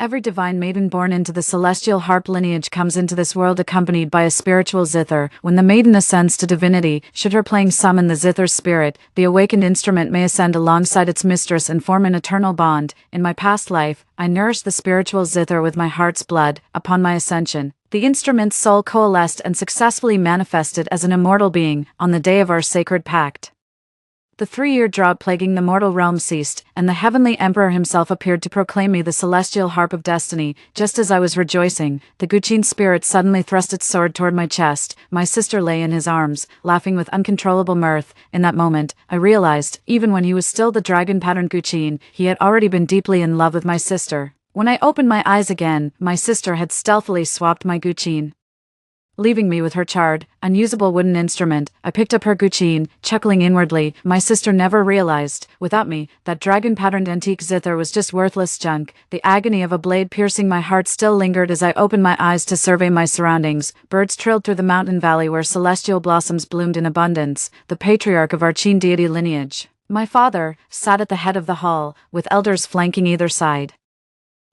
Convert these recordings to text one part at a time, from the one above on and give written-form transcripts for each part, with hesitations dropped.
Every divine maiden born into the celestial harp lineage comes into this world accompanied by a spiritual zither. When the maiden ascends to divinity, should her playing summon the zither's spirit, the awakened instrument may ascend alongside its mistress and form an eternal bond. In my past life, I nourished the spiritual zither with my heart's blood. Upon my ascension, the instrument's soul coalesced and successfully manifested as an immortal being on the day of our sacred pact. The 3-year drought plaguing the mortal realm ceased, and the heavenly emperor himself appeared to proclaim me the celestial harp of destiny. Just as I was rejoicing, the Guqin spirit suddenly thrust its sword toward my chest. My sister lay in his arms, laughing with uncontrollable mirth. In that moment, I realized, even when he was still the dragon-patterned Guqin, he had already been deeply in love with my sister. When I opened my eyes again, my sister had stealthily swapped my Guqin, leaving me with her charred, unusable wooden instrument. I picked up her Guqin, chuckling inwardly. My sister never realized, without me, that dragon-patterned antique zither was just worthless junk. The agony of a blade piercing my heart still lingered as I opened my eyes to survey my surroundings. Birds trilled through the mountain valley where celestial blossoms bloomed in abundance, the patriarch of our Qin deity lineage. My father sat at the head of the hall, with elders flanking either side.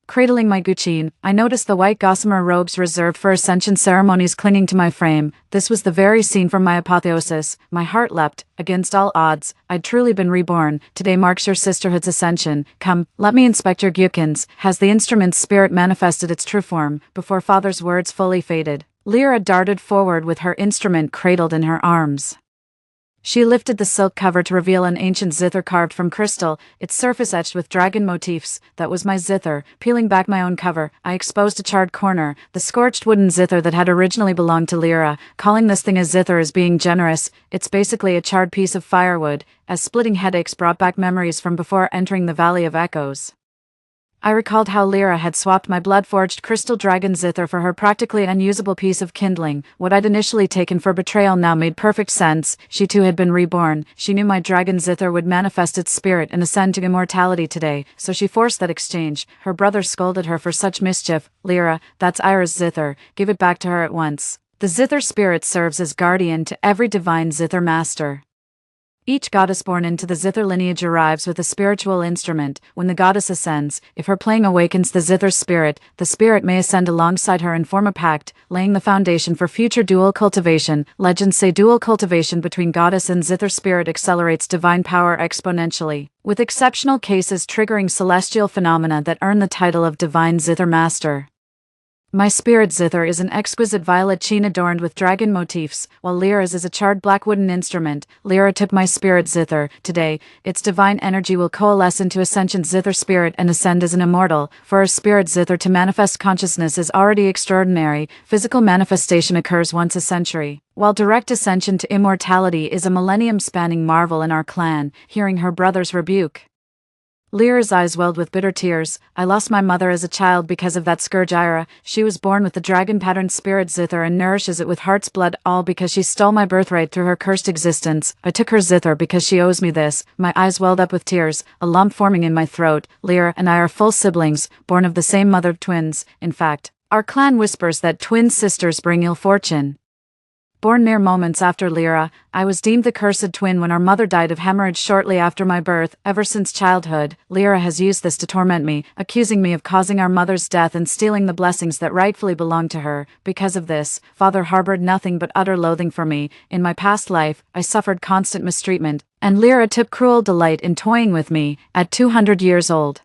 Cradling my Guqin, I noticed the white gossamer robes reserved for ascension ceremonies clinging to my frame. This was the very scene from my apotheosis. My heart leapt. Against all odds, I'd truly been reborn. Today marks your sisterhood's ascension. Come, let me inspect your Guqins. Has the instrument's spirit manifested its true form? Before father's words fully faded, Lyra darted forward with her instrument cradled in her arms. She lifted the silk cover to reveal an ancient zither carved from crystal, its surface etched with dragon motifs. That was my zither. Peeling back my own cover, I exposed a charred corner, the scorched wooden zither that had originally belonged to Lyra. Calling this thing a zither is being generous. It's basically a charred piece of firewood, as splitting headaches brought back memories from before entering the Valley of Echoes. I recalled how Lyra had swapped my blood-forged crystal dragon zither for her practically unusable piece of kindling. What I'd initially taken for betrayal now made perfect sense. She too had been reborn. She knew my dragon zither would manifest its spirit and ascend to immortality today, so she forced that exchange. Her brother scolded her for such mischief. Lyra, that's Ira's zither. Give it back to her at once. The zither spirit serves as guardian to every divine zither master. Each goddess born into the zither lineage arrives with a spiritual instrument. When the goddess ascends, if her playing awakens the zither spirit, the spirit may ascend alongside her and form a pact, laying the foundation for future dual cultivation. Legends say dual cultivation between goddess and zither spirit accelerates divine power exponentially, with exceptional cases triggering celestial phenomena that earn the title of divine zither master. My spirit zither is an exquisite violet Qin adorned with dragon motifs, while Lyra's is a charred black wooden instrument. Lyra took my spirit zither. Today, its divine energy will coalesce into ascension zither spirit and ascend as an immortal. For a spirit zither to manifest consciousness is already extraordinary. Physical manifestation occurs once a century, while direct ascension to immortality is a millennium-spanning marvel in our clan. Hearing her brother's rebuke, Lyra's eyes welled with bitter tears. I lost my mother as a child because of that scourge Ira. She was born with the dragon-patterned spirit zither and nourishes it with heart's blood, all because she stole my birthright through her cursed existence. I took her zither because she owes me this. My eyes welled up with tears, a lump forming in my throat. Lyra and I are full siblings, born of the same mother, twins. In fact, our clan whispers that twin sisters bring ill fortune. Born mere moments after Lyra, I was deemed the cursed twin when our mother died of hemorrhage shortly after my birth. Ever since childhood, Lyra has used this to torment me, accusing me of causing our mother's death and stealing the blessings that rightfully belonged to her. Because of this, father harbored nothing but utter loathing for me. In my past life, I suffered constant mistreatment, and Lyra took cruel delight in toying with me. At 200 years old,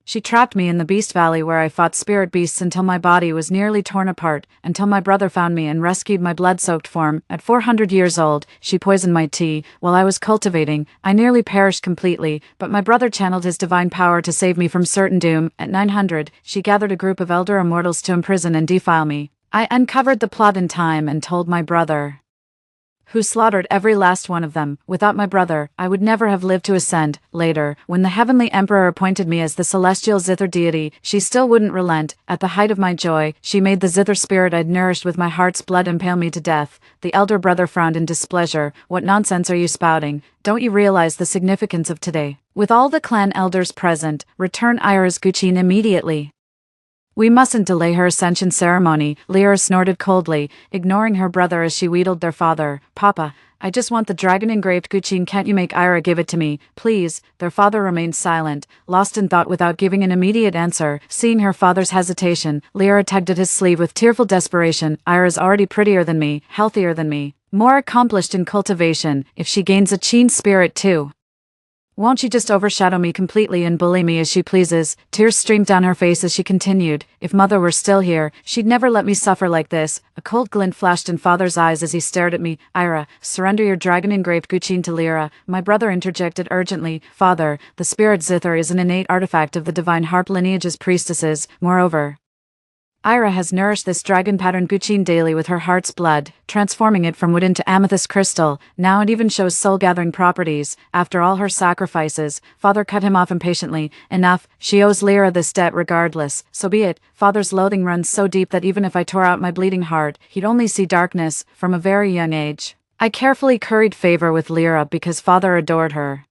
she trapped me in the Beast Valley where I fought spirit beasts until my body was nearly torn apart, until my brother found me and rescued my blood-soaked form. At 400 years old, she poisoned my tea. While I was cultivating, I nearly perished completely, but my brother channeled his divine power to save me from certain doom. At 900, she gathered a group of elder immortals to imprison and defile me. I uncovered the plot in time and told my brother, who slaughtered every last one of them. Without my brother, I would never have lived to ascend. Later, when the heavenly emperor appointed me as the celestial zither deity, she still wouldn't relent. At the height of my joy, she made the zither spirit I'd nourished with my heart's blood impale me to death. The elder brother frowned in displeasure. What nonsense are you spouting? Don't you realize the significance of today? With all the clan elders present, return Ira's Guqin immediately. We mustn't delay her ascension ceremony. Lyra snorted coldly, ignoring her brother as she wheedled their father. Papa, I just want the dragon-engraved Guqin. Can't you make Ira give it to me, please?" Their father remained silent, lost in thought without giving an immediate answer. Seeing her father's hesitation, Lyra tugged at his sleeve with tearful desperation. "Ira's already prettier than me, healthier than me, more accomplished in cultivation. If she gains a Qin spirit too, won't she just overshadow me completely and bully me as she pleases?" Tears streamed down her face as she continued. "If Mother were still here, she'd never let me suffer like this." A cold glint flashed in Father's eyes as he stared at me. "Ira, surrender your dragon-engraved Guqin to Lyra," my brother interjected urgently. "Father, the spirit Zither is an innate artifact of the divine harp lineage's priestesses. Moreover, Ira has nourished this dragon-patterned Guqin daily with her heart's blood, transforming it from wood into amethyst crystal. Now it even shows soul-gathering properties. After all her sacrifices," Father cut him off impatiently. "Enough, she owes Lyra this debt regardless. So be it." Father's loathing runs so deep that even if I tore out my bleeding heart, he'd only see darkness. From a very young age, I carefully curried favor with Lyra because Father adored her.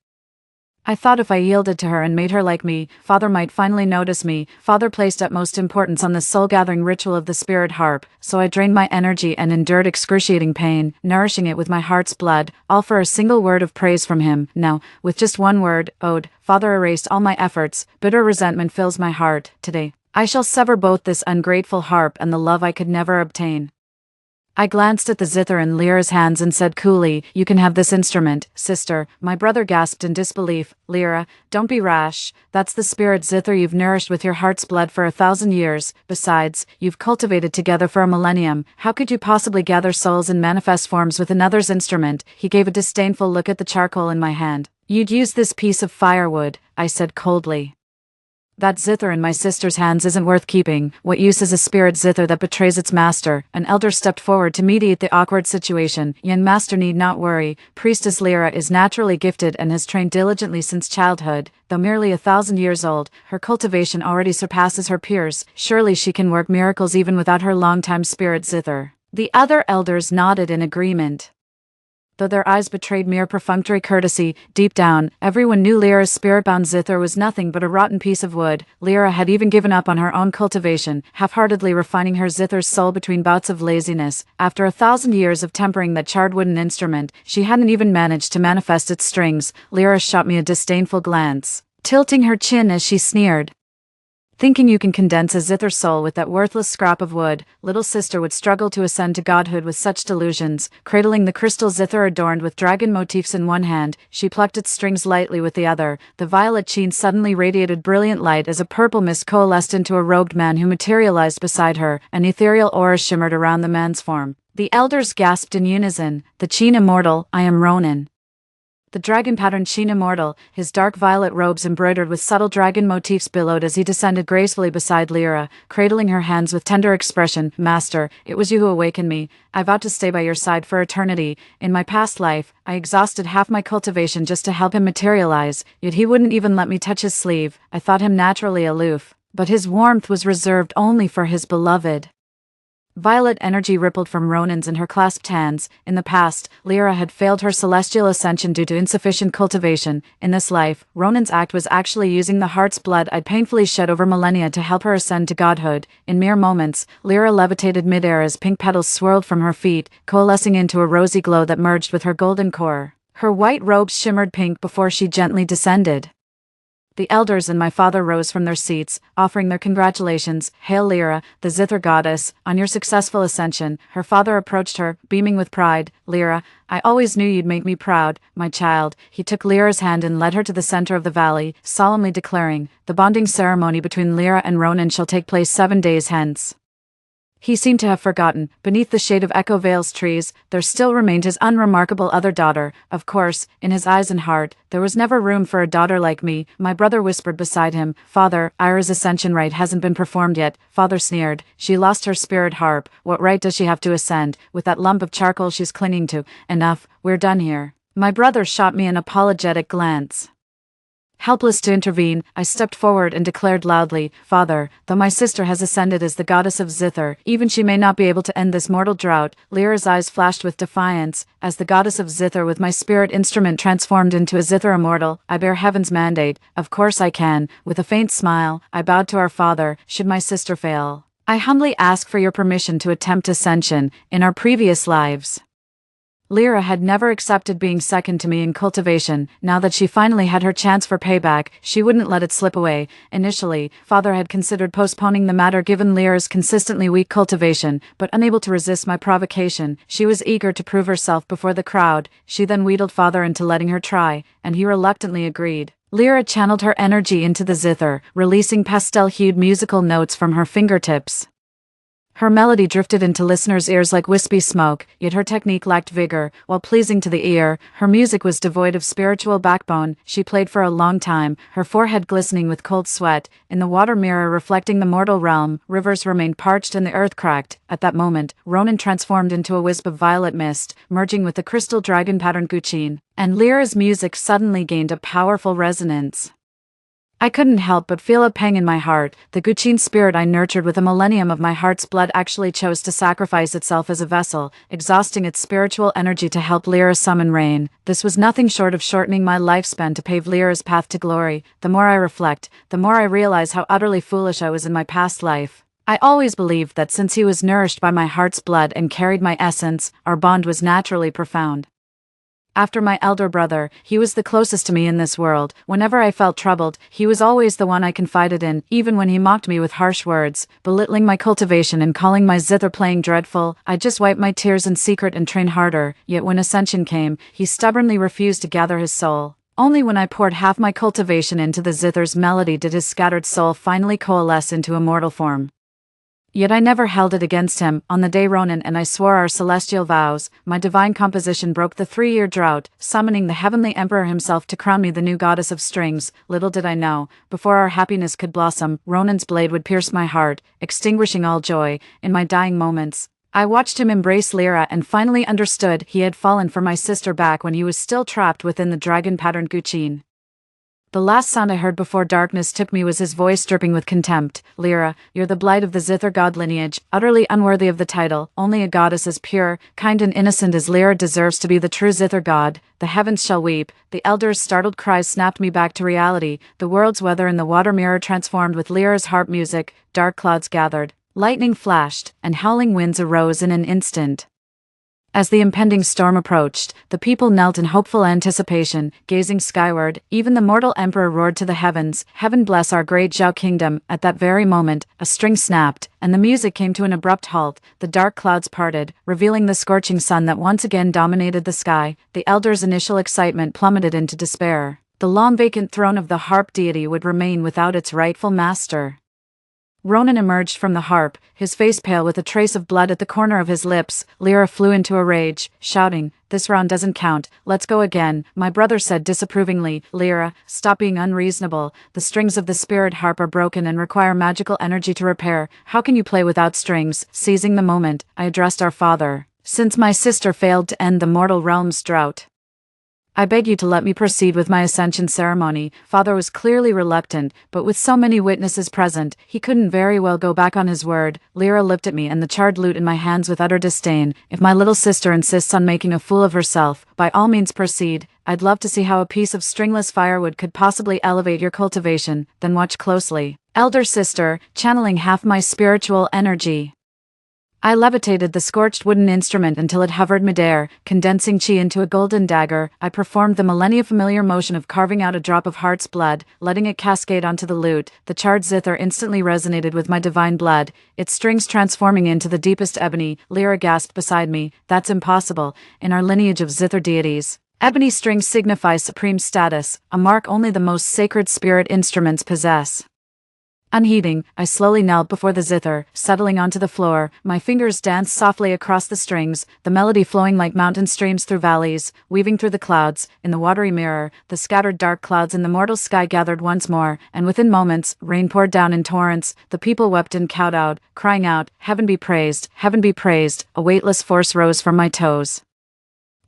I thought if I yielded to her and made her like me, Father might finally notice me. Father placed utmost importance on the soul-gathering ritual of the spirit harp, so I drained my energy and endured excruciating pain, nourishing it with my heart's blood, all for a single word of praise from him. Now, with just one word, ode, Father erased all my efforts. Bitter resentment fills my heart. Today, I shall sever both this ungrateful harp and the love I could never obtain. I glanced at the zither in Lyra's hands and said coolly, "You can have this instrument, sister." My brother gasped in disbelief. "Lyra, don't be rash. That's the spirit zither you've nourished with your heart's blood for 1,000 years. Besides, you've cultivated together for a millennium. How could you possibly gather souls in manifest forms with another's instrument?" He gave a disdainful look at the charcoal in my hand. "You'd use this piece of firewood," I said coldly. "That zither in my sister's hands isn't worth keeping. What use is a spirit zither that betrays its master?" An elder stepped forward to mediate the awkward situation. "Young master need not worry. Priestess Lyra is naturally gifted and has trained diligently since childhood. Though merely 1,000 years old, her cultivation already surpasses her peers. Surely she can work miracles even without her long-time spirit zither." The other elders nodded in agreement. Though their eyes betrayed mere perfunctory courtesy, deep down, everyone knew Lyra's spirit-bound zither was nothing but a rotten piece of wood. Lyra had even given up on her own cultivation, half-heartedly refining her zither's soul between bouts of laziness. After 1,000 years of tempering that charred wooden instrument, she hadn't even managed to manifest its strings. Lyra shot me a disdainful glance, tilting her chin as she sneered. "Thinking you can condense a zither soul with that worthless scrap of wood, little sister would struggle to ascend to godhood with such delusions." Cradling the crystal zither adorned with dragon motifs in one hand, she plucked its strings lightly with the other. The violet sheen suddenly radiated brilliant light as a purple mist coalesced into a robed man who materialized beside her. An ethereal aura shimmered around the man's form. The elders gasped in unison, "The Qin immortal, I am Ronan." The dragon-patterned Qin immortal, his dark violet robes embroidered with subtle dragon motifs billowed as he descended gracefully beside Lyra, cradling her hands with tender expression. "Master, it was you who awakened me. I vowed to stay by your side for eternity. In my past life, I exhausted half my cultivation just to help him materialize, yet he wouldn't even let me touch his sleeve. I thought him naturally aloof, but his warmth was reserved only for his beloved." Violet energy rippled from Ronan's in her clasped hands. In the past, Lyra had failed her celestial ascension due to insufficient cultivation. In this life, Ronan's act was actually using the heart's blood I'd painfully shed over millennia to help her ascend to godhood. In mere moments, Lyra levitated midair as pink petals swirled from her feet, coalescing into a rosy glow that merged with her golden core. Her white robes shimmered pink before she gently descended. The elders and my father rose from their seats, offering their congratulations. "Hail Lyra, the Zither goddess, on your successful ascension." Her father approached her, beaming with pride. "Lyra, I always knew you'd make me proud, my child." He took Lyra's hand and led her to the center of the valley, solemnly declaring, "The bonding ceremony between Lyra and Ronan shall take place 7 days hence." He seemed to have forgotten. Beneath the shade of Echo Vale's trees, there still remained his unremarkable other daughter. Of course, in his eyes and heart, there was never room for a daughter like me. My brother whispered beside him, "Father, Ira's ascension rite hasn't been performed yet." Father sneered. "She lost her spirit harp. What right does she have to ascend, with that lump of charcoal she's clinging to?" "Enough, we're done here." My brother shot me an apologetic glance. Helpless to intervene, I stepped forward and declared loudly, "Father, though my sister has ascended as the goddess of Zither, even she may not be able to end this mortal drought." Lyra's eyes flashed with defiance. "As the goddess of Zither with my spirit instrument transformed into a Zither immortal, I bear heaven's mandate. Of course I can." With a faint smile, I bowed to our father. "Should my sister fail, I humbly ask for your permission to attempt ascension. In our previous lives, Lyra had never accepted being second to me in cultivation. Now that she finally had her chance for payback, she wouldn't let it slip away. Initially, Father had considered postponing the matter given Lyra's consistently weak cultivation, but unable to resist my provocation, she was eager to prove herself before the crowd. She then wheedled Father into letting her try, and he reluctantly agreed. Lyra channeled her energy into the zither, releasing pastel-hued musical notes from her fingertips. Her melody drifted into listeners' ears like wispy smoke, yet her technique lacked vigor. While pleasing to the ear, her music was devoid of spiritual backbone. She played for a long time, her forehead glistening with cold sweat. In the water mirror reflecting the mortal realm, rivers remained parched and the earth cracked. At that moment, Ronan transformed into a wisp of violet mist, merging with the crystal dragon-patterned guqin, and Lyra's music suddenly gained a powerful resonance. I couldn't help but feel a pang in my heart. The guqin spirit I nurtured with a millennium of my heart's blood actually chose to sacrifice itself as a vessel, exhausting its spiritual energy to help Lyra summon rain. This was nothing short of shortening my lifespan to pave Lyra's path to glory. The more I reflect, the more I realize how utterly foolish I was in my past life. I always believed that since he was nourished by my heart's blood and carried my essence, our bond was naturally profound. After my elder brother, he was the closest to me in this world. Whenever I felt troubled, he was always the one I confided in, even when he mocked me with harsh words, belittling my cultivation and calling my zither playing dreadful. I just wiped my tears in secret and trained harder, yet when ascension came, he stubbornly refused to gather his soul. Only when I poured half my cultivation into the zither's melody did his scattered soul finally coalesce into a mortal form. Yet I never held it against him. On the day Ronan and I swore our celestial vows, my divine composition broke the 3-year drought, summoning the heavenly emperor himself to crown me the new goddess of strings. Little did I know, before our happiness could blossom, Ronan's blade would pierce my heart, extinguishing all joy. In my dying moments, I watched him embrace Lyra and finally understood he had fallen for my sister back when he was still trapped within the dragon-patterned guqin. The last sound I heard before darkness took me was his voice dripping with contempt. Lyra, you're the blight of the Zither god lineage, utterly unworthy of the title. Only a goddess as pure, kind and innocent as Lyra deserves to be the true Zither god. The heavens shall weep. The elders' startled cries snapped me back to reality. The world's weather in the water mirror transformed with Lyra's harp music. Dark clouds gathered, lightning flashed, and howling winds arose in an instant. As the impending storm approached, the people knelt in hopeful anticipation, gazing skyward. Even the mortal emperor roared to the heavens, "Heaven bless our great Zhao kingdom." At that very moment, a string snapped, and the music came to an abrupt halt. The dark clouds parted, revealing the scorching sun that once again dominated the sky. The elders' initial excitement plummeted into despair. The long-vacant throne of the harp deity would remain without its rightful master. Ronan emerged from the harp, his face pale with a trace of blood at the corner of his lips. Lyra flew into a rage, shouting, "This round doesn't count, let's go again." My brother said disapprovingly, "Lyra, stop being unreasonable. The strings of the spirit harp are broken and require magical energy to repair. How can you play without strings?" Seizing the moment, I addressed our father. "Since my sister failed to end the mortal realm's drought, I beg you to let me proceed with my ascension ceremony." Father was clearly reluctant, but with so many witnesses present, he couldn't very well go back on his word. Lyra looked at me and the charred lute in my hands with utter disdain. "If my little sister insists on making a fool of herself, by all means proceed. I'd love to see how a piece of stringless firewood could possibly elevate your cultivation." "Then watch closely." Elder sister, channeling half my spiritual energy, I levitated the scorched wooden instrument until it hovered midair, condensing chi into a golden dagger. I performed the millennia-familiar motion of carving out a drop of heart's blood, letting it cascade onto the lute. The charred zither instantly resonated with my divine blood, its strings transforming into the deepest ebony. Lyra gasped beside me, "That's impossible. In our lineage of zither deities, ebony strings signify supreme status, a mark only the most sacred spirit instruments possess." Unheeding, I slowly knelt before the zither, settling onto the floor. My fingers danced softly across the strings, the melody flowing like mountain streams through valleys, weaving through the clouds. In the watery mirror, the scattered dark clouds in the mortal sky gathered once more, and within moments, rain poured down in torrents. The people wept and kowtowed, crying out, "Heaven be praised, heaven be praised." A weightless force rose from my toes,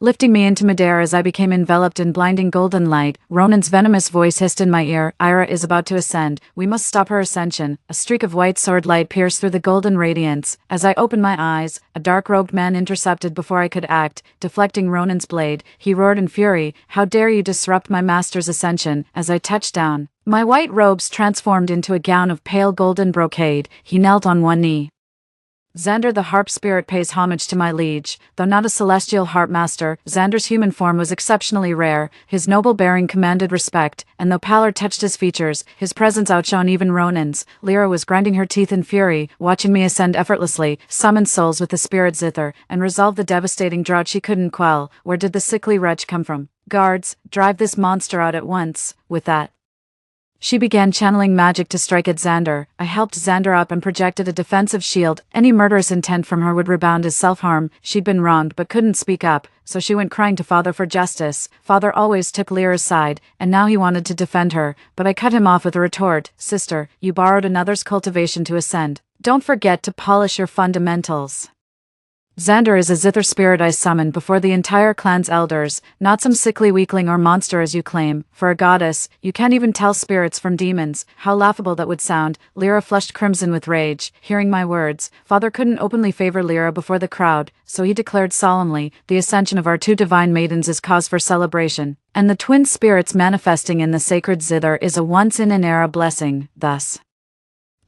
lifting me into midair as I became enveloped in blinding golden light. Ronan's venomous voice hissed in my ear, "Ira is about to ascend. We must stop her ascension." A streak of white sword light pierced through the golden radiance. As I opened my eyes, a dark-robed man intercepted before I could act, deflecting Ronan's blade. He roared in fury, "How dare you disrupt my master's ascension?" As I touched down, my white robes transformed into a gown of pale golden brocade. He knelt on one knee, Xander the harp spirit pays homage to my liege. Though not a celestial harp master, Xander's human form was exceptionally rare. His noble bearing commanded respect, and though pallor touched his features, his presence outshone even Ronan's. Lyra was grinding her teeth in fury, watching me ascend effortlessly, summon souls with the spirit Zither, and resolve the devastating drought she couldn't quell. Where did the sickly wretch come from? Guards, drive this monster out at once. With that, she began channeling magic to strike at Xander. I helped Xander up and projected a defensive shield. Any murderous intent from her would rebound as self-harm. She'd been wronged but couldn't speak up, so she went crying to Father for justice. Father always took Lyra's side, and now he wanted to defend her, but I cut him off with a retort. Sister, you borrowed another's cultivation to ascend. Don't forget to polish your fundamentals. Xander is a Zither spirit I summoned before the entire clan's elders, not some sickly weakling or monster as you claim. For a goddess, you can't even tell spirits from demons. How laughable that would sound. Lyra flushed crimson with rage. Hearing my words, Father couldn't openly favor Lyra before the crowd, so he declared solemnly, the ascension of our two divine maidens is cause for celebration, and the twin spirits manifesting in the sacred Zither is a once-in-an-era blessing. Thus,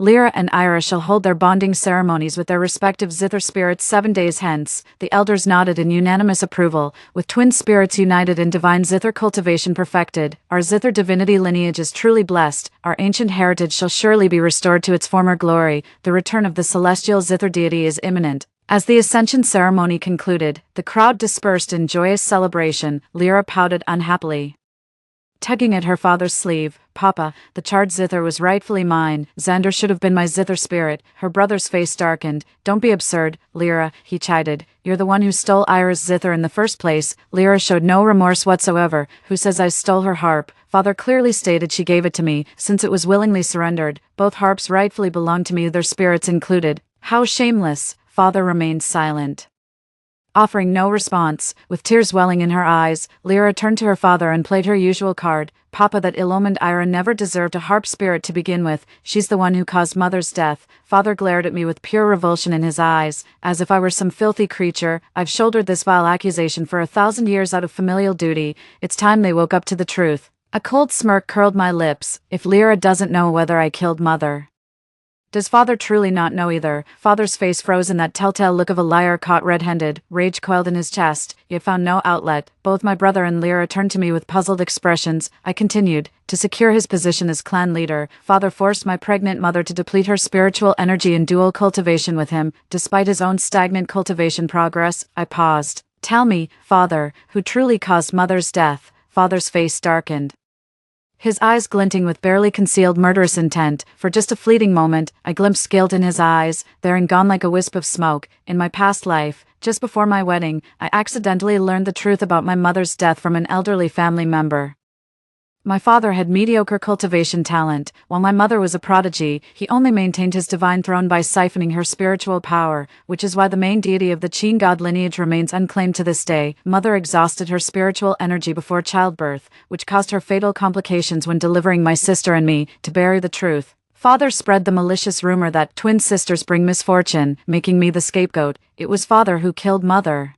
Lyra and Ira shall hold their bonding ceremonies with their respective Zither spirits 7 days hence. The elders nodded in unanimous approval. With twin spirits united in divine Zither cultivation perfected, our Zither divinity lineage is truly blessed. Our ancient heritage shall surely be restored to its former glory. The return of the celestial Zither deity is imminent. As the ascension ceremony concluded, the crowd dispersed in joyous celebration. Lyra pouted unhappily, tugging at her father's sleeve. Papa, the charred Zither was rightfully mine. Xander should have been my Zither spirit. Her brother's face darkened. Don't be absurd, Lyra, he chided. You're the one who stole Ira's Zither in the first place. Lyra showed no remorse whatsoever. Who says I stole her harp? Father clearly stated she gave it to me, since it was willingly surrendered. Both harps rightfully belong to me, their spirits included. How shameless. Father remained silent, offering no response. With tears welling in her eyes, Lyra turned to her father and played her usual card. Papa, that ill-omened Ira never deserved a harp spirit to begin with. She's the one who caused Mother's death. Father glared at me with pure revulsion in his eyes, as if I were some filthy creature. I've shouldered this vile accusation for 1,000 years out of familial duty. It's time they woke up to the truth. A cold smirk curled my lips. If Lyra doesn't know whether I killed Mother, does Father truly not know either? Father's face froze in that telltale look of a liar caught red-handed. Rage coiled in his chest, yet found no outlet. Both my brother and Lyra turned to me with puzzled expressions. I continued. To secure his position as clan leader, Father forced my pregnant mother to deplete her spiritual energy in dual cultivation with him. Despite his own stagnant cultivation progress, I paused. Tell me, Father, who truly caused Mother's death? Father's face darkened, his eyes glinting with barely concealed murderous intent. For just a fleeting moment, I glimpsed guilt in his eyes, there and gone like a wisp of smoke. In my past life, just before my wedding, I accidentally learned the truth about my mother's death from an elderly family member. My father had mediocre cultivation talent. While my mother was a prodigy, he only maintained his divine throne by siphoning her spiritual power, which is why the main deity of the Qin god lineage remains unclaimed to this day. Mother exhausted her spiritual energy before childbirth, which caused her fatal complications when delivering my sister and me. To bury the truth, Father spread the malicious rumor that twin sisters bring misfortune, making me the scapegoat. It was Father who killed Mother,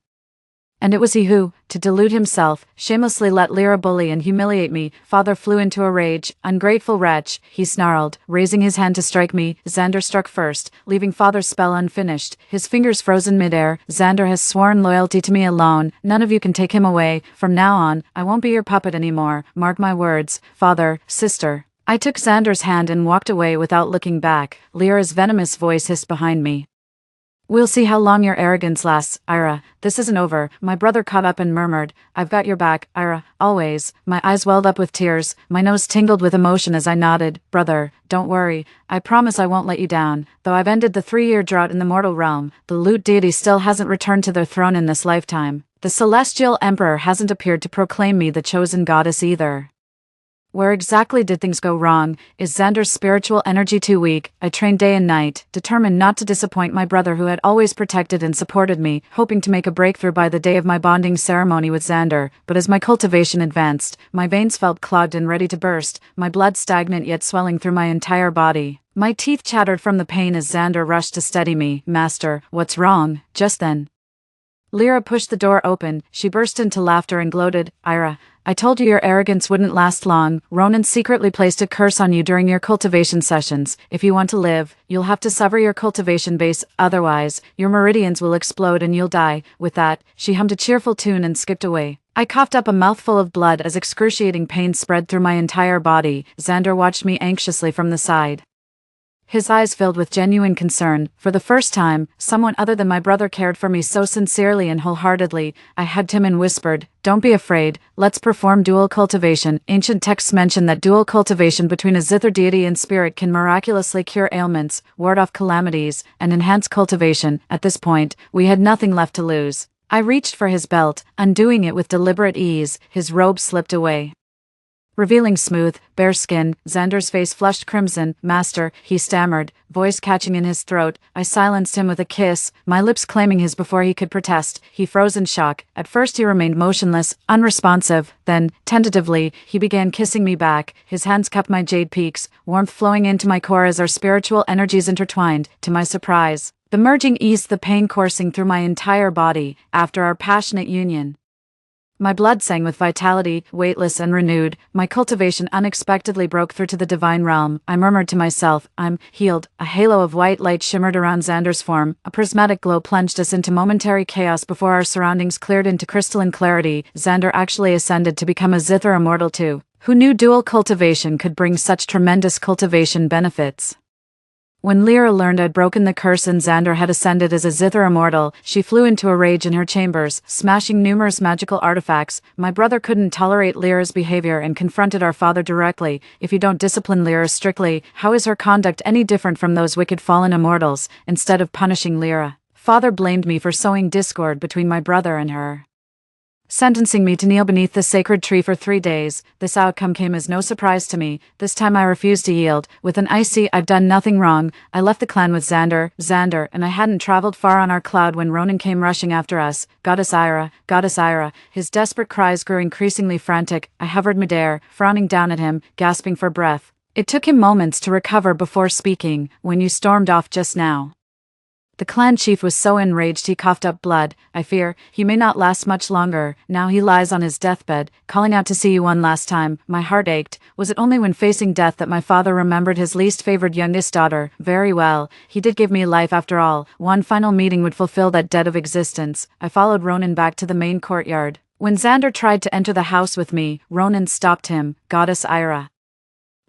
and it was he who, to delude himself, shamelessly let Lyra bully and humiliate me. Father flew into a rage. Ungrateful wretch, he snarled, raising his hand to strike me. Xander struck first, leaving Father's spell unfinished, his fingers frozen midair. Xander has sworn loyalty to me alone. None of you can take him away. From now on, I won't be your puppet anymore. Mark my words, Father, sister. I took Xander's hand and walked away without looking back. Lyra's venomous voice hissed behind me. We'll see how long your arrogance lasts, Ira. This isn't over. My brother caught up and murmured, I've got your back, Ira, always. My eyes welled up with tears, my nose tingled with emotion as I nodded. Brother, don't worry. I promise I won't let you down. Though I've ended the 3-year drought in the mortal realm, the Loot deity still hasn't returned to their throne in this lifetime. The celestial emperor hasn't appeared to proclaim me the chosen goddess either. Where exactly did things go wrong? Is Xander's spiritual energy too weak? I trained day and night, determined not to disappoint my brother who had always protected and supported me, hoping to make a breakthrough by the day of my bonding ceremony with Xander. But as my cultivation advanced, my veins felt clogged and ready to burst, my blood stagnant yet swelling through my entire body. My teeth chattered from the pain as Xander rushed to steady me. Master, what's wrong? Just then, Lyra pushed the door open. She burst into laughter and gloated. "Ira, I told you your arrogance wouldn't last long. Ronan secretly placed a curse on you during your cultivation sessions. If you want to live, you'll have to sever your cultivation base, otherwise, your meridians will explode and you'll die." With that, she hummed a cheerful tune and skipped away. I coughed up a mouthful of blood as excruciating pain spread through my entire body. Xander watched me anxiously from the side. His eyes filled with genuine concern. For the first time, someone other than my brother cared for me so sincerely and wholeheartedly. I hugged him and whispered, "Don't be afraid, let's perform dual cultivation." Ancient texts mention that dual cultivation between a Zither deity and spirit can miraculously cure ailments, ward off calamities, and enhance cultivation. At this point, we had nothing left to lose. I reached for his belt, undoing it with deliberate ease. His robe slipped away, revealing smooth, bare skin. Xander's face flushed crimson. "Master," he stammered, voice catching in his throat. I silenced him with a kiss, my lips claiming his before he could protest. He froze in shock. At first he remained motionless, unresponsive. Then, tentatively, he began kissing me back. His hands cupped my jade peaks, warmth flowing into my core as our spiritual energies intertwined. To my surprise, the merging eased the pain coursing through my entire body. After our passionate union, my blood sang with vitality, weightless and renewed. My cultivation unexpectedly broke through to the divine realm. I murmured to myself, "I'm healed." A halo of white light shimmered around Xander's form. A prismatic glow plunged us into momentary chaos before our surroundings cleared into crystalline clarity. Xander actually ascended to become a Zither immortal too. Who knew dual cultivation could bring such tremendous cultivation benefits? When Lyra learned I'd broken the curse and Xander had ascended as a Zither immortal, she flew into a rage in her chambers, smashing numerous magical artifacts. My brother couldn't tolerate Lyra's behavior and confronted our father directly. "If you don't discipline Lyra strictly, how is her conduct any different from those wicked fallen immortals?" Instead of punishing Lyra, father blamed me for sowing discord between my brother and her, sentencing me to kneel beneath the sacred tree for 3 days. This outcome came as no surprise to me. This time I refused to yield. With an icy "I've done nothing wrong," I left the clan with Xander, and I hadn't traveled far on our cloud when Ronan came rushing after us. "Goddess Ira, Goddess Ira." His desperate cries grew increasingly frantic. I hovered midair, frowning down at him, gasping for breath. It took him moments to recover before speaking. "When you stormed off just now." The clan chief was so enraged he coughed up blood. "I fear he may not last much longer. Now he lies on his deathbed, calling out to see you one last time." My heart ached. Was it only when facing death that my father remembered his least favored youngest daughter? Very well, he did give me life after all. One final meeting would fulfill that debt of existence. I followed Ronan back to the main courtyard. When Xander tried to enter the house with me, Ronan stopped him. "Goddess Ira,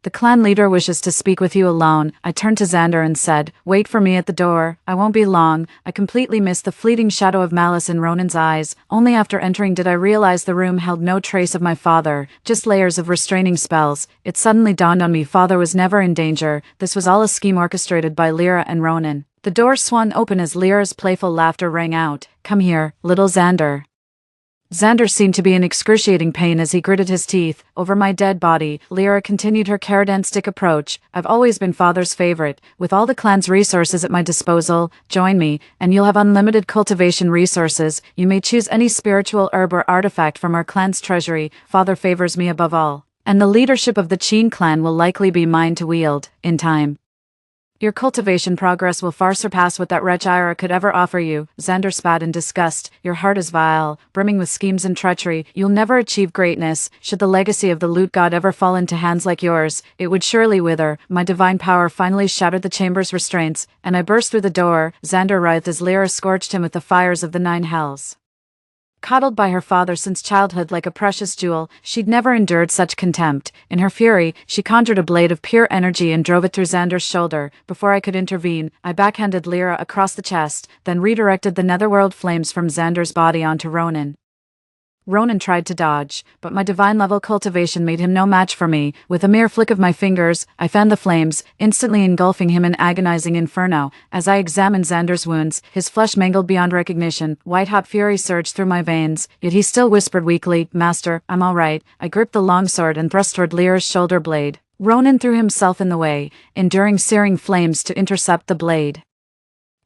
the clan leader wishes to speak with you alone." I turned to Xander and said, "Wait for me at the door. I won't be long." I completely missed the fleeting shadow of malice in Ronan's eyes. Only after entering did I realize the room held no trace of my father, just layers of restraining spells. It suddenly dawned on me father was never in danger. This was all a scheme orchestrated by Lyra and Ronan. The door swung open as Lyra's playful laughter rang out. "Come here, little Xander." Xander seemed to be in excruciating pain as he gritted his teeth. Over my dead body, Lyra continued her caradan-stick approach. "I've always been father's favorite. With all the clan's resources at my disposal, join me, and you'll have unlimited cultivation resources. You may choose any spiritual herb or artifact from our clan's treasury. Father favors me above all, and the leadership of the Qin clan will likely be mine to wield, in time. Your cultivation progress will far surpass what that wretch Ira could ever offer you." Xander spat in disgust. "Your heart is vile, brimming with schemes and treachery. You'll never achieve greatness. Should the legacy of the loot god ever fall into hands like yours, it would surely wither." My divine power finally shattered the chamber's restraints, and I burst through the door. Xander writhed as Lyra scorched him with the fires of the 9 hells. Coddled by her father since childhood like a precious jewel, she'd never endured such contempt. In her fury, she conjured a blade of pure energy and drove it through Xander's shoulder. Before I could intervene, I backhanded Lyra across the chest, then redirected the netherworld flames from Xander's body onto Ronan. Ronan tried to dodge, but my divine-level cultivation made him no match for me. With a mere flick of my fingers, I fanned the flames, instantly engulfing him in agonizing inferno. As I examined Xander's wounds, his flesh mangled beyond recognition. White-hot fury surged through my veins, yet he still whispered weakly, "Master, I'm all right." I gripped the longsword and thrust toward Lyra's shoulder blade. Ronan threw himself in the way, enduring searing flames to intercept the blade.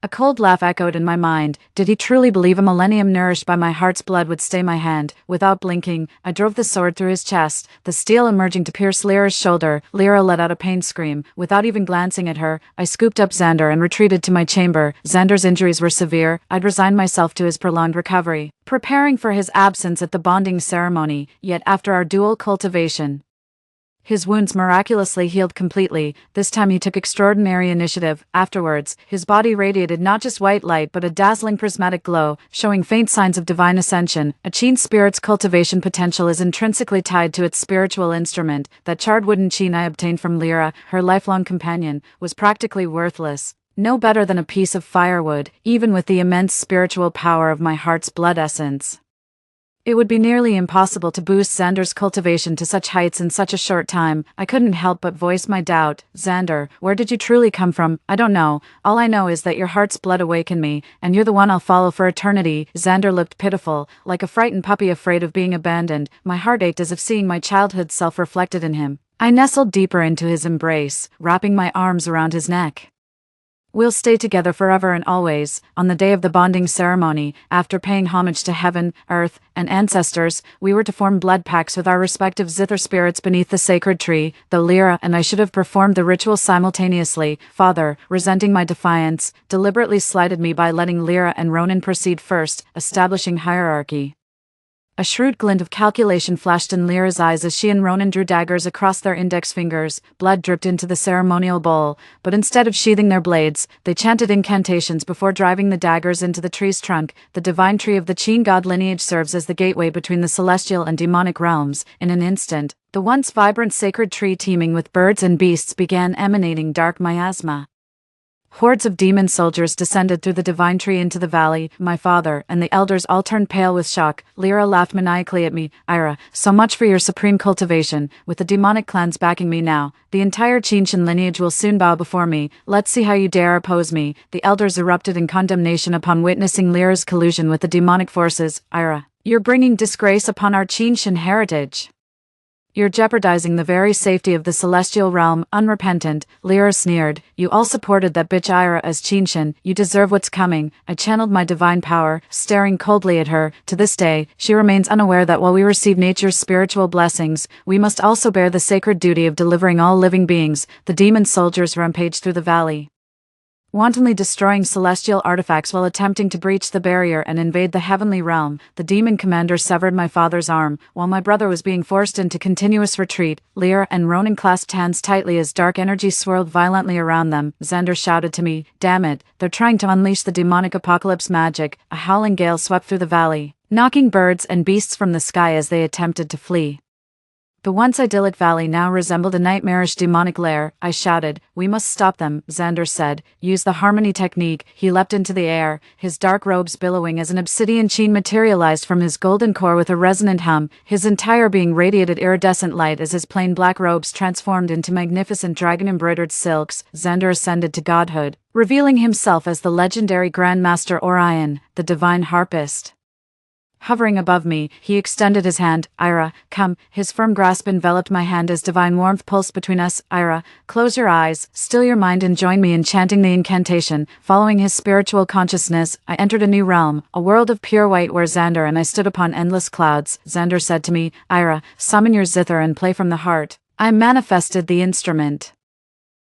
A cold laugh echoed in my mind. Did he truly believe a millennium nourished by my heart's blood would stay my hand? Without blinking, I drove the sword through his chest, the steel emerging to pierce Lyra's shoulder. Lyra let out a pained scream. Without even glancing at her, I scooped up Xander and retreated to my chamber. Xander's injuries were severe. I'd resigned myself to his prolonged recovery, preparing for his absence at the bonding ceremony. Yet after our dual cultivation, his wounds miraculously healed completely. This time he took extraordinary initiative. Afterwards, his body radiated not just white light but a dazzling prismatic glow, showing faint signs of divine ascension. A Qin spirit's cultivation potential is intrinsically tied to its spiritual instrument. That charred wooden Qin I obtained from Lyra, her lifelong companion, was practically worthless. No better than a piece of firewood, even with the immense spiritual power of my heart's blood essence. It would be nearly impossible to boost Xander's cultivation to such heights in such a short time. I couldn't help but voice my doubt. Xander, where did you truly come from? I don't know. All I know is that your heart's blood awakened me, and you're the one I'll follow for eternity. Xander looked pitiful, like a frightened puppy afraid of being abandoned. My heart ached as if seeing my childhood self reflected in him. I nestled deeper into his embrace, wrapping my arms around his neck. We'll stay together forever and always. On the day of the bonding ceremony, after paying homage to heaven, earth, and ancestors, we were to form blood pacts with our respective Zither spirits beneath the sacred tree. Though Lyra and I should have performed the ritual simultaneously, Father, resenting my defiance, deliberately slighted me by letting Lyra and Ronan proceed first, establishing hierarchy. A shrewd glint of calculation flashed in Lyra's eyes as she and Ronan drew daggers across their index fingers. Blood dripped into the ceremonial bowl, but instead of sheathing their blades, they chanted incantations before driving the daggers into the tree's trunk. The divine tree of the Qin god lineage serves as the gateway between the celestial and demonic realms. In an instant, the once vibrant sacred tree teeming with birds and beasts began emanating dark miasma. Hordes of demon soldiers descended through the divine tree into the valley. My father and the elders all turned pale with shock. Lyra laughed maniacally at me. Ira, so much for your supreme cultivation. With the demonic clans backing me now, the entire Qinshan lineage will soon bow before me. Let's see how you dare oppose me. The elders erupted in condemnation upon witnessing Lyra's collusion with the demonic forces. Ira, you're bringing disgrace upon our Qinshan heritage. You're jeopardizing the very safety of the celestial realm. Unrepentant, Lyra sneered. You all supported that bitch Ira as Qinshan. You deserve what's coming. I channeled my divine power, staring coldly at her. To this day, she remains unaware that while we receive nature's spiritual blessings, we must also bear the sacred duty of delivering all living beings. The demon soldiers rampaged through the valley, wantonly destroying celestial artifacts while attempting to breach the barrier and invade the heavenly realm. The demon commander severed my father's arm, while my brother was being forced into continuous retreat. Lyra and Ronan clasped hands tightly as dark energy swirled violently around them. Xander shouted to me, "Damn it, they're trying to unleash the demonic apocalypse magic." A howling gale swept through the valley, knocking birds and beasts from the sky as they attempted to flee. The once idyllic valley now resembled a nightmarish demonic lair. I shouted, "We must stop them," Xander said. "Use the harmony technique." He leapt into the air, his dark robes billowing as an obsidian Qin materialized from his golden core with a resonant hum. His entire being radiated iridescent light as his plain black robes transformed into magnificent dragon-embroidered silks. Xander ascended to godhood, revealing himself as the legendary Grandmaster Orion, the divine harpist. Hovering above me, he extended his hand. "Ira, come." His firm grasp enveloped my hand as divine warmth pulsed between us. "Ira, close your eyes, still your mind and join me in chanting the incantation." Following his spiritual consciousness, I entered a new realm, a world of pure white where Xander and I stood upon endless clouds. Xander said to me, "Ira, summon your Zither and play from the heart." I manifested the instrument.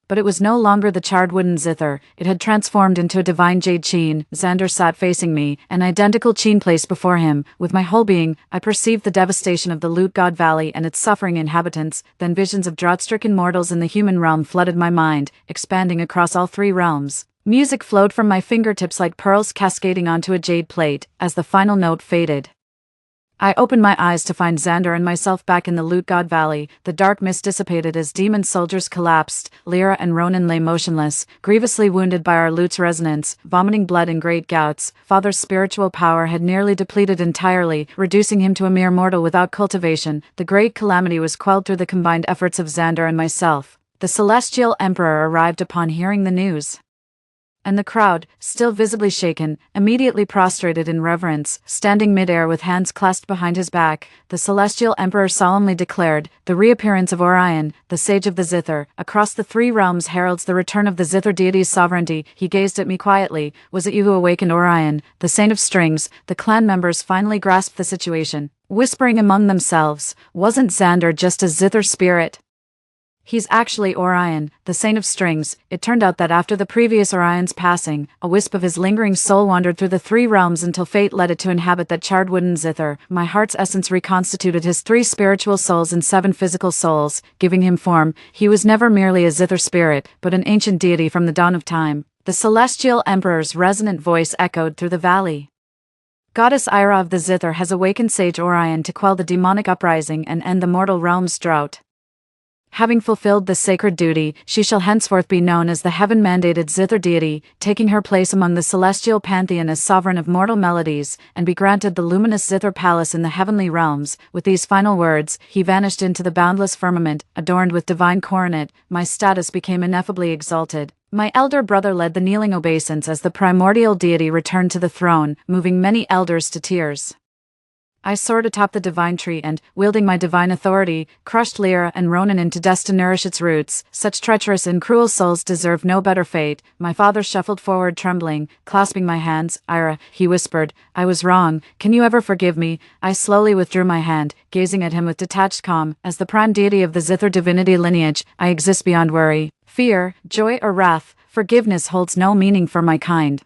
But it was no longer the charred wooden Zither. It had transformed into a divine jade Qin. Xander sat facing me, an identical Qin placed before him. With my whole being, I perceived the devastation of the Loot God Valley and its suffering inhabitants. Then visions of drought-stricken mortals in the human realm flooded my mind, expanding across all three realms. Music flowed from my fingertips like pearls cascading onto a jade plate, as the final note faded. I opened my eyes to find Xander and myself back in the Loot God Valley. The dark mist dissipated as demon soldiers collapsed. Lyra and Ronan lay motionless, grievously wounded by our lute's resonance, vomiting blood in great gouts. Father's spiritual power had nearly depleted entirely, reducing him to a mere mortal without cultivation. The great calamity was quelled through the combined efforts of Xander and myself. The celestial emperor arrived upon hearing the news. and the crowd, still visibly shaken, immediately prostrated in reverence. Standing midair with hands clasped behind his back, the celestial emperor solemnly declared, "The reappearance of Orion, the sage of the Zither, across the three realms heralds the return of the Zither deity's sovereignty." He gazed at me quietly. "Was it you who awakened Orion, the saint of strings?" The clan members finally grasped the situation, whispering among themselves, "Wasn't Xander just a Zither spirit? He's actually Orion, the saint of strings." It turned out that after the previous Orion's passing, a wisp of his lingering soul wandered through the three realms until fate led it to inhabit that charred wooden Zither. My heart's essence reconstituted his 3 spiritual souls and 7 physical souls, giving him form. He was never merely a Zither spirit, but an ancient deity from the dawn of time. The celestial emperor's resonant voice echoed through the valley. "Goddess Ira of the Zither has awakened Sage Orion to quell the demonic uprising and end the mortal realm's drought. Having fulfilled this sacred duty, she shall henceforth be known as the heaven-mandated Zither deity, taking her place among the celestial pantheon as sovereign of mortal melodies, and be granted the luminous Zither palace in the heavenly realms." With these final words, he vanished into the boundless firmament, adorned with divine coronet. My status became ineffably exalted. My elder brother led the kneeling obeisance as the primordial deity returned to the throne, moving many elders to tears. I soared atop the divine tree and, wielding my divine authority, crushed Lyra and Ronan into dust to nourish its roots. Such treacherous and cruel souls deserve no better fate. My father shuffled forward trembling, clasping my hands. "Ira," he whispered, "I was wrong. Can you ever forgive me?" I slowly withdrew my hand, gazing at him with detached calm. As the prime deity of the Zither divinity lineage, I exist beyond worry, fear, joy, or wrath. Forgiveness holds no meaning for my kind.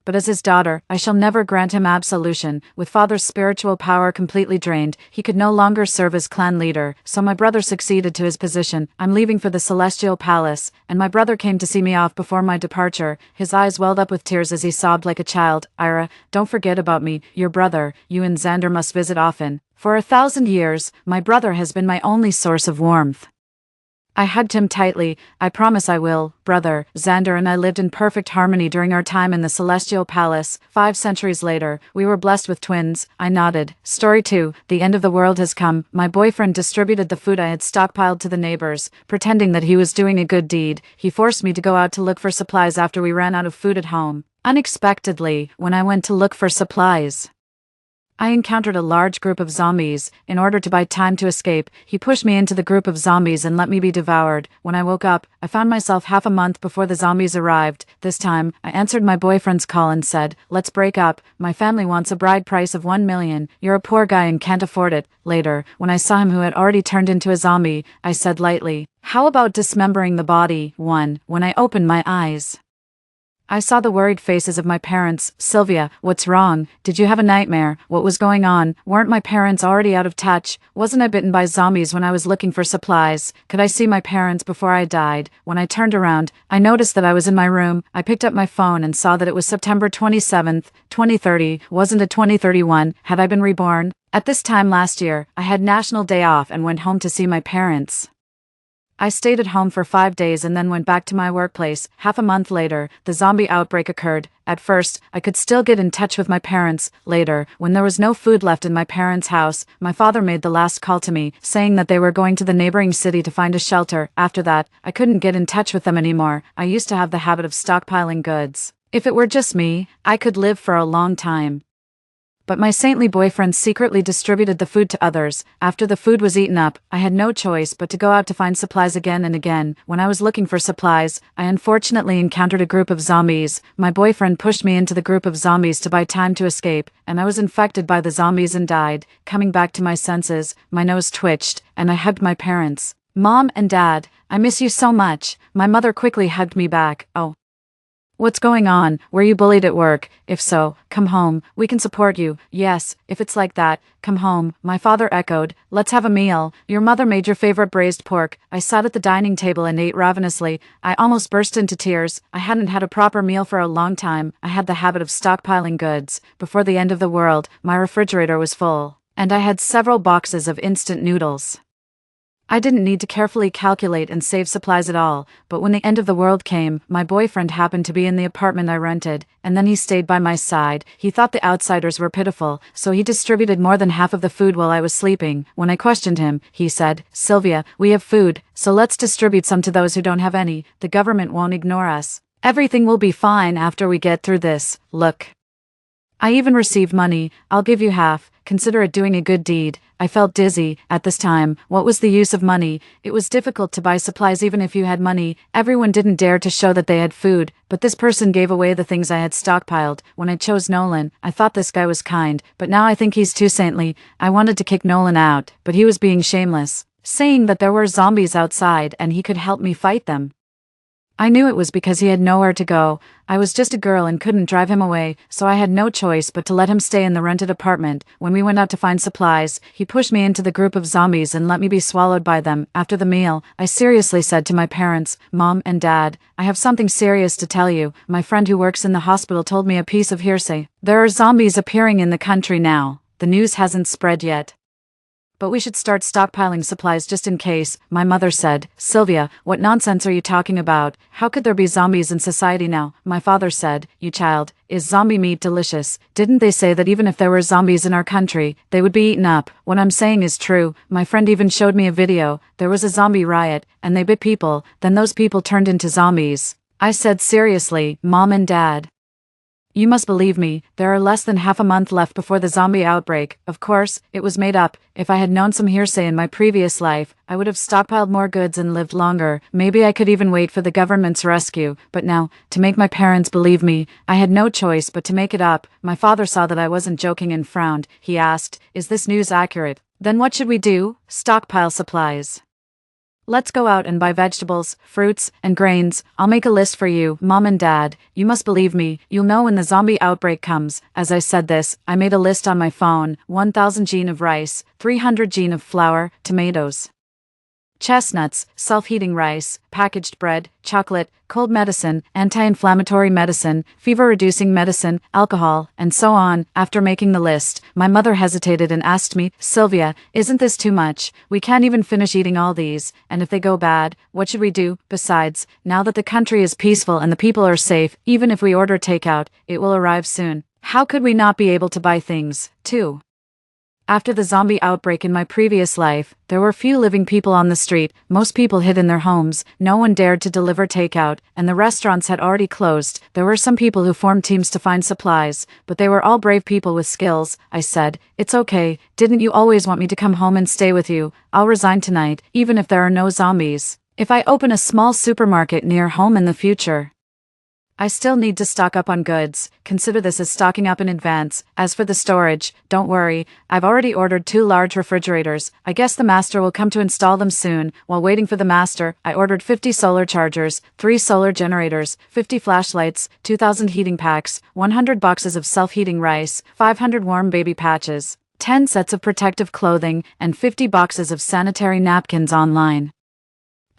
But as his daughter, I shall never grant him absolution. With father's spiritual power completely drained, he could no longer serve as clan leader, so my brother succeeded to his position. I'm leaving for the celestial palace, and my brother came to see me off before my departure. His eyes welled up with tears as he sobbed like a child. "Ira, don't forget about me, your brother. You and Xander must visit often. For 1,000 years, my brother has been my only source of warmth." I hugged him tightly. "I promise I will, brother." Xander and I lived in perfect harmony during our time in the Celestial Palace. 5 centuries later, we were blessed with twins. I nodded. Story 2. The end of the world has come. My boyfriend distributed the food I had stockpiled to the neighbors, pretending that he was doing a good deed. He forced me to go out to look for supplies after we ran out of food at home. Unexpectedly, when I went to look for supplies, I encountered a large group of zombies. In order to buy time to escape, he pushed me into the group of zombies and let me be devoured. When I woke up, I found myself half a month before the zombies arrived. This time, I answered my boyfriend's call and said, "Let's break up. My family wants a bride price of 1 million. You're a poor guy and can't afford it." Later, when I saw him who had already turned into a zombie, I said lightly, "How about dismembering the body?" When I opened my eyes, I saw the worried faces of my parents. "Sylvia, what's wrong? Did you have a nightmare? What was going on? Weren't my parents already out of touch? Wasn't I bitten by zombies when I was looking for supplies? Could I see my parents before I died?" When I turned around, I noticed that I was in my room. I picked up my phone and saw that it was September 27th, 2030. Wasn't it 2031? Had I been reborn? At this time last year, I had National Day off and went home to see my parents. I stayed at home for 5 days and then went back to my workplace. Half a month later, the zombie outbreak occurred. At first, I could still get in touch with my parents. Later, when there was no food left in my parents' house, my father made the last call to me, saying that they were going to the neighboring city to find a shelter. After that, I couldn't get in touch with them anymore. I used to have the habit of stockpiling goods. If it were just me, I could live for a long time. But my saintly boyfriend secretly distributed the food to others. After the food was eaten up, I had no choice but to go out to find supplies again and again. When I was looking for supplies, I unfortunately encountered a group of zombies. My boyfriend pushed me into the group of zombies to buy time to escape, and I was infected by the zombies and died. Coming back to my senses, my nose twitched, and I hugged my parents. "Mom and Dad, I miss you so much." My mother quickly hugged me back. "Oh, what's going on? Were you bullied at work? If so, come home. We can support you." "Yes, if it's like that, come home." My father echoed, "Let's have a meal. Your mother made your favorite braised pork." I sat at the dining table and ate ravenously. I almost burst into tears. I hadn't had a proper meal for a long time. I had the habit of stockpiling goods. Before the end of the world, my refrigerator was full, and I had several boxes of instant noodles. I didn't need to carefully calculate and save supplies at all, but when the end of the world came, my boyfriend happened to be in the apartment I rented, and then he stayed by my side. He thought the outsiders were pitiful, so he distributed more than half of the food while I was sleeping. When I questioned him, he said, "Sylvia, we have food, so let's distribute some to those who don't have any. The government won't ignore us." Everything will be fine after we get through this, look. I even received money, I'll give you half, consider it doing a good deed. I felt dizzy. At this time, what was the use of money? It was difficult to buy supplies even if you had money. Everyone didn't dare to show that they had food, but this person gave away the things I had stockpiled. When I chose Nolan, I thought this guy was kind, but now I think he's too saintly. I wanted to kick Nolan out, but he was being shameless, saying that there were zombies outside and he could help me fight them. I knew it was because he had nowhere to go. I was just a girl and couldn't drive him away, so I had no choice but to let him stay in the rented apartment. When we went out to find supplies, he pushed me into the group of zombies and let me be swallowed by them. After the meal, I seriously said to my parents, Mom and Dad, I have something serious to tell you. My friend who works in the hospital told me a piece of hearsay. There are zombies appearing in the country now. The news hasn't spread yet, but we should start stockpiling supplies just in case. My mother said, Sylvia, what nonsense are you talking about? How could there be zombies in society now? My father said, you child, is zombie meat delicious? Didn't they say that even if there were zombies in our country, they would be eaten up? What I'm saying is true. My friend even showed me a video. There was a zombie riot, and they bit people, then those people turned into zombies. I said seriously, Mom and Dad, you must believe me, there are less than half a month left before the zombie outbreak. Of course, it was made up. If I had known some hearsay in my previous life, I would have stockpiled more goods and lived longer. Maybe I could even wait for the government's rescue. But now, to make my parents believe me, I had no choice but to make it up. My father saw that I wasn't joking and frowned. He asked, is this news accurate? Then what should we do? Stockpile supplies. Let's go out and buy vegetables, fruits, and grains. I'll make a list for you, Mom and Dad. You must believe me. You'll know when the zombie outbreak comes. As I said this, I made a list on my phone. 1,000 gene of rice, 300 gene of flour, tomatoes, chestnuts, self-heating rice, packaged bread, chocolate, cold medicine, anti-inflammatory medicine, fever-reducing medicine, alcohol, and so on. After making the list, my mother hesitated and asked me, Sylvia, isn't this too much? We can't even finish eating all these, and if they go bad, what should we do? Besides, now that the country is peaceful and the people are safe, even if we order takeout, it will arrive soon. How could we not be able to buy things, too? After the zombie outbreak in my previous life, there were few living people on the street. Most people hid in their homes. No one dared to deliver takeout, and the restaurants had already closed. There were some people who formed teams to find supplies, but they were all brave people with skills. I said, it's okay. Didn't you always want me to come home and stay with you? I'll resign tonight, even if there are no zombies. If I open a small supermarket near home in the future, I still need to stock up on goods. Consider this as stocking up in advance. As for the storage, don't worry, I've already ordered 2 large refrigerators. I guess the master will come to install them soon. While waiting for the master, I ordered 50 solar chargers, 3 solar generators, 50 flashlights, 2,000 heating packs, 100 boxes of self-heating rice, 500 warm baby patches, 10 sets of protective clothing, and 50 boxes of sanitary napkins online.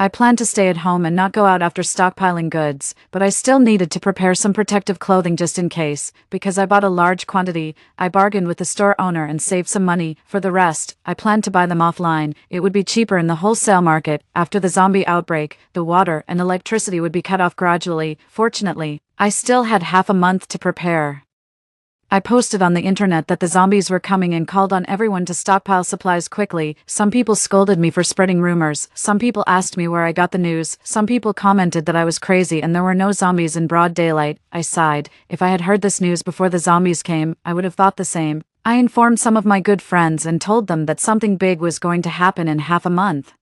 I planned to stay at home and not go out after stockpiling goods, but I still needed to prepare some protective clothing just in case. Because I bought a large quantity, I bargained with the store owner and saved some money. For the rest, I planned to buy them offline. It would be cheaper in the wholesale market. After the zombie outbreak, the water and electricity would be cut off gradually. Fortunately, I still had half a month to prepare. I posted on the internet that the zombies were coming and called on everyone to stockpile supplies quickly. Some people scolded me for spreading rumors. Some people asked me where I got the news. Some people commented that I was crazy and there were no zombies in broad daylight. I sighed. If I had heard this news before the zombies came, I would have thought the same. I informed some of my good friends and told them that something big was going to happen in half a month.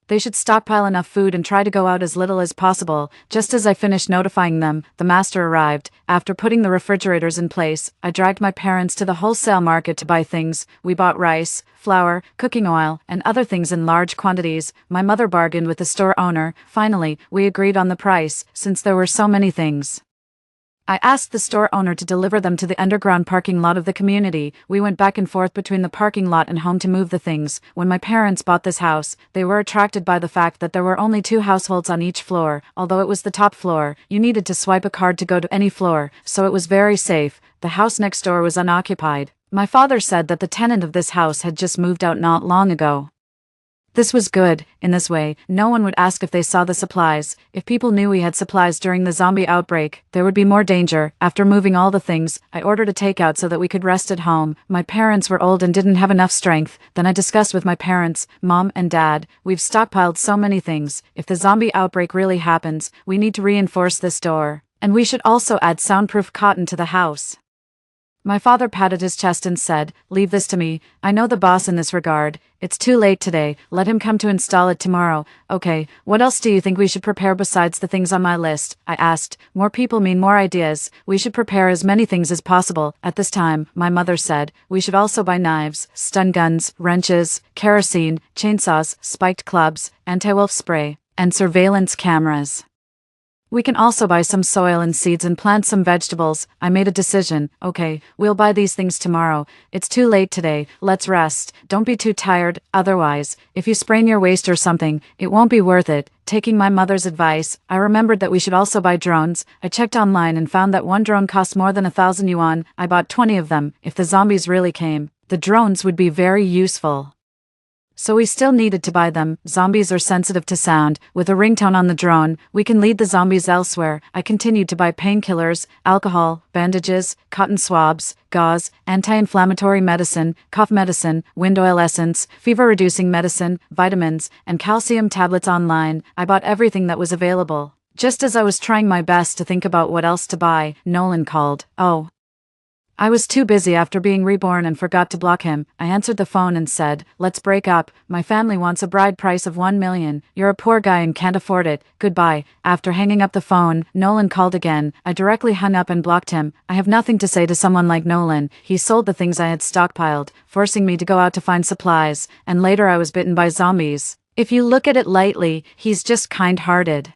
They should stockpile enough food and try to go out as little as possible. Just as I finished notifying them, the master arrived. After putting the refrigerators in place, I dragged my parents to the wholesale market to buy things. We bought rice, flour, cooking oil, and other things in large quantities. My mother bargained with the store owner. Finally, we agreed on the price, since there were so many things. I asked the store owner to deliver them to the underground parking lot of the community. We went back and forth between the parking lot and home to move the things. When my parents bought this house, they were attracted by the fact that there were only 2 households on each floor. Although it was the top floor, you needed to swipe a card to go to any floor, so it was very safe. The house next door was unoccupied. My father said that the tenant of this house had just moved out not long ago. This was good. In this way, no one would ask if they saw the supplies. If people knew we had supplies during the zombie outbreak, there would be more danger. After moving all the things, I ordered a takeout so that we could rest at home. My parents were old and didn't have enough strength. Then I discussed with my parents, Mom and Dad. We've stockpiled so many things. If the zombie outbreak really happens, we need to reinforce this door. And we should also add soundproof cotton to the house. My father patted his chest and said, "Leave this to me. I know the boss in this regard. It's too late today. Let him come to install it tomorrow." "Okay, what else do you think we should prepare besides the things on my list?" I asked. "More people mean more ideas. We should prepare as many things as possible." At this time, my mother said, "We should also buy knives, stun guns, wrenches, kerosene, chainsaws, spiked clubs, anti-wolf spray, and surveillance cameras. We can also buy some soil and seeds and plant some vegetables." I made a decision. "Okay, we'll buy these things tomorrow. It's too late today. Let's rest. Don't be too tired, otherwise, if you sprain your waist or something, it won't be worth it." Taking my mother's advice, I remembered that we should also buy drones. I checked online and found that one drone costs more than 1,000 yuan. I bought 20 of them. If the zombies really came, the drones would be very useful. So we still needed to buy them. Zombies are sensitive to sound. With a ringtone on the drone, we can lead the zombies elsewhere. I continued to buy painkillers, alcohol, bandages, cotton swabs, gauze, anti-inflammatory medicine, cough medicine, wind oil essence, fever-reducing medicine, vitamins, and calcium tablets online. I bought everything that was available. Just as I was trying my best to think about what else to buy, Nolan called. "Oh, I was too busy after being reborn and forgot to block him." I answered the phone and said, "Let's break up. My family wants a bride price of 1 million. You're a poor guy and can't afford it. Goodbye." After hanging up the phone, Nolan called again. I directly hung up and blocked him. I have nothing to say to someone like Nolan. He sold the things I had stockpiled, forcing me to go out to find supplies, and later I was bitten by zombies. If you look at it lightly, he's just kind-hearted.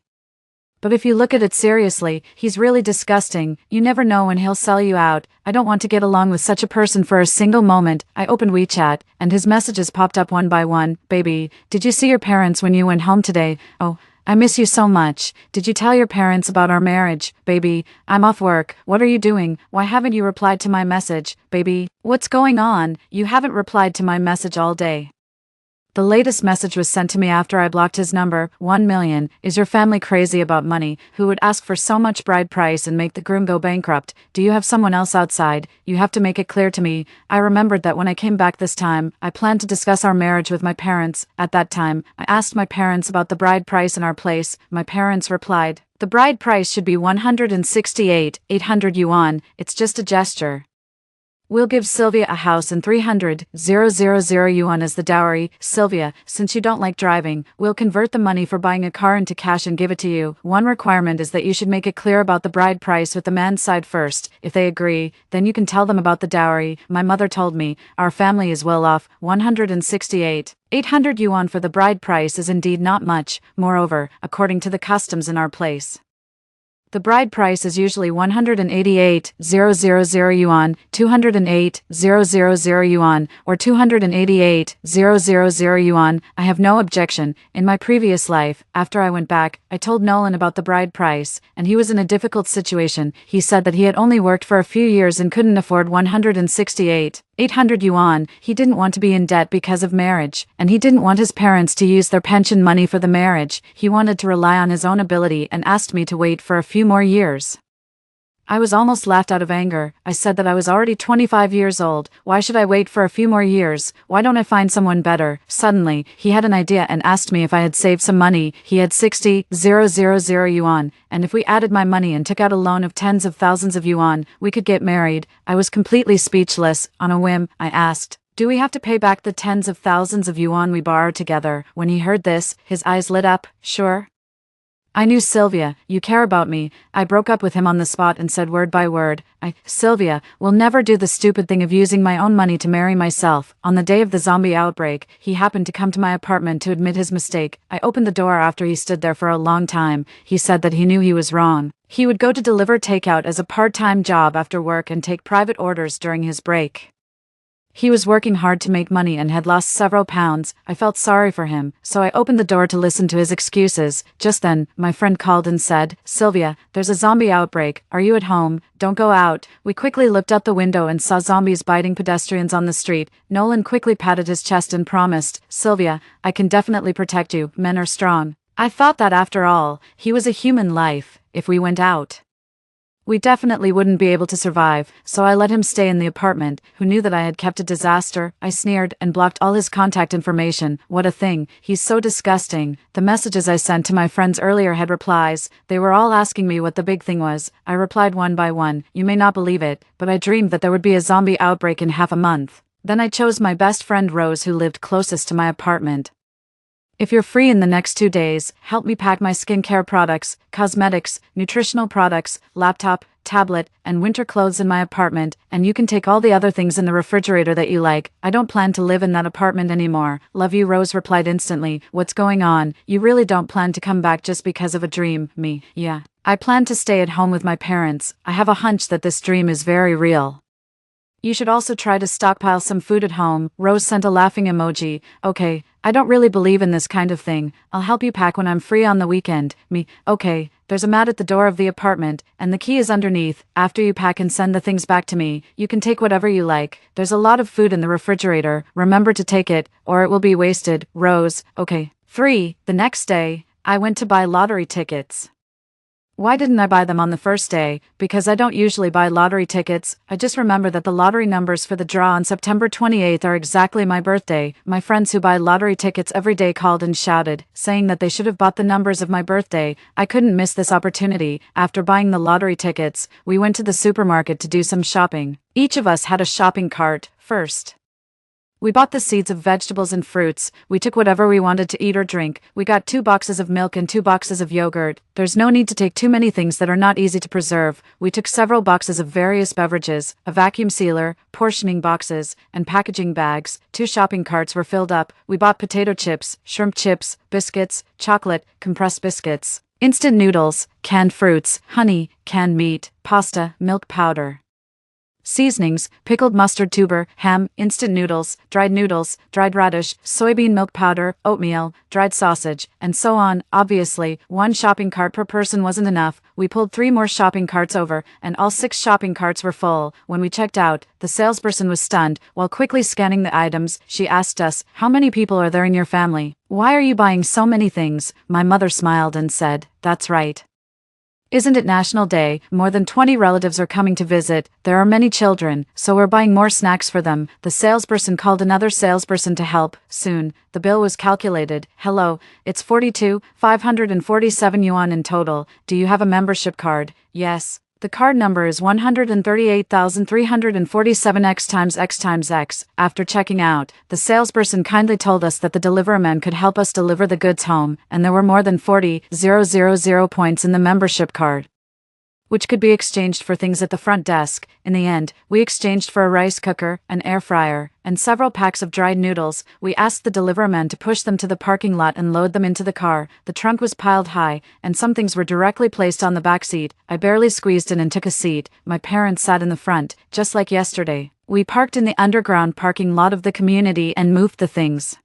But if you look at it seriously, he's really disgusting. You never know when he'll sell you out. I don't want to get along with such a person for a single moment. I opened WeChat, and his messages popped up one by one. "Baby, did you see your parents when you went home today? Oh, I miss you so much. Did you tell your parents about our marriage? Baby, I'm off work. What are you doing? Why haven't you replied to my message? Baby, what's going on? You haven't replied to my message all day." The latest message was sent to me after I blocked his number. 1 million. Is your family crazy about money? Who would ask for so much bride price and make the groom go bankrupt? Do you have someone else outside? You have to make it clear to me. I remembered that when I came back this time, I planned to discuss our marriage with my parents. At that time, I asked my parents about the bride price in our place. My parents replied, "The bride price should be 168,800 yuan. It's just a gesture. We'll give Sylvia a house and 300,000 yuan as the dowry. Sylvia, since you don't like driving, we'll convert the money for buying a car into cash and give it to you. One requirement is that you should make it clear about the bride price with the man's side first. If they agree, then you can tell them about the dowry." My mother told me, "Our family is well off. 168,800 yuan for the bride price is indeed not much. Moreover, according to the customs in our place, the bride price is usually 188,000 yuan, 208,000 yuan, or 288,000 yuan. I have no objection. In my previous life, after I went back, I told Nolan about the bride price, and he was in a difficult situation. He said that he had only worked for a few years and couldn't afford 168,800 yuan. He didn't want to be in debt because of marriage, and he didn't want his parents to use their pension money for the marriage. He wanted to rely on his own ability and asked me to wait for a few more years. I was almost laughed out of anger. I said that I was already 25 years old. Why should I wait for a few more years? Why don't I find someone better? Suddenly, he had an idea and asked me if I had saved some money. He had 60,000 yuan, and if we added my money and took out a loan of tens of thousands of yuan, we could get married. I was completely speechless. On a whim, I asked, "Do we have to pay back the tens of thousands of yuan we borrowed together?" When he heard this, his eyes lit up. "Sure." I knew Sylvia, you care about me. I broke up with him on the spot and said word by word, Sylvia, will never do the stupid thing of using my own money to marry myself." On the day of the zombie outbreak, he happened to come to my apartment to admit his mistake. I opened the door after he stood there for a long time. He said that he knew he was wrong. He would go to deliver takeout as a part-time job after work and take private orders during his break. He was working hard to make money and had lost several pounds. I felt sorry for him, so I opened the door to listen to his excuses. Just then, my friend called and said, "Sylvia, there's a zombie outbreak. Are you at home? Don't go out." We quickly looked out the window and saw zombies biting pedestrians on the street. Nolan quickly patted his chest and promised, "Sylvia, I can definitely protect you. Men are strong." I thought that after all, he was a human life. If we went out, we definitely wouldn't be able to survive, so I let him stay in the apartment. Who knew that I had kept a disaster? I sneered and blocked all his contact information. What a thing, he's so disgusting. The messages I sent to my friends earlier had replies. They were all asking me what the big thing was. I replied one by one. You may not believe it, but I dreamed that there would be a zombie outbreak in half a month. Then I chose my best friend Rose, who lived closest to my apartment. If you're free in the next 2 days, help me pack my skincare products, cosmetics, nutritional products, laptop, tablet, and winter clothes in my apartment, and you can take all the other things in the refrigerator that you like. I don't plan to live in that apartment anymore. Love you, Rose replied instantly. What's going on? You really don't plan to come back just because of a dream? Me, yeah. I plan to stay at home with my parents. I have a hunch that this dream is very real. You should also try to stockpile some food at home. Rose sent a laughing emoji. Okay, I don't really believe in this kind of thing. I'll help you pack when I'm free on the weekend. Me, okay, there's a mat at the door of the apartment, and the key is underneath. After you pack and send the things back to me, you can take whatever you like. There's a lot of food in the refrigerator. Remember to take it, or it will be wasted. Rose, okay. 3. The next day, I went to buy lottery tickets. Why didn't I buy them on the first day? Because I don't usually buy lottery tickets. I just remember that the lottery numbers for the draw on September 28th are exactly my birthday. My friends who buy lottery tickets every day called and shouted, saying that they should have bought the numbers of my birthday. I couldn't miss this opportunity. After buying the lottery tickets, we went to the supermarket to do some shopping. Each of us had a shopping cart. First, we bought the seeds of vegetables and fruits. We took whatever we wanted to eat or drink. We got 2 boxes of milk and 2 boxes of yogurt. There's no need to take too many things that are not easy to preserve. We took several boxes of various beverages, a vacuum sealer, portioning boxes, and packaging bags. 2 shopping carts were filled up. We bought potato chips, shrimp chips, biscuits, chocolate, compressed biscuits, instant noodles, canned fruits, honey, canned meat, pasta, milk powder, seasonings, pickled mustard, tuber, ham, instant noodles, dried radish, soybean milk powder, oatmeal, dried sausage, and so on. Obviously, 1 shopping cart per person wasn't enough. We pulled 3 more shopping carts over, and all 6 shopping carts were full. When we checked out, the salesperson was stunned. While quickly scanning the items, she asked us, "How many people are there in your family? Why are you buying so many things?" My mother smiled and said, "That's right. Isn't it National Day? More than 20 relatives are coming to visit. There are many children, so we're buying more snacks for them." The salesperson called another salesperson to help. Soon, the bill was calculated. "Hello, it's 42,547 yuan in total. Do you have a membership card?" "Yes. The card number is 138,347 X times X times X. After checking out, the salesperson kindly told us that the deliveryman could help us deliver the goods home, and there were more than 40,000 points in the membership card, which could be exchanged for things at the front desk. In the end, we exchanged for a rice cooker, an air fryer, and several packs of dried noodles. We asked the deliverman to push them to the parking lot and load them into the car. The trunk was piled high, and some things were directly placed on the back seat. I barely squeezed in and took a seat. My parents sat in the front, just like yesterday. We parked in the underground parking lot of the community and moved the things.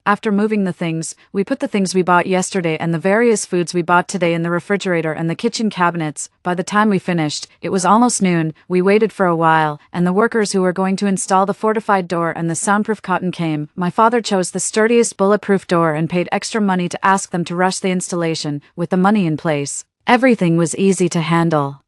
After moving the things, we put the things we bought yesterday and the various foods we bought today in the refrigerator and the kitchen cabinets. By the time we finished, it was almost noon. We waited for a while, and the workers who were going to install the fortified door and the soundproof cotton came. My father chose the sturdiest bulletproof door and paid extra money to ask them to rush the installation. With the money in place, everything was easy to handle.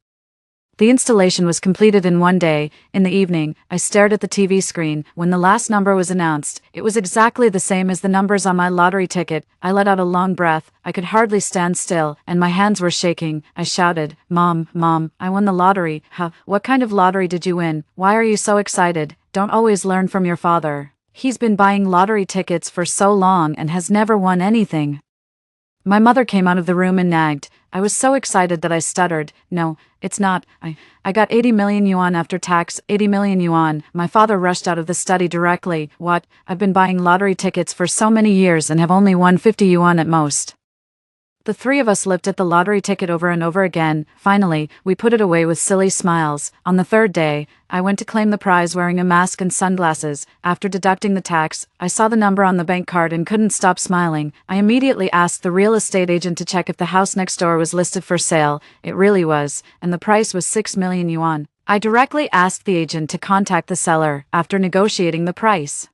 The installation was completed in 1 day. In the evening, I stared at the TV screen. When the last number was announced, it was exactly the same as the numbers on my lottery ticket. I let out a long breath. I could hardly stand still, and my hands were shaking. I shouted, Mom, I won the lottery." "Huh? What kind of lottery did you win? Why are you so excited?" "Don't always learn from your father. He's been buying lottery tickets for so long and has never won anything." My mother came out of the room and nagged. I was so excited that I stuttered, "No, it's not. I got 80 million yuan after tax, 80 million yuan. My father rushed out of the study directly. "What? I've been buying lottery tickets for so many years and have only won 50 yuan at most." The three of us looked at the lottery ticket over and over again. Finally, we put it away with silly smiles. On the third day, I went to claim the prize wearing a mask and sunglasses. After deducting the tax, I saw the number on the bank card and couldn't stop smiling. I immediately asked the real estate agent to check if the house next door was listed for sale. It really was, and the price was 6 million yuan. I directly asked the agent to contact the seller after negotiating the price.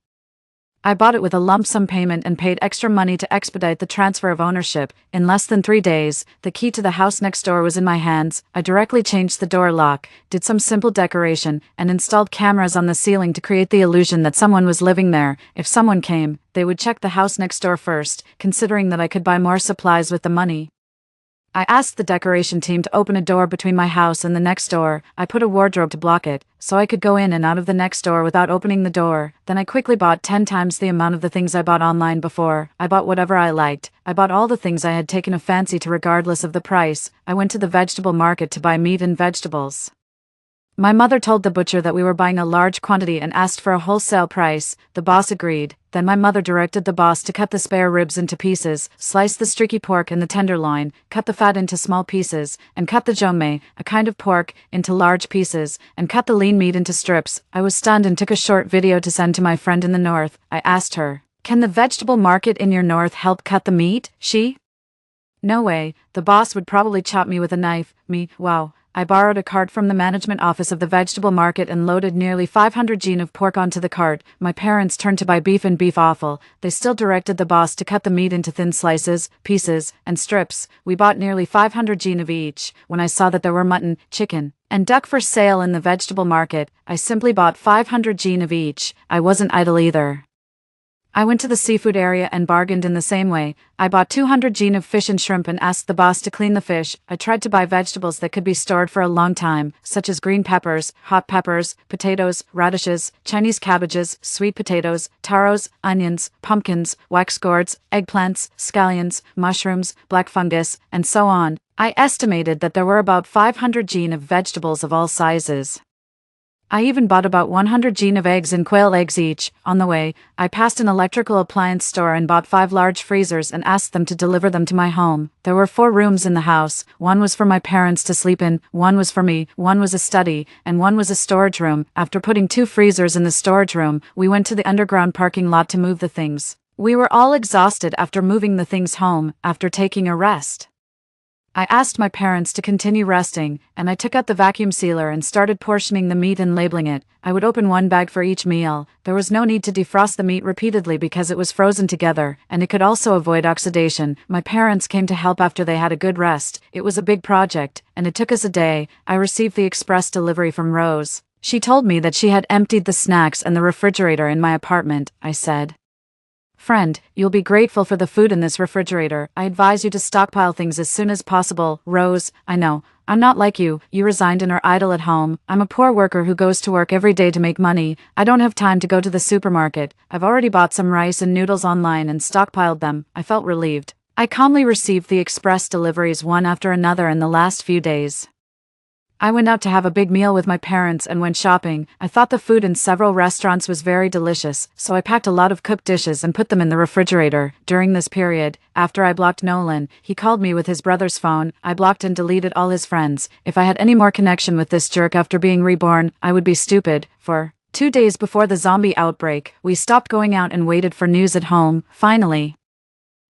I bought it with a lump sum payment and paid extra money to expedite the transfer of ownership. In less than 3 days, the key to the house next door was in my hands. I directly changed the door lock, did some simple decoration, and installed cameras on the ceiling to create the illusion that someone was living there. If someone came, they would check the house next door first, considering that I could buy more supplies with the money. I asked the decoration team to open a door between my house and the next door. I put a wardrobe to block it, so I could go in and out of the next door without opening the door. Then I quickly bought 10 times the amount of the things I bought online before. I bought whatever I liked. I bought all the things I had taken a fancy to regardless of the price. I went to the vegetable market to buy meat and vegetables. My mother told the butcher that we were buying a large quantity and asked for a wholesale price. The boss agreed. Then my mother directed the boss to cut the spare ribs into pieces, slice the streaky pork and the tenderloin, cut the fat into small pieces, and cut the zhongmei, a kind of pork, into large pieces, and cut the lean meat into strips. I was stunned and took a short video to send to my friend in the north. I asked her, "Can the vegetable market in your north help cut the meat?" She, "No way, the boss would probably chop me with a knife." Me, "Wow." I borrowed a cart from the management office of the vegetable market and loaded nearly 500 gene of pork onto the cart. My parents turned to buy beef and beef offal. They still directed the boss to cut the meat into thin slices, pieces, and strips. We bought nearly 500 gene of each. When I saw that there were mutton, chicken, and duck for sale in the vegetable market, I simply bought 500 gene of each. I wasn't idle either. I went to the seafood area and bargained in the same way. I bought 200 gene of fish and shrimp and asked the boss to clean the fish. I tried to buy vegetables that could be stored for a long time, such as green peppers, hot peppers, potatoes, radishes, Chinese cabbages, sweet potatoes, taros, onions, pumpkins, wax gourds, eggplants, scallions, mushrooms, black fungus, and so on. I estimated that there were about 500 gene of vegetables of all sizes. I even bought about 100 gene of eggs and quail eggs each. On the way, I passed an electrical appliance store and bought 5 large freezers and asked them to deliver them to my home. There were 4 rooms in the house. One was for my parents to sleep in, one was for me, one was a study, and one was a storage room. After putting 2 freezers in the storage room, we went to the underground parking lot to move the things. We were all exhausted after moving the things home, after taking a rest. I asked my parents to continue resting, and I took out the vacuum sealer and started portioning the meat and labeling it. I would open 1 bag for each meal. There was no need to defrost the meat repeatedly because it was frozen together, and it could also avoid oxidation. My parents came to help after they had a good rest. It was a big project, and it took us a day. I received the express delivery from Rose. She told me that she had emptied the snacks and the refrigerator in my apartment. I said, "Friend, you'll be grateful for the food in this refrigerator. I advise you to stockpile things as soon as possible." Rose, "I know. I'm not like you. You resigned and are idle at home. I'm a poor worker who goes to work every day to make money. I don't have time to go to the supermarket. I've already bought some rice and noodles online and stockpiled them." I felt relieved. I calmly received the express deliveries one after another in the last few days. I went out to have a big meal with my parents and went shopping. I thought the food in several restaurants was very delicious, so I packed a lot of cooked dishes and put them in the refrigerator. During this period, after I blocked Nolan, he called me with his brother's phone. I blocked and deleted all his friends. If I had any more connection with this jerk after being reborn, I would be stupid. For 2 days before the zombie outbreak, we stopped going out and waited for news at home. Finally,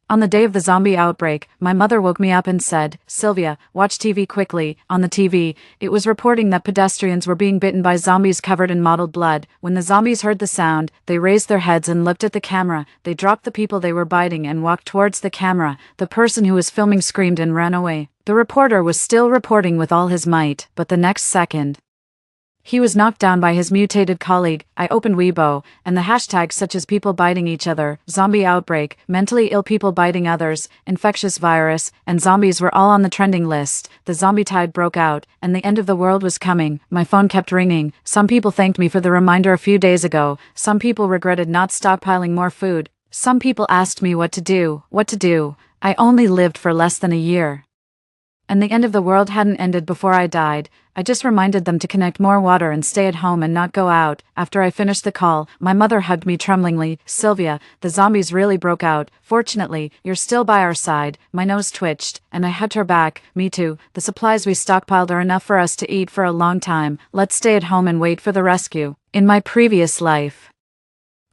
on the day of the zombie outbreak, my mother woke me up and said, "Sylvia, watch TV quickly." On the TV, it was reporting that pedestrians were being bitten by zombies covered in mottled blood. When the zombies heard the sound, they raised their heads and looked at the camera. They dropped the people they were biting and walked towards the camera. The person who was filming screamed and ran away. The reporter was still reporting with all his might, but the next second, he was knocked down by his mutated colleague. I opened Weibo, and the hashtags such as people biting each other, zombie outbreak, mentally ill people biting others, infectious virus, and zombies were all on the trending list. The zombie tide broke out, and the end of the world was coming. My phone kept ringing. Some people thanked me for the reminder a few days ago. Some people regretted not stockpiling more food. Some people asked me what to do. I only lived for less than a year. And the end of the world hadn't ended before I died. I just reminded them to connect more water and stay at home and not go out. After I finished the call, my mother hugged me tremblingly. Sylvia, the zombies really broke out. Fortunately, you're still by our side. My nose twitched, and I hugged her back. Me too. The supplies we stockpiled are enough for us to eat for a long time. Let's stay at home and wait for the rescue. In my previous life,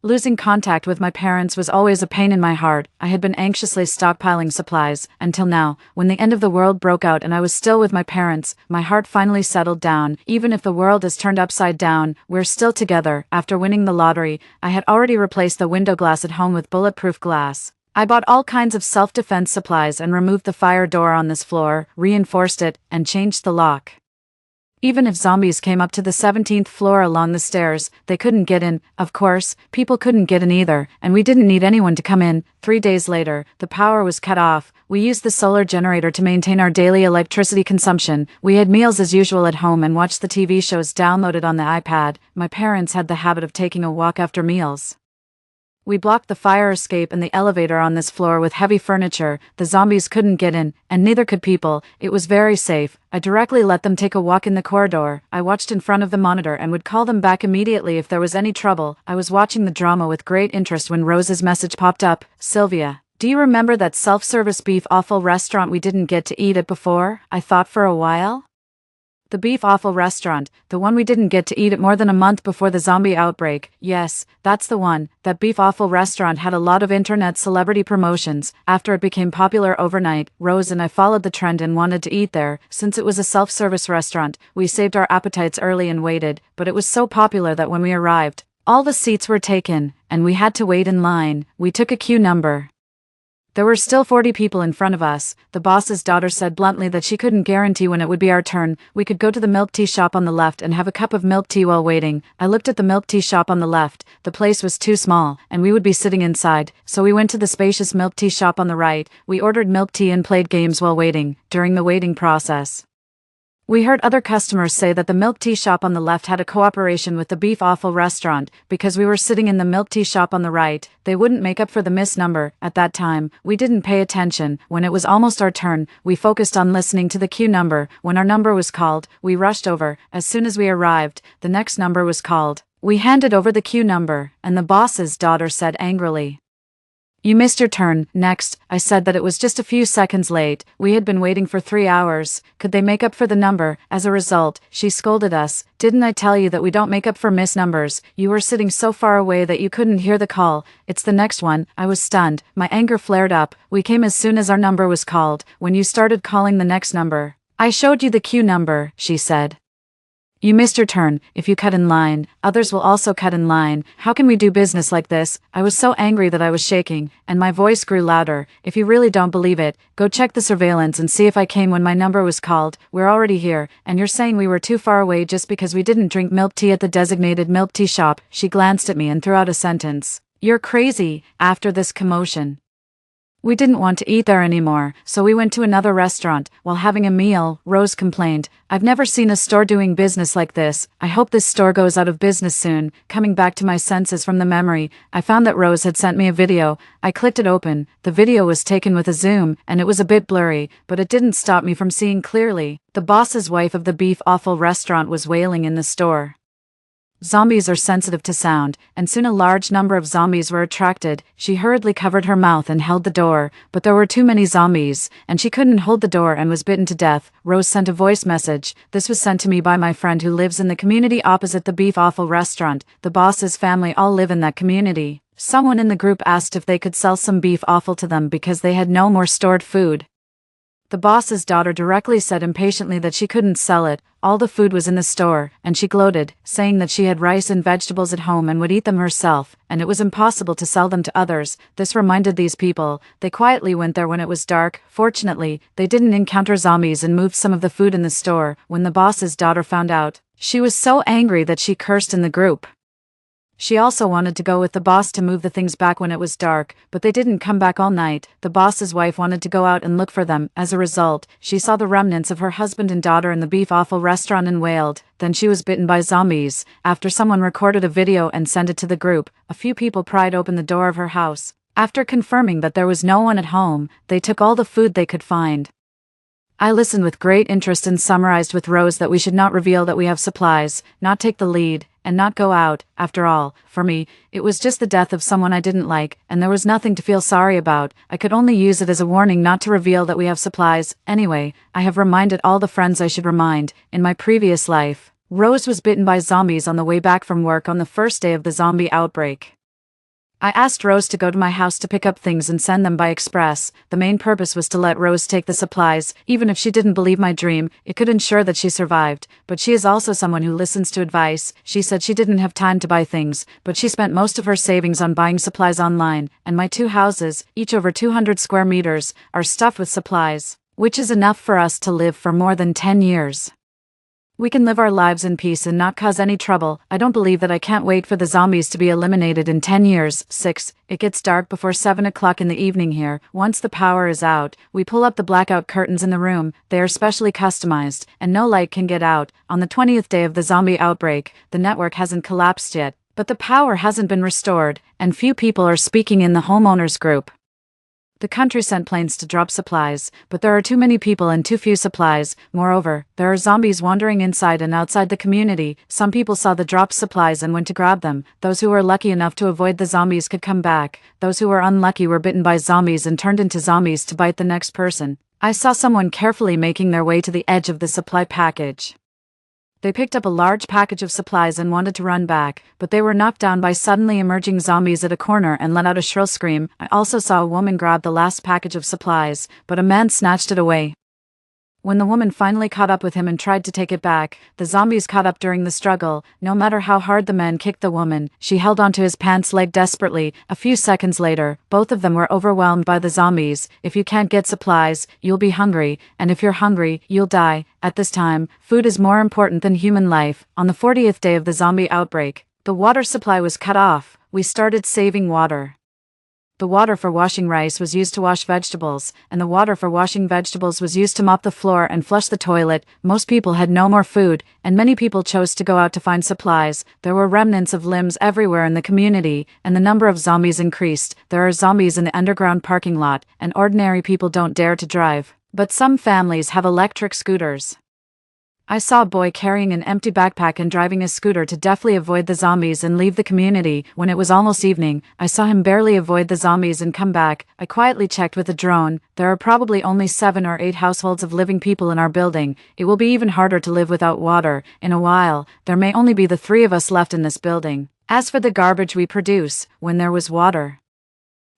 losing contact with my parents was always a pain in my heart. I had been anxiously stockpiling supplies, until now, when the end of the world broke out and I was still with my parents, my heart finally settled down. Even if the world is turned upside down, we're still together. After winning the lottery, I had already replaced the window glass at home with bulletproof glass. I bought all kinds of self-defense supplies and removed the fire door on this floor, reinforced it, and changed the lock. Even if zombies came up to the 17th floor along the stairs, they couldn't get in. Of course, people couldn't get in either, and we didn't need anyone to come in. 3 days later, the power was cut off. We used the solar generator to maintain our daily electricity consumption. We had meals as usual at home and watched the TV shows downloaded on the iPad. My parents had the habit of taking a walk after meals. We blocked the fire escape and the elevator on this floor with heavy furniture. The zombies couldn't get in, and neither could people. It was very safe. I directly let them take a walk in the corridor. I watched in front of the monitor and would call them back immediately if there was any trouble. I was watching the drama with great interest when Rose's message popped up. Sylvia, do you remember that self-service beef offal restaurant we didn't get to eat at before? I thought for a while. The beef offal restaurant, the one we didn't get to eat at more than a month before the zombie outbreak. Yes, that's the one. That beef offal restaurant had a lot of internet celebrity promotions. After it became popular overnight, Rose and I followed the trend and wanted to eat there. Since it was a self-service restaurant, we saved our appetites early and waited, but it was so popular that when we arrived, all the seats were taken, and we had to wait in line. We took a queue number. There were still 40 people in front of us. The boss's daughter said bluntly that she couldn't guarantee when it would be our turn. We could go to the milk tea shop on the left and have a cup of milk tea while waiting. I looked at the milk tea shop on the left. The place was too small, and we would be sitting inside, so we went to the spacious milk tea shop on the right. We ordered milk tea and played games while waiting. During the waiting process, we heard other customers say that the milk tea shop on the left had a cooperation with the beef offal restaurant. Because we were sitting in the milk tea shop on the right, they wouldn't make up for the missed number. At that time, we didn't pay attention. When it was almost our turn, we focused on listening to the queue number. When our number was called, we rushed over. As soon as we arrived, the next number was called. We handed over the queue number, and the boss's daughter said angrily, "You missed your turn." Next, I said that it was just a few seconds late. We had been waiting for 3 hours. Could they make up for the number? As a result, she scolded us. "Didn't I tell you that we don't make up for missed numbers? You were sitting so far away that you couldn't hear the call. It's the next one." I was stunned. My anger flared up. "We came as soon as our number was called. When you started calling the next number, I showed you the queue number," she said. "You missed your turn. If you cut in line, others will also cut in line. How can we do business like this?" I was so angry that I was shaking, and my voice grew louder. "If you really don't believe it, go check the surveillance and see if I came when my number was called. We're already here, and you're saying we were too far away just because we didn't drink milk tea at the designated milk tea shop." She glanced at me and threw out a sentence. "You're crazy." After this commotion, we didn't want to eat there anymore, so we went to another restaurant. While having a meal, Rose complained, "I've never seen a store doing business like this. I hope this store goes out of business soon." Coming back to my senses from the memory, I found that Rose had sent me a video. I clicked it open. The video was taken with a zoom, and it was a bit blurry, but it didn't stop me from seeing clearly. The boss's wife of the beef offal restaurant was wailing in the store. Zombies are sensitive to sound, and soon a large number of zombies were attracted. She hurriedly covered her mouth and held the door, but there were too many zombies, and she couldn't hold the door and was bitten to death. Rose sent a voice message. This was sent to me by my friend who lives in the community opposite the beef offal restaurant. The boss's family all live in that community. Someone in the group asked if they could sell some beef offal to them because they had no more stored food. The boss's daughter directly said impatiently that she couldn't sell it. All the food was in the store, and she gloated, saying that she had rice and vegetables at home and would eat them herself, and it was impossible to sell them to others. This reminded these people. They quietly went there when it was dark. Fortunately, they didn't encounter zombies and moved some of the food in the store. When the boss's daughter found out, she was so angry that she cursed in the group. She also wanted to go with the boss to move the things back when it was dark, but they didn't come back all night. The boss's wife wanted to go out and look for them. As a result, she saw the remnants of her husband and daughter in the beef offal restaurant and wailed. Then she was bitten by zombies. After someone recorded a video and sent it to the group, a few people pried open the door of her house. After confirming that there was no one at home, they took all the food they could find. I listened with great interest and summarized with Rose that we should not reveal that we have supplies, not take the lead, and not go out. After all, for me, it was just the death of someone I didn't like, and there was nothing to feel sorry about. I could only use it as a warning not to reveal that we have supplies. Anyway, I have reminded all the friends I should remind. In my previous life, Rose was bitten by zombies on the way back from work on the first day of the zombie outbreak. I asked Rose to go to my house to pick up things and send them by express. The main purpose was to let Rose take the supplies. Even if she didn't believe my dream, it could ensure that she survived. But she is also someone who listens to advice. She said she didn't have time to buy things, but she spent most of her savings on buying supplies online, and my 2 houses, each over 200 square meters, are stuffed with supplies, which is enough for us to live for more than 10 years. We can live our lives in peace and not cause any trouble. I don't believe that I can't wait for the zombies to be eliminated in 10 years. 6. It gets dark before 7 o'clock in the evening here. Once the power is out, we pull up the blackout curtains in the room. They are specially customized, and no light can get out. On the 20th day of the zombie outbreak, the network hasn't collapsed yet, but the power hasn't been restored, and few people are speaking in the homeowners group. The country sent planes to drop supplies, but there are too many people and too few supplies. Moreover, there are zombies wandering inside and outside the community. Some people saw the dropped supplies and went to grab them. Those who were lucky enough to avoid the zombies could come back. Those who were unlucky were bitten by zombies and turned into zombies to bite the next person. I saw someone carefully making their way to the edge of the supply package. They picked up a large package of supplies and wanted to run back, but they were knocked down by suddenly emerging zombies at a corner and let out a shrill scream. I also saw a woman grab the last package of supplies, but a man snatched it away. When the woman finally caught up with him and tried to take it back, the zombies caught up during the struggle. No matter how hard the man kicked the woman, she held onto his pants leg desperately. A few seconds later, both of them were overwhelmed by the zombies. If you can't get supplies, you'll be hungry, and if you're hungry, you'll die. At this time, food is more important than human life. On the 40th day of the zombie outbreak, the water supply was cut off. We started saving water. The water for washing rice was used to wash vegetables, and the water for washing vegetables was used to mop the floor and flush the toilet. Most people had no more food, and many people chose to go out to find supplies. There were remnants of limbs everywhere in the community, and the number of zombies increased. There are zombies in the underground parking lot, and ordinary people don't dare to drive. But some families have electric scooters. I saw a boy carrying an empty backpack and driving a scooter to deftly avoid the zombies and leave the community. When it was almost evening, I saw him barely avoid the zombies and come back. I quietly checked with a drone. There are probably only 7 or 8 households of living people in our building. It will be even harder to live without water. In a while, there may only be the 3 of us left in this building. As for the garbage we produce, when there was water,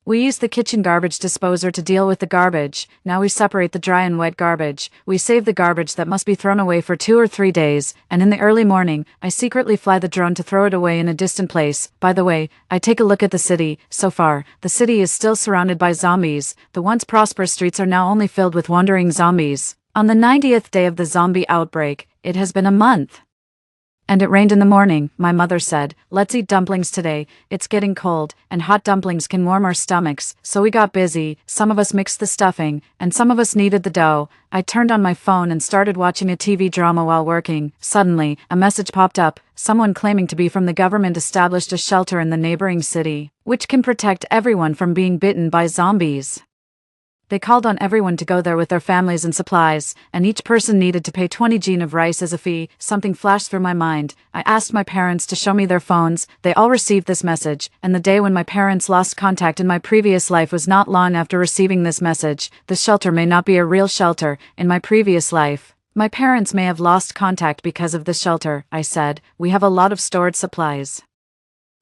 we use the kitchen garbage disposer to deal with the garbage. Now we separate the dry and wet garbage. We save the garbage that must be thrown away for 2 or 3 days, and in the early morning, I secretly fly the drone to throw it away in a distant place. By the way, I take a look at the city. So far, the city is still surrounded by zombies. The once prosperous streets are now only filled with wandering zombies. On the 90th day of the zombie outbreak, it has been a month. And it rained in the morning. My mother said, "Let's eat dumplings today. It's getting cold, and hot dumplings can warm our stomachs." So we got busy. Some of us mixed the stuffing, and some of us kneaded the dough. I turned on my phone and started watching a TV drama while working. Suddenly, a message popped up. Someone claiming to be from the government established a shelter in the neighboring city, which can protect everyone from being bitten by zombies. They called on everyone to go there with their families and supplies, and each person needed to pay 20 gin of rice as a fee. Something flashed through my mind. I asked my parents to show me their phones. They all received this message, and the day when my parents lost contact in my previous life was not long after receiving this message. The shelter may not be a real shelter. In my previous life, my parents may have lost contact because of the shelter. I said, "We have a lot of stored supplies,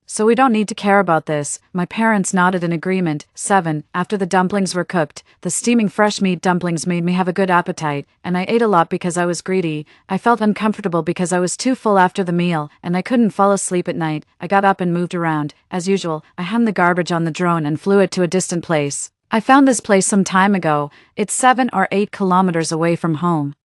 so we don't need to care about this." My parents nodded in agreement. 7. After the dumplings were cooked, the steaming fresh meat dumplings made me have a good appetite, and I ate a lot because I was greedy. I felt uncomfortable because I was too full after the meal, and I couldn't fall asleep at night. I got up and moved around. As usual, I hung the garbage on the drone and flew it to a distant place. I found this place some time ago. It's 7 or 8 kilometers away from home,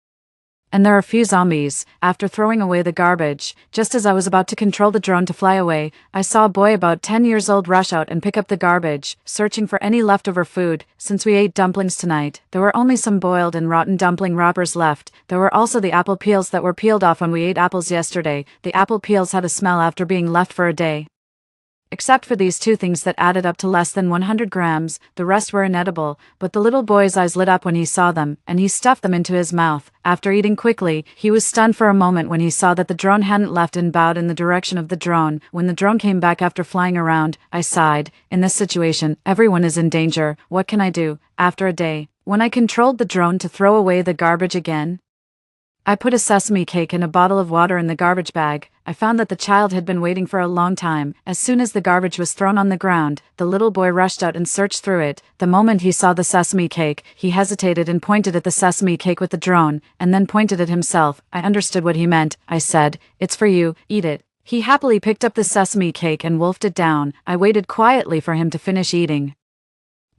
and there are few zombies. After throwing away the garbage, just as I was about to control the drone to fly away, I saw a boy about 10 years old rush out and pick up the garbage, searching for any leftover food. Since we ate dumplings tonight, there were only some boiled and rotten dumpling wrappers left. There were also the apple peels that were peeled off when we ate apples yesterday. The apple peels had a smell after being left for a day. Except for these two things that added up to less than 100 grams, the rest were inedible, but the little boy's eyes lit up when he saw them, and he stuffed them into his mouth. After eating quickly, he was stunned for a moment when he saw that the drone hadn't left and bowed in the direction of the drone. When the drone came back after flying around, I sighed. In this situation, everyone is in danger. What can I do? After a day, when I controlled the drone to throw away the garbage again, I put a sesame cake and a bottle of water in the garbage bag. I found that the child had been waiting for a long time. As soon as the garbage was thrown on the ground, the little boy rushed out and searched through it. The moment he saw the sesame cake, he hesitated and pointed at the sesame cake with the drone, and then pointed at himself. I understood what he meant. I said, "It's for you, eat it." He happily picked up the sesame cake and wolfed it down. I waited quietly for him to finish eating.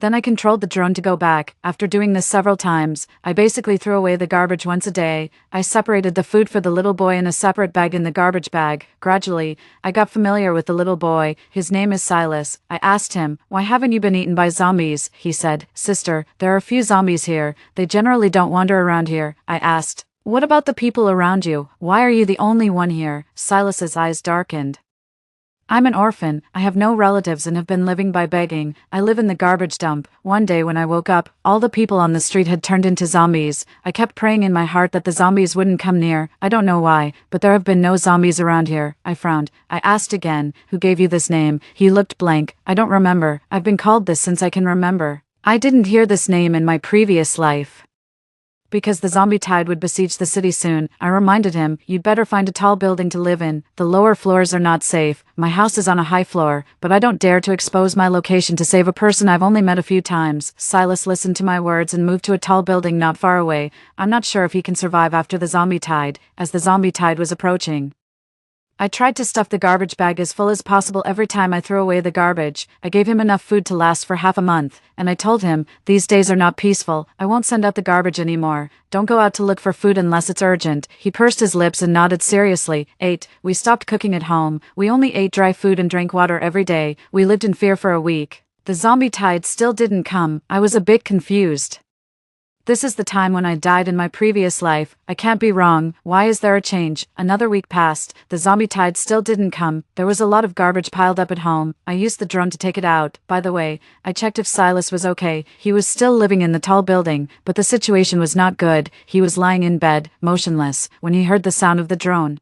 Then I controlled the drone to go back. After doing this several times, I basically threw away the garbage once a day. I separated the food for the little boy in a separate bag in the garbage bag. Gradually, I got familiar with the little boy. His name is Silas. I asked him, "Why haven't you been eaten by zombies?" He said, "Sister, there are a few zombies here. They generally don't wander around here." I asked, "What about the people around you? Why are you the only one here?" Silas's eyes darkened. "I'm an orphan, I have no relatives and have been living by begging. I live in the garbage dump. One day when I woke up, all the people on the street had turned into zombies. I kept praying in my heart that the zombies wouldn't come near. I don't know why, but there have been no zombies around here." I frowned. I asked again, "Who gave you this name?" He looked blank. "I don't remember. I've been called this since I can remember. I didn't hear this name in my previous life." Because the zombie tide would besiege the city soon, I reminded him, "You'd better find a tall building to live in. The lower floors are not safe. My house is on a high floor, but I don't dare to expose my location to save a person I've only met a few times." Silas listened to my words and moved to a tall building not far away. I'm not sure if he can survive after the zombie tide, as the zombie tide was approaching. I tried to stuff the garbage bag as full as possible every time I threw away the garbage. I gave him enough food to last for half a month, and I told him, "These days are not peaceful. I won't send out the garbage anymore. Don't go out to look for food unless it's urgent." He pursed his lips and nodded seriously. 8. We stopped cooking at home. We only ate dry food and drank water every day. We lived in fear for a week. The zombie tide still didn't come. I was a bit confused. This is the time when I died in my previous life. I can't be wrong. Why is there a change? Another week passed. The zombie tide still didn't come. There was a lot of garbage piled up at home. I used the drone to take it out. By the way, I checked if Silas was okay. He was still living in the tall building, but the situation was not good. He was lying in bed, motionless, when he heard the sound of the drone.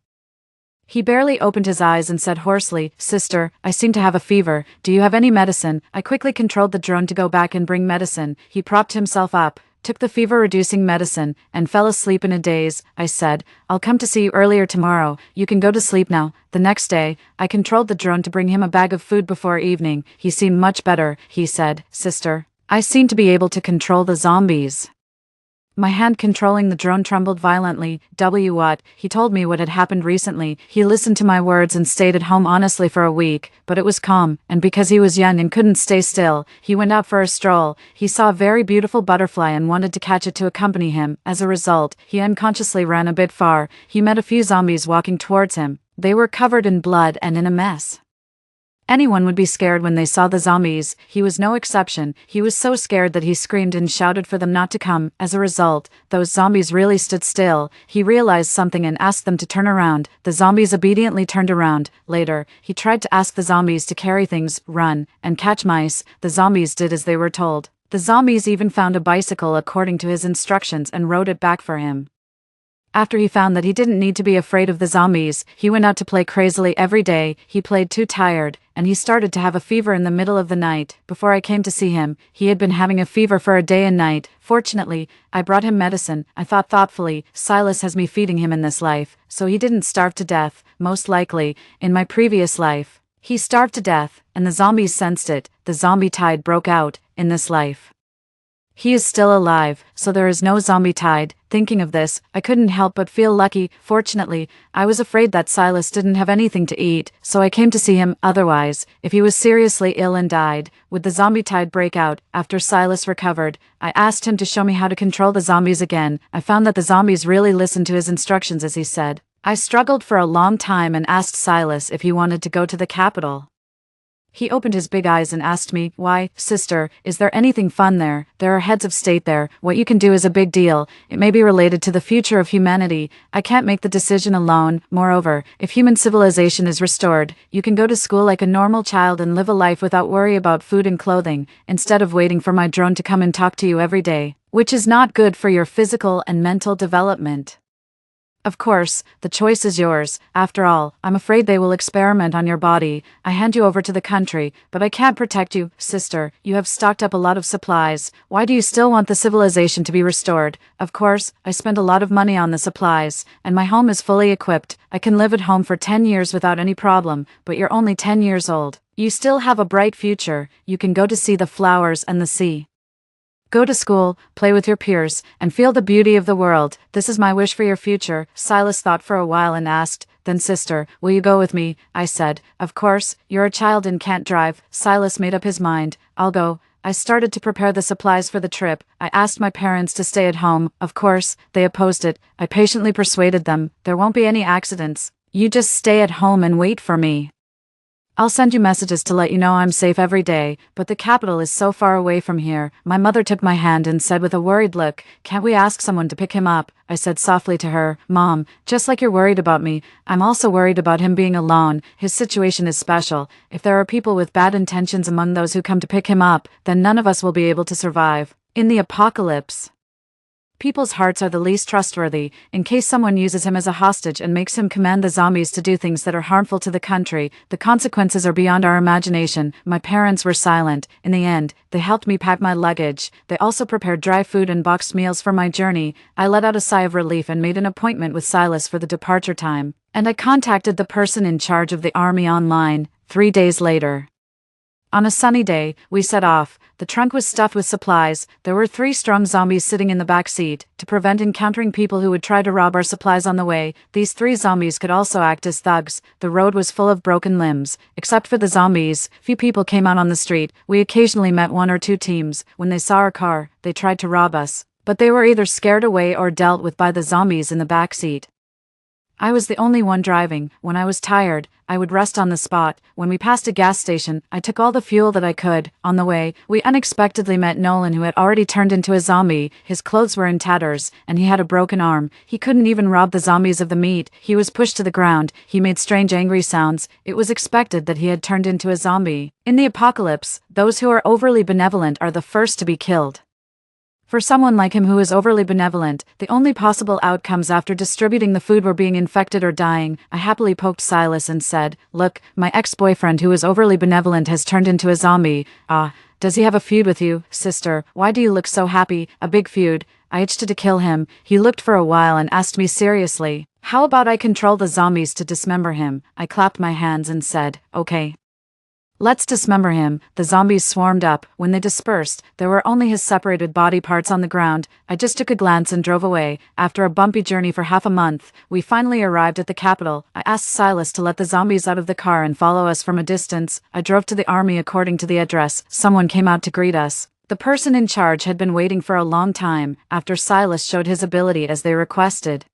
He barely opened his eyes and said hoarsely, "Sister, I seem to have a fever. Do you have any medicine?" I quickly controlled the drone to go back and bring medicine. He propped himself up, took the fever-reducing medicine, and fell asleep in a daze. I said, "I'll come to see you earlier tomorrow. You can go to sleep now." The next day, I controlled the drone to bring him a bag of food before evening. He seemed much better. He said, "Sister, I seem to be able to control the zombies." My hand controlling the drone trembled violently. What? He told me what had happened recently. He listened to my words and stayed at home honestly for a week, but it was calm, and because he was young and couldn't stay still, he went out for a stroll. He saw a very beautiful butterfly and wanted to catch it to accompany him. As a result, he unconsciously ran a bit far. He met a few zombies walking towards him. They were covered in blood and in a mess. Anyone would be scared when they saw the zombies. He was no exception. He was so scared that he screamed and shouted for them not to come. As a result, those zombies really stood still. He realized something and asked them to turn around. The zombies obediently turned around. Later, he tried to ask the zombies to carry things, run, and catch mice. The zombies did as they were told. The zombies even found a bicycle according to his instructions and rode it back for him. After he found that he didn't need to be afraid of the zombies, he went out to play crazily every day. He played too tired, and he started to have a fever in the middle of the night. Before I came to see him, he had been having a fever for a day and night. Fortunately, I brought him medicine. I thought thoughtfully, Silas has me feeding him in this life, so he didn't starve to death. Most likely, in my previous life, he starved to death, and the zombies sensed it. The zombie tide broke out in this life. He is still alive, so there is no zombie tide. Thinking of this, I couldn't help but feel lucky. Fortunately, I was afraid that Silas didn't have anything to eat, so I came to see him. Otherwise, if he was seriously ill and died, would the zombie tide break out? After Silas recovered, I asked him to show me how to control the zombies again. I found that the zombies really listened to his instructions as he said. I struggled for a long time and asked Silas if he wanted to go to the capital. He opened his big eyes and asked me, "Why, sister, is there anything fun there? There are heads of state there. What you can do is a big deal. It may be related to the future of humanity. I can't make the decision alone. Moreover, if human civilization is restored, you can go to school like a normal child and live a life without worry about food and clothing, instead of waiting for my drone to come and talk to you every day, which is not good for your physical and mental development. Of course, the choice is yours. After all, I'm afraid they will experiment on your body. I hand you over to the country, but I can't protect you, sister. You have stocked up a lot of supplies. Why do you still want the civilization to be restored? Of course, I spend a lot of money on the supplies, and my home is fully equipped. I can live at home for 10 years without any problem, but you're only 10 years old. You still have a bright future. You can go to see the flowers and the sea. Go to school, play with your peers, and feel the beauty of the world. This is my wish for your future." Silas thought for a while and asked, "Then sister, will you go with me?" I said, "Of course, you're a child and can't drive." Silas made up his mind. "I'll go." I started to prepare the supplies for the trip. I asked my parents to stay at home. Of course, they opposed it. I patiently persuaded them. "There won't be any accidents. You just stay at home and wait for me. I'll send you messages to let you know I'm safe every day, but the capital is so far away from here." My mother took my hand and said with a worried look, "Can't we ask someone to pick him up?" I said softly to her, "Mom, just like you're worried about me, I'm also worried about him being alone. His situation is special. If there are people with bad intentions among those who come to pick him up, then none of us will be able to survive. In the apocalypse, people's hearts are the least trustworthy. In case someone uses him as a hostage and makes him command the zombies to do things that are harmful to the country, the consequences are beyond our imagination." My parents were silent. In the end, they helped me pack my luggage. They also prepared dry food and boxed meals for my journey. I let out a sigh of relief and made an appointment with Silas for the departure time. And I contacted the person in charge of the army online. 3 days later, on a sunny day, we set off. The trunk was stuffed with supplies. There were 3 strong zombies sitting in the back seat. To prevent encountering people who would try to rob our supplies on the way, these 3 zombies could also act as thugs. The road was full of broken limbs. Except for the zombies, few people came out on the street. We occasionally met 1 or 2 teams. When they saw our car, they tried to rob us, but they were either scared away or dealt with by the zombies in the back seat. I was the only one driving. When I was tired, I would rest on the spot. When we passed a gas station, I took all the fuel that I could. On the way, we unexpectedly met Nolan, who had already turned into a zombie. His clothes were in tatters, and he had a broken arm. He couldn't even rob the zombies of the meat. He was pushed to the ground. He made strange angry sounds. It was expected that he had turned into a zombie. In the apocalypse, those who are overly benevolent are the first to be killed. For someone like him who is overly benevolent, the only possible outcomes after distributing the food were being infected or dying. I happily poked Silas and said, "Look, my ex-boyfriend who is overly benevolent has turned into a zombie. Ah, does he have a feud with you, sister? Why do you look so happy?" "A big feud. I itched to kill him." He looked for a while and asked me seriously, "How about I control the zombies to dismember him?" I clapped my hands and said, "Okay. Let's dismember him." The zombies swarmed up. When they dispersed, there were only his separated body parts on the ground. I just took a glance and drove away. After a bumpy journey for half a month, we finally arrived at the capital. I asked Silas to let the zombies out of the car and follow us from a distance. I drove to the army according to the address. Someone came out to greet us. The person in charge had been waiting for a long time, after Silas showed his ability as they requested.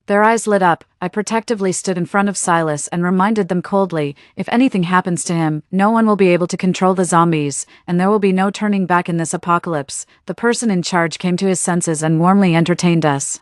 Their eyes lit up. I protectively stood in front of Silas and reminded them coldly, "If anything happens to him, no one will be able to control the zombies, and there will be no turning back in this apocalypse." The person in charge came to his senses and warmly entertained us.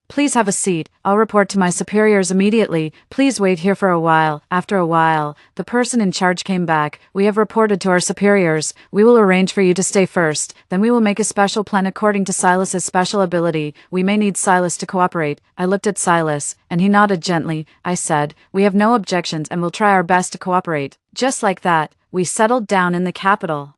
"Please have a seat. I'll report to my superiors immediately. Please wait here for a while." After a while, the person in charge came back. "We have reported to our superiors. We will arrange for you to stay first. Then we will make a special plan according to Silas's special ability. We may need Silas to cooperate." I looked at Silas, and he nodded gently. I said, "We have no objections and will try our best to cooperate." Just like that, we settled down in the capital.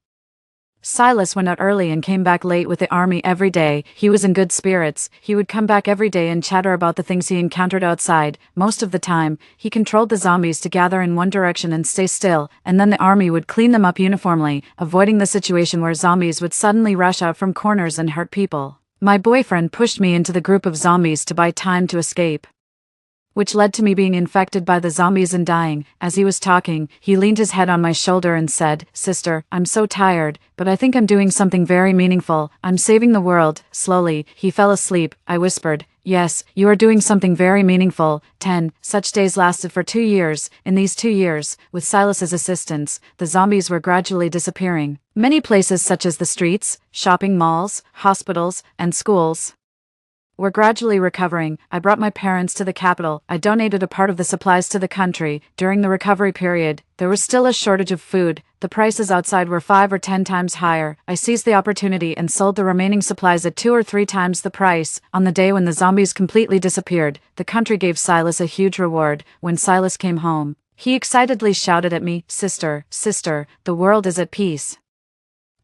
Silas went out early and came back late with the army every day. He was in good spirits. He would come back every day and chatter about the things he encountered outside. Most of the time, he controlled the zombies to gather in one direction and stay still, and then the army would clean them up uniformly, avoiding the situation where zombies would suddenly rush out from corners and hurt people. My boyfriend pushed me into the group of zombies to buy time to escape. which led to me being infected by the zombies and dying. As he was talking, he leaned his head on my shoulder and said, "Sister, I'm so tired, but I think I'm doing something very meaningful. I'm saving the world." Slowly, he fell asleep. I whispered, "Yes, you are doing something very meaningful." 10 such days lasted for 2 years. In these 2 years, with Silas's assistance, the zombies were gradually disappearing. Many places such as the streets, shopping malls, hospitals, and schools were gradually recovering. I brought my parents to the capital. I donated a part of the supplies to the country. During the recovery period, there was still a shortage of food. The prices outside were 5 or 10 times higher. I seized the opportunity and sold the remaining supplies at 2 or 3 times the price. On the day when the zombies completely disappeared, the country gave Silas a huge reward. When Silas came home, he excitedly shouted at me, "Sister, sister, the world is at peace."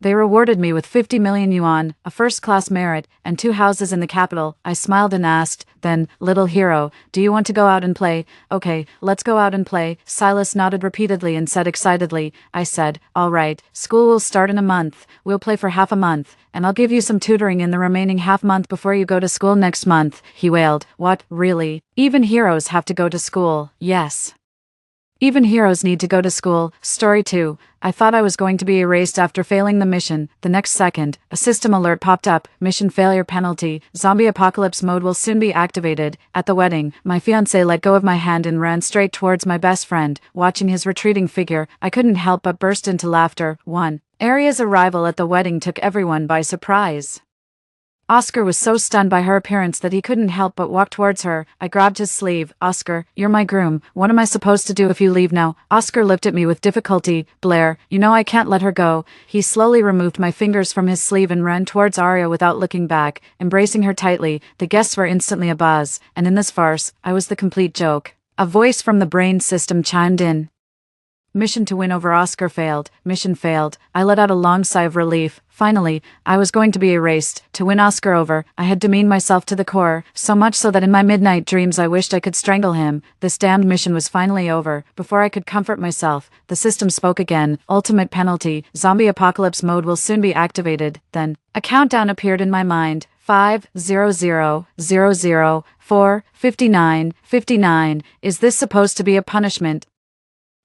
They rewarded me with 50 million yuan, a first-class merit, and 2 houses in the capital. I smiled and asked, "Then, little hero, do you want to go out and play?" "Okay, let's go out and play." Silas nodded repeatedly and said excitedly. I said, "All right, school will start in a month. We'll play for half a month, and I'll give you some tutoring in the remaining half month before you go to school next month." He wailed, "What, really? Even heroes have to go to school?" "Yes. Even heroes need to go to school." Story 2. I thought I was going to be erased after failing the mission. The next second, a system alert popped up. "Mission failure penalty. Zombie apocalypse mode will soon be activated." At the wedding, my fiancé let go of my hand and ran straight towards my best friend. Watching his retreating figure, I couldn't help but burst into laughter. 1. Aria's arrival at the wedding took everyone by surprise. Oscar was so stunned by her appearance that he couldn't help but walk towards her. I grabbed his sleeve. "Oscar, you're my groom. What am I supposed to do if you leave now?" Oscar looked at me with difficulty. "Blair, you know I can't let her go." He slowly removed my fingers from his sleeve and ran towards Aria without looking back, embracing her tightly. The guests were instantly abuzz, and in this farce, I was the complete joke. A voice from the brain system chimed in. Mission to win over Oscar failed. Mission failed. I let out a long sigh of relief. Finally, I was going to be erased. To win Oscar over, I had demeaned myself to the core, so much so that in my midnight dreams I wished I could strangle him. This damned mission was finally over. Before I could comfort myself, the system spoke again. "Ultimate penalty. Zombie apocalypse mode will soon be activated." Then, a countdown appeared in my mind. 50000045959. Is this supposed to be a punishment?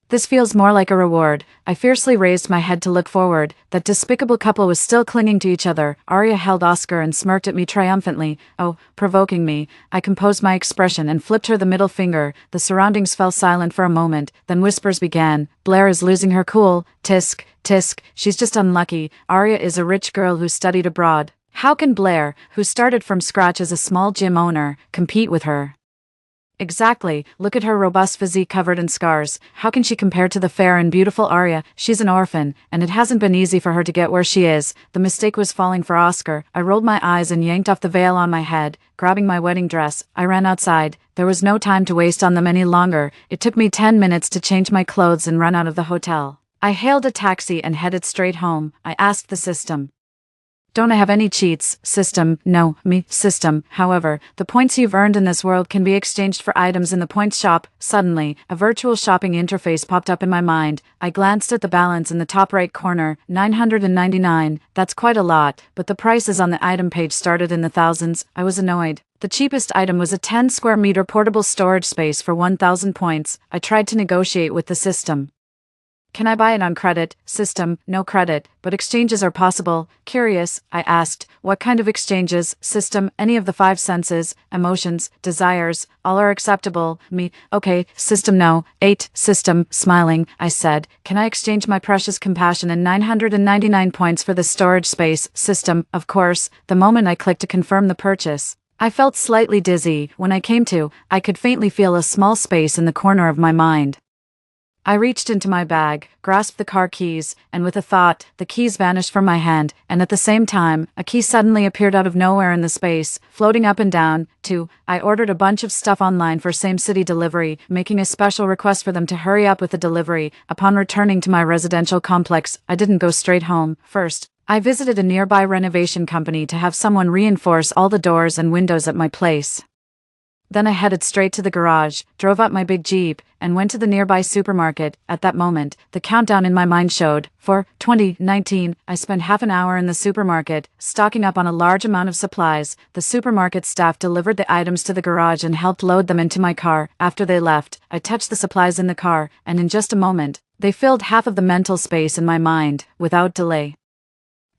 This feels more like a reward. I fiercely raised my head to look forward. That despicable couple was still clinging to each other. Arya held Oscar and smirked at me triumphantly. Oh, provoking me. I composed my expression and flipped her the middle finger. The surroundings fell silent for a moment. Then whispers began. "Blair is losing her cool. Tisk, tisk. She's just unlucky. Arya is a rich girl who studied abroad. How can Blair, who started from scratch as a small gym owner, compete with her?" Exactly. Look at her robust physique covered in scars. How can she compare to the fair and beautiful Arya? She's an orphan, and it hasn't been easy for her to get where she is. The mistake was falling for Oscar. I rolled my eyes and yanked off the veil on my head. Grabbing my wedding dress, I ran outside. There was no time to waste on them any longer. It took me 10 minutes to change my clothes and run out of the hotel. I hailed a taxi and headed straight home. I asked the system, "Don't I have any cheats?" System, "No, me, system. However, the points you've earned in this world can be exchanged for items in the points shop." Suddenly, a virtual shopping interface popped up in my mind. I glanced at the balance in the top right corner, 999. That's quite a lot, but the prices on the item page started in the thousands. I was annoyed. The cheapest item was a 10 square meter portable storage space for 1,000 points. I tried to negotiate with the system. "Can I buy it on credit?" System, "No credit, but exchanges are possible." Curious, I asked, "What kind of exchanges?" System, "Any of the 5 senses, emotions, desires, all are acceptable." Me, "Okay." System, "No." 8. System, smiling, I said, "Can I exchange my precious compassion and 999 points for the storage space?" System, "Of course." The moment I clicked to confirm the purchase, I felt slightly dizzy. When I came to, I could faintly feel a small space in the corner of my mind. I reached into my bag, grasped the car keys, and with a thought, the keys vanished from my hand, and at the same time, a key suddenly appeared out of nowhere in the space, floating up and down. 2. I ordered a bunch of stuff online for same-city delivery, making a special request for them to hurry up with the delivery. Upon returning to my residential complex, I didn't go straight home. First, I visited a nearby renovation company to have someone reinforce all the doors and windows at my place. Then I headed straight to the garage, drove up my big Jeep, and went to the nearby supermarket. At that moment, the countdown in my mind showed. For 2019, I spent half an hour in the supermarket, stocking up on a large amount of supplies. The supermarket staff delivered the items to the garage and helped load them into my car. After they left, I touched the supplies in the car, and in just a moment, they filled half of the mental space in my mind, without delay.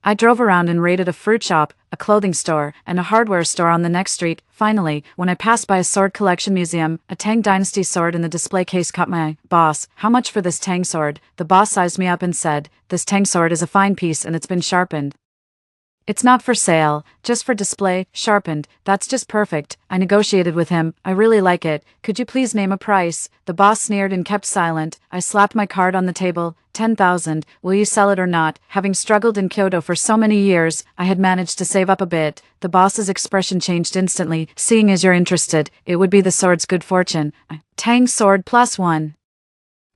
I drove around and raided a fruit shop, a clothing store, and a hardware store on the next street. Finally, when I passed by a sword collection museum, a Tang Dynasty sword in the display case caught my eye. "Boss, how much for this Tang sword?" The boss sized me up and said, "This Tang sword is a fine piece and it's been sharpened. It's not for sale, just for display." Sharpened, that's just perfect. I negotiated with him. "I really like it. Could you please name a price?" The boss sneered and kept silent. I slapped my card on the table. 10,000. Will you sell it or not? Having struggled in Kyoto for so many years, I had managed to save up a bit. The boss's expression changed instantly. "Seeing as you're interested, it would be the sword's good fortune. Tang sword +1.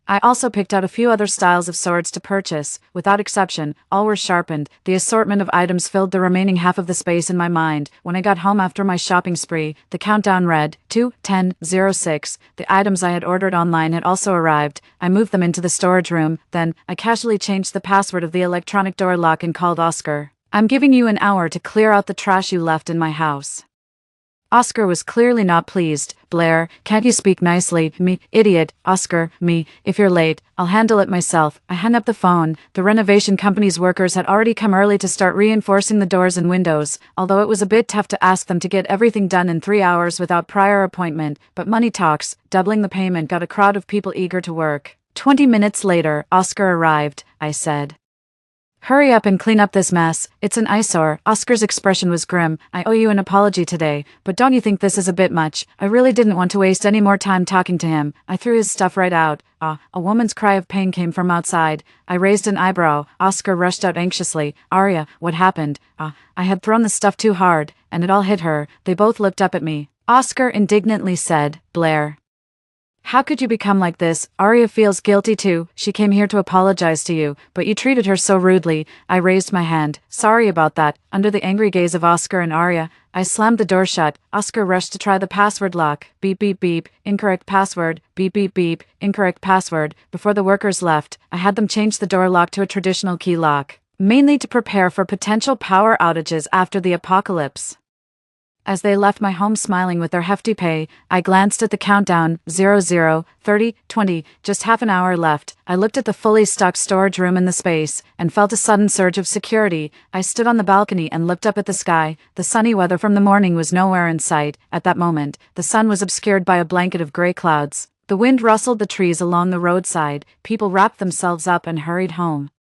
I also picked out a few other styles of swords to purchase. Without exception, all were sharpened. The assortment of items filled the remaining half of the space in my mind. When I got home after my shopping spree, the countdown read 2:10:06. The items I had ordered online had also arrived. I moved them into the storage room. Then, I casually changed the password of the electronic door lock and called Oscar. "I'm giving you an hour to clear out the trash you left in my house." Oscar was clearly not pleased. "Blair, can't you speak nicely?" "Me, idiot." "Oscar, me, if you're late, I'll handle it myself." I hung up the phone. The renovation company's workers had already come early to start reinforcing the doors and windows, although it was a bit tough to ask them to get everything done in 3 hours without prior appointment. But money talks. Doubling the payment got a crowd of people eager to work. 20 minutes later, Oscar arrived. I said, "Hurry up and clean up this mess. It's an eyesore." Oscar's expression was grim. "I owe you an apology today, but don't you think this is a bit much?" I really didn't want to waste any more time talking to him. I threw his stuff right out. A woman's cry of pain came from outside. I raised an eyebrow. Oscar rushed out anxiously. "Arya, what happened?" I had thrown the stuff too hard, and it all hit her." They both looked up at me. Oscar indignantly said, "Blair, how could you become like this? Arya feels guilty too. She came here to apologize to you, but you treated her so rudely." I raised my hand. "Sorry about that." Under the angry gaze of Oscar and Arya, I slammed the door shut. Oscar rushed to try the password lock. Beep beep beep, incorrect password. Beep beep beep, incorrect password. Before the workers left, I had them change the door lock to a traditional key lock, mainly to prepare for potential power outages after the apocalypse. As they left my home smiling with their hefty pay, I glanced at the countdown, 00, 30, 20, just half an hour left. I looked at the fully stocked storage room in the space, and felt a sudden surge of security. I stood on the balcony and looked up at the sky. The sunny weather from the morning was nowhere in sight. At that moment, the sun was obscured by a blanket of gray clouds. The wind rustled the trees along the roadside. People wrapped themselves up and hurried home.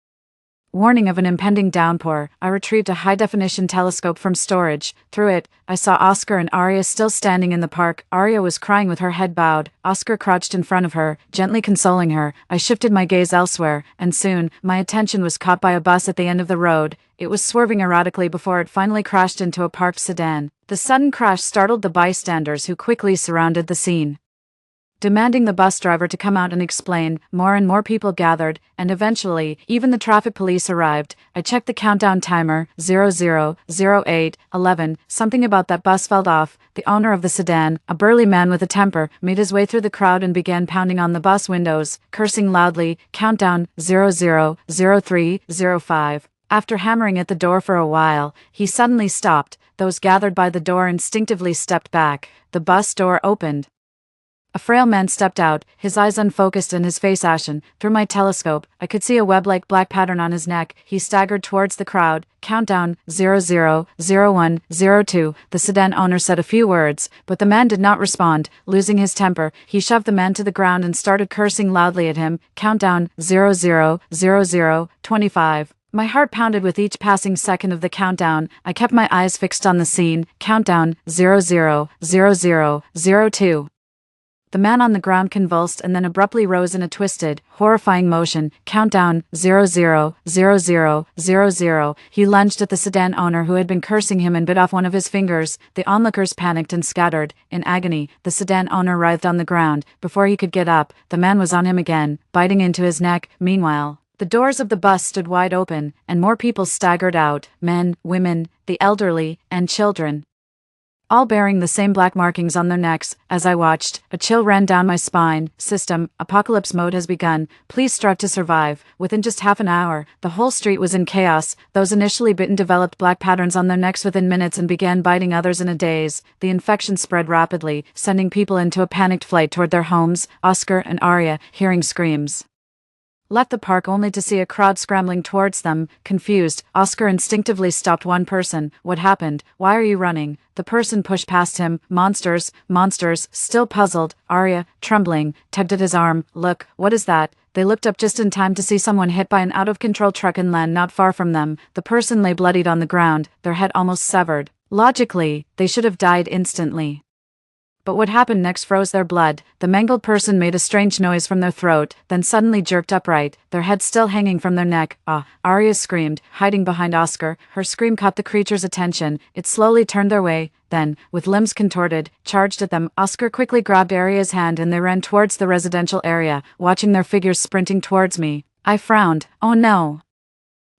Warning of an impending downpour, I retrieved a high-definition telescope from storage. Through it, I saw Oscar and Arya still standing in the park. Arya was crying with her head bowed. Oscar crouched in front of her, gently consoling her. I shifted my gaze elsewhere, and soon, my attention was caught by a bus at the end of the road. It was swerving erratically before it finally crashed into a parked sedan. The sudden crash startled the bystanders who quickly surrounded the scene, demanding the bus driver to come out and explain. More and more people gathered, and eventually, even the traffic police arrived. I checked the countdown timer, 00, 08, 11. Something about that bus felt off. The owner of the sedan, a burly man with a temper, made his way through the crowd and began pounding on the bus windows, cursing loudly. Countdown, 00, 03, 05. After hammering at the door for a while, he suddenly stopped. Those gathered by the door instinctively stepped back. The bus door opened. A frail man stepped out, his eyes unfocused and his face ashen. Through my telescope, I could see a web-like black pattern on his neck. He staggered towards the crowd. Countdown, 00, 01, 02. The sedan owner said a few words, but the man did not respond. Losing his temper, he shoved the man to the ground and started cursing loudly at him. Countdown, 00, 00, 25. My heart pounded with each passing second of the countdown. I kept my eyes fixed on the scene. Countdown, 00, 00, 02. The man on the ground convulsed and then abruptly rose in a twisted, horrifying motion. Countdown, 00, 00, 00. He lunged at the sedan owner who had been cursing him and bit off one of his fingers. The onlookers panicked and scattered. In agony, the sedan owner writhed on the ground. Before he could get up, the man was on him again, biting into his neck. Meanwhile, the doors of the bus stood wide open, and more people staggered out. Men, women, the elderly, and children. all bearing the same black markings on their necks. As I watched, a chill ran down my spine. System, apocalypse mode has begun. Please strive to survive. Within just half an hour, the whole street was in chaos. Those initially bitten developed black patterns on their necks within minutes and began biting others in a daze. The infection spread rapidly, sending people into a panicked flight toward their homes. Oscar and Arya, hearing screams, left the park only to see a crowd scrambling towards them. Confused, Oscar instinctively stopped one person. What happened? Why are you running? The person pushed past him. Monsters, monsters. Still puzzled, Arya, trembling, tugged at his arm. Look, what is that? They looked up just in time to see someone hit by an out-of-control truck and land not far from them. The person lay bloodied on the ground, their head almost severed. Logically, they should have died instantly. But what happened next froze their blood. The mangled person made a strange noise from their throat, then suddenly jerked upright, their heads still hanging from their neck. Ah! Arya screamed, hiding behind Oscar. Her scream caught the creature's attention. It slowly turned their way, then, with limbs contorted, charged at them. Oscar quickly grabbed Arya's hand and they ran towards the residential area, watching their figures sprinting towards me. I frowned. Oh no!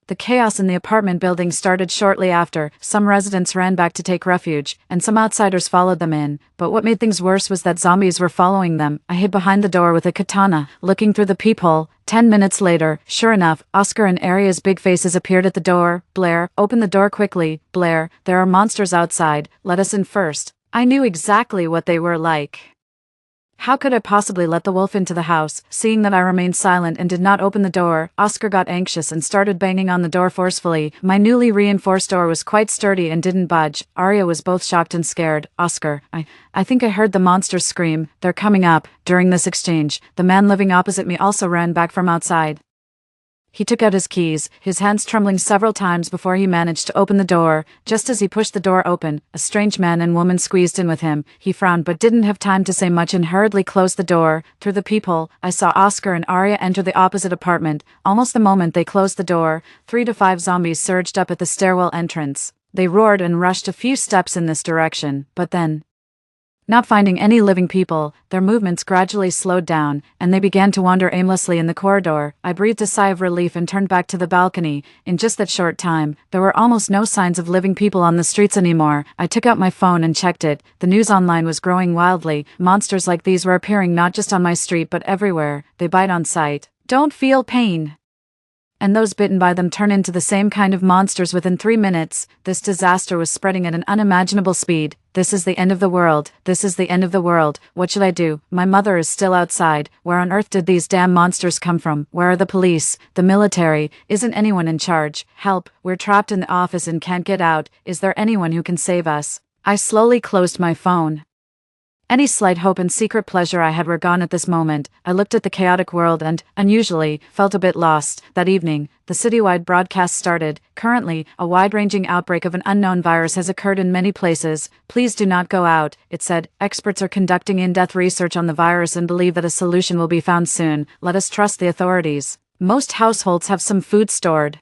The chaos in the apartment building started shortly after. Some residents ran back to take refuge, and some outsiders followed them in. But what made things worse was that zombies were following them. I hid behind the door with a katana, looking through the peephole. 10 minutes later, sure enough, Oscar and Arya's big faces appeared at the door. Blair, open the door quickly. Blair, there are monsters outside. Let us in first. I knew exactly what they were like. How could I possibly let the wolf into the house? Seeing that I remained silent and did not open the door, Oscar got anxious and started banging on the door forcefully. My newly reinforced door was quite sturdy and didn't budge. Arya was both shocked and scared. Oscar, I think I heard the monsters scream. They're coming up. During this exchange, the man living opposite me also ran back from outside. He took out his keys, his hands trembling several times before he managed to open the door. Just as he pushed the door open, a strange man and woman squeezed in with him. He frowned but didn't have time to say much and hurriedly closed the door. Through the peephole, I saw Oscar and Arya enter the opposite apartment. Almost the moment they closed the door, 3 to 5 zombies surged up at the stairwell entrance. They roared and rushed a few steps in this direction, but then, not finding any living people, their movements gradually slowed down, and they began to wander aimlessly in the corridor. I breathed a sigh of relief and turned back to the balcony. In just that short time, there were almost no signs of living people on the streets anymore. I took out my phone and checked it. The news online was growing wildly. Monsters like these were appearing not just on my street but everywhere. They bite on sight. Don't feel pain. And those bitten by them turn into the same kind of monsters within 3 minutes. This disaster was spreading at an unimaginable speed. This is the end of the world. This is the end of the world. What should I do? My mother is still outside. Where on earth did these damn monsters come from? Where are the police? The military? Isn't anyone in charge? Help, we're trapped in the office and can't get out. Is there anyone who can save us? I slowly closed my phone. Any slight hope and secret pleasure I had were gone at this moment. I looked at the chaotic world and, unusually, felt a bit lost. That evening, the citywide broadcast started. Currently, a wide-ranging outbreak of an unknown virus has occurred in many places. Please do not go out, it said. Experts are conducting in-depth research on the virus and believe that a solution will be found soon. Let us trust the authorities. Most households have some food stored,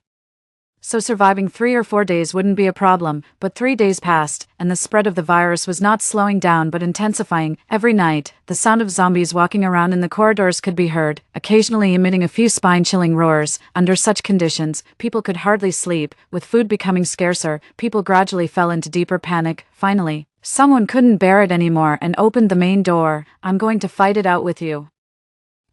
so surviving 3 or 4 days wouldn't be a problem. But 3 days passed, and the spread of the virus was not slowing down but intensifying. Every night, the sound of zombies walking around in the corridors could be heard, occasionally emitting a few spine-chilling roars. Under such conditions, people could hardly sleep. With food becoming scarcer, people gradually fell into deeper panic. Finally, someone couldn't bear it anymore and opened the main door. I'm going to fight it out with you.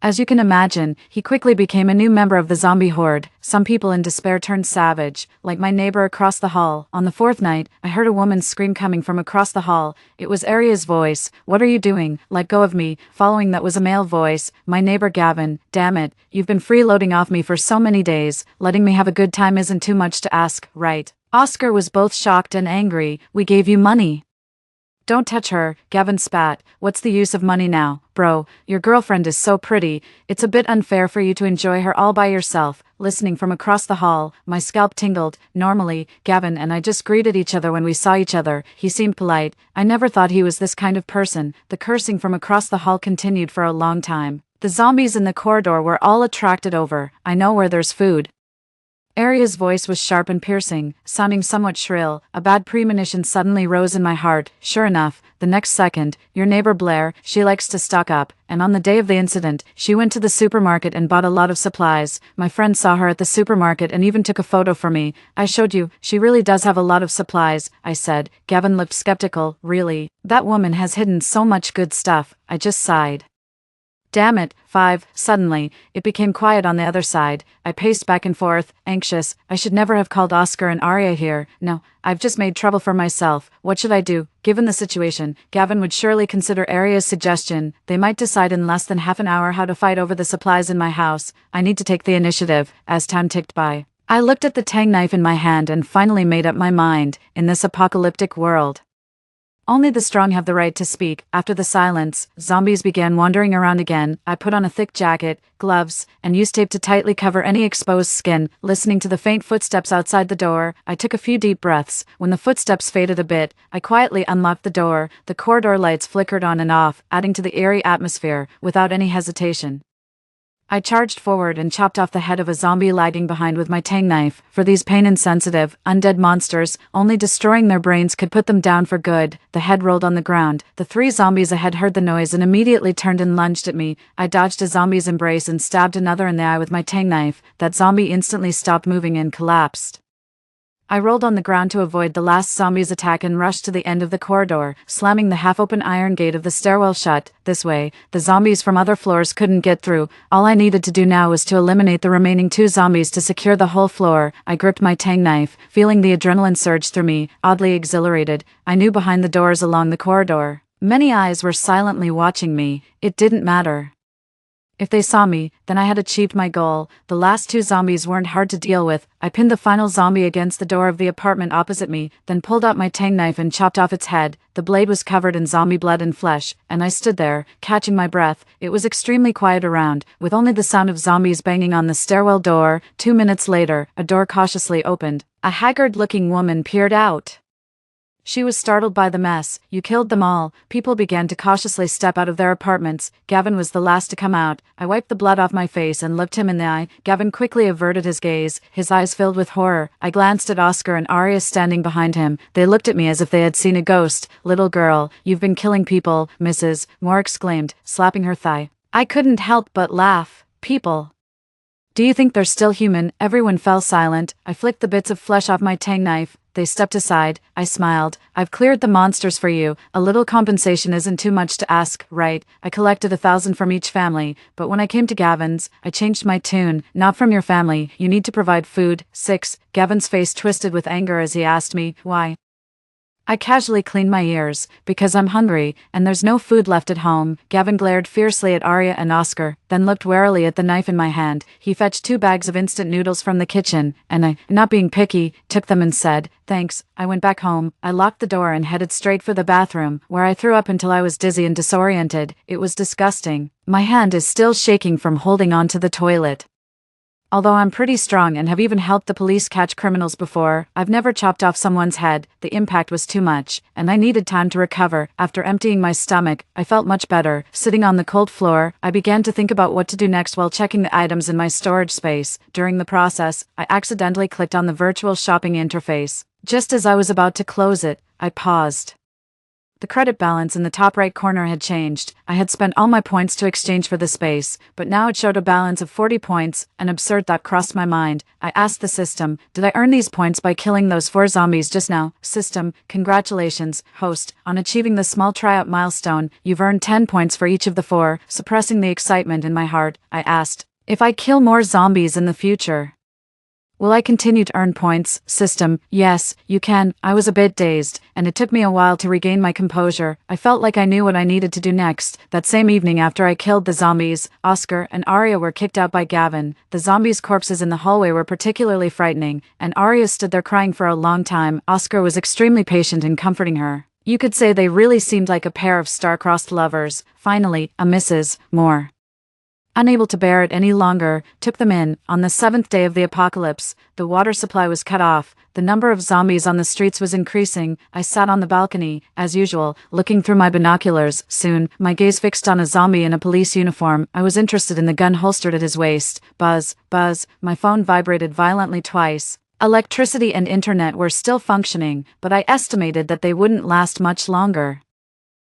As you can imagine, he quickly became a new member of the zombie horde. Some people in despair turned savage, like my neighbor across the hall. On the 4th night, I heard a woman's scream coming from across the hall. It was Arya's voice. What are you doing? Let go of me. Following that was a male voice. My neighbor Gavin. Damn it, you've been freeloading off me for so many days. Letting me have a good time isn't too much to ask, right? Oscar was both shocked and angry. We gave you money. Don't touch her, Gavin spat. What's the use of money now? Bro, your girlfriend is so pretty. It's a bit unfair for you to enjoy her all by yourself. Listening from across the hall, my scalp tingled. Normally, Gavin and I just greeted each other when we saw each other. He seemed polite. I never thought he was this kind of person. The cursing from across the hall continued for a long time. The zombies in the corridor were all attracted over. I know where there's food. Arya's voice was sharp and piercing, sounding somewhat shrill. A bad premonition suddenly rose in my heart. Sure enough, the next second, your neighbor Blair, she likes to stock up, and on the day of the incident, she went to the supermarket and bought a lot of supplies. My friend saw her at the supermarket and even took a photo for me. I showed you, she really does have a lot of supplies, I said. Gavin looked skeptical. Really? That woman has hidden so much good stuff. I just sighed. Damn it. 5. Suddenly, it became quiet on the other side. I paced back and forth, anxious. I should never have called Oscar and Arya here. No, I've just made trouble for myself. What should I do? Given the situation, Gavin would surely consider Arya's suggestion. They might decide in less than half an hour how to fight over the supplies in my house. I need to take the initiative. As time ticked by, I looked at the tang knife in my hand and finally made up my mind. In this apocalyptic world, only the strong have the right to speak. After the silence, zombies began wandering around again. I put on a thick jacket, gloves, and used tape to tightly cover any exposed skin. Listening to the faint footsteps outside the door, I took a few deep breaths. When the footsteps faded a bit, I quietly unlocked the door. The corridor lights flickered on and off, adding to the eerie atmosphere. Without any hesitation, I charged forward and chopped off the head of a zombie lagging behind with my tang knife. For these pain-insensitive, undead monsters, only destroying their brains could put them down for good. The head rolled on the ground. The 3 zombies ahead heard the noise and immediately turned and lunged at me. I dodged a zombie's embrace and stabbed another in the eye with my tang knife. That zombie instantly stopped moving and collapsed. I rolled on the ground to avoid the last zombie's attack and rushed to the end of the corridor, slamming the half-open iron gate of the stairwell shut. This way, the zombies from other floors couldn't get through. All I needed to do now was to eliminate the remaining 2 zombies to secure the whole floor. I gripped my tang knife, feeling the adrenaline surge through me, oddly exhilarated. I knew behind the doors along the corridor, many eyes were silently watching me. It didn't matter. If they saw me, then I had achieved my goal. The last 2 zombies weren't hard to deal with. I pinned the final zombie against the door of the apartment opposite me, then pulled out my tang knife and chopped off its head. The blade was covered in zombie blood and flesh, and I stood there, catching my breath. It was extremely quiet around, with only the sound of zombies banging on the stairwell door. 2 minutes later, a door cautiously opened. A haggard-looking woman peered out. She was startled by the mess. You killed them all. People began to cautiously step out of their apartments. Gavin was the last to come out. I wiped the blood off my face and looked him in the eye. Gavin quickly averted his gaze, his eyes filled with horror. I glanced at Oscar and Arya standing behind him. They looked at me as if they had seen a ghost. Little girl, you've been killing people, Mrs. Moore exclaimed, slapping her thigh. I couldn't help but laugh. People. Do you think they're still human? Everyone fell silent. I flicked the bits of flesh off my tang knife. They stepped aside. I smiled. I've cleared the monsters for you. A little compensation isn't too much to ask, right? I collected 1,000 from each family, but when I came to Gavin's, I changed my tune. Not from your family. You need to provide food. 6. Gavin's face twisted with anger as he asked me, why? I casually cleaned my ears. Because I'm hungry, and there's no food left at home. Gavin glared fiercely at Arya and Oscar, then looked warily at the knife in my hand. He fetched 2 bags of instant noodles from the kitchen, and I, not being picky, took them and said, thanks. I went back home. I locked the door and headed straight for the bathroom, where I threw up until I was dizzy and disoriented. It was disgusting. My hand is still shaking from holding on to the toilet. Although I'm pretty strong and have even helped the police catch criminals before, I've never chopped off someone's head. The impact was too much, and I needed time to recover. After emptying my stomach, I felt much better. Sitting on the cold floor, I began to think about what to do next while checking the items in my storage space. During the process, I accidentally clicked on the virtual shopping interface. Just as I was about to close it, I paused. The credit balance in the top right corner had changed. I had spent all my points to exchange for the space, but now it showed a balance of 40 points. An absurd thought crossed my mind. I asked the system, did I earn these points by killing those 4 zombies just now? System, congratulations, host, on achieving the small tryout milestone. You've earned 10 points for each of the 4. Suppressing the excitement in my heart, I asked, if I kill more zombies in the future, will I continue to earn points? System, yes, you can. I was a bit dazed, and it took me a while to regain my composure. I felt like I knew what I needed to do next. That same evening after I killed the zombies, Oscar and Arya were kicked out by Gavin. The zombies' corpses in the hallway were particularly frightening, and Arya stood there crying for a long time. Oscar was extremely patient in comforting her. You could say they really seemed like a pair of star-crossed lovers. Finally, a Mrs. Moore. unable to bear it any longer, took them in. On the 7th day of the apocalypse, the water supply was cut off. The number of zombies on the streets was increasing. I sat on the balcony, as usual, looking through my binoculars. Soon, my gaze fixed on a zombie in a police uniform. I was interested in the gun holstered at his waist. Buzz, buzz, my phone vibrated violently twice. Electricity and internet were still functioning, but I estimated that they wouldn't last much longer.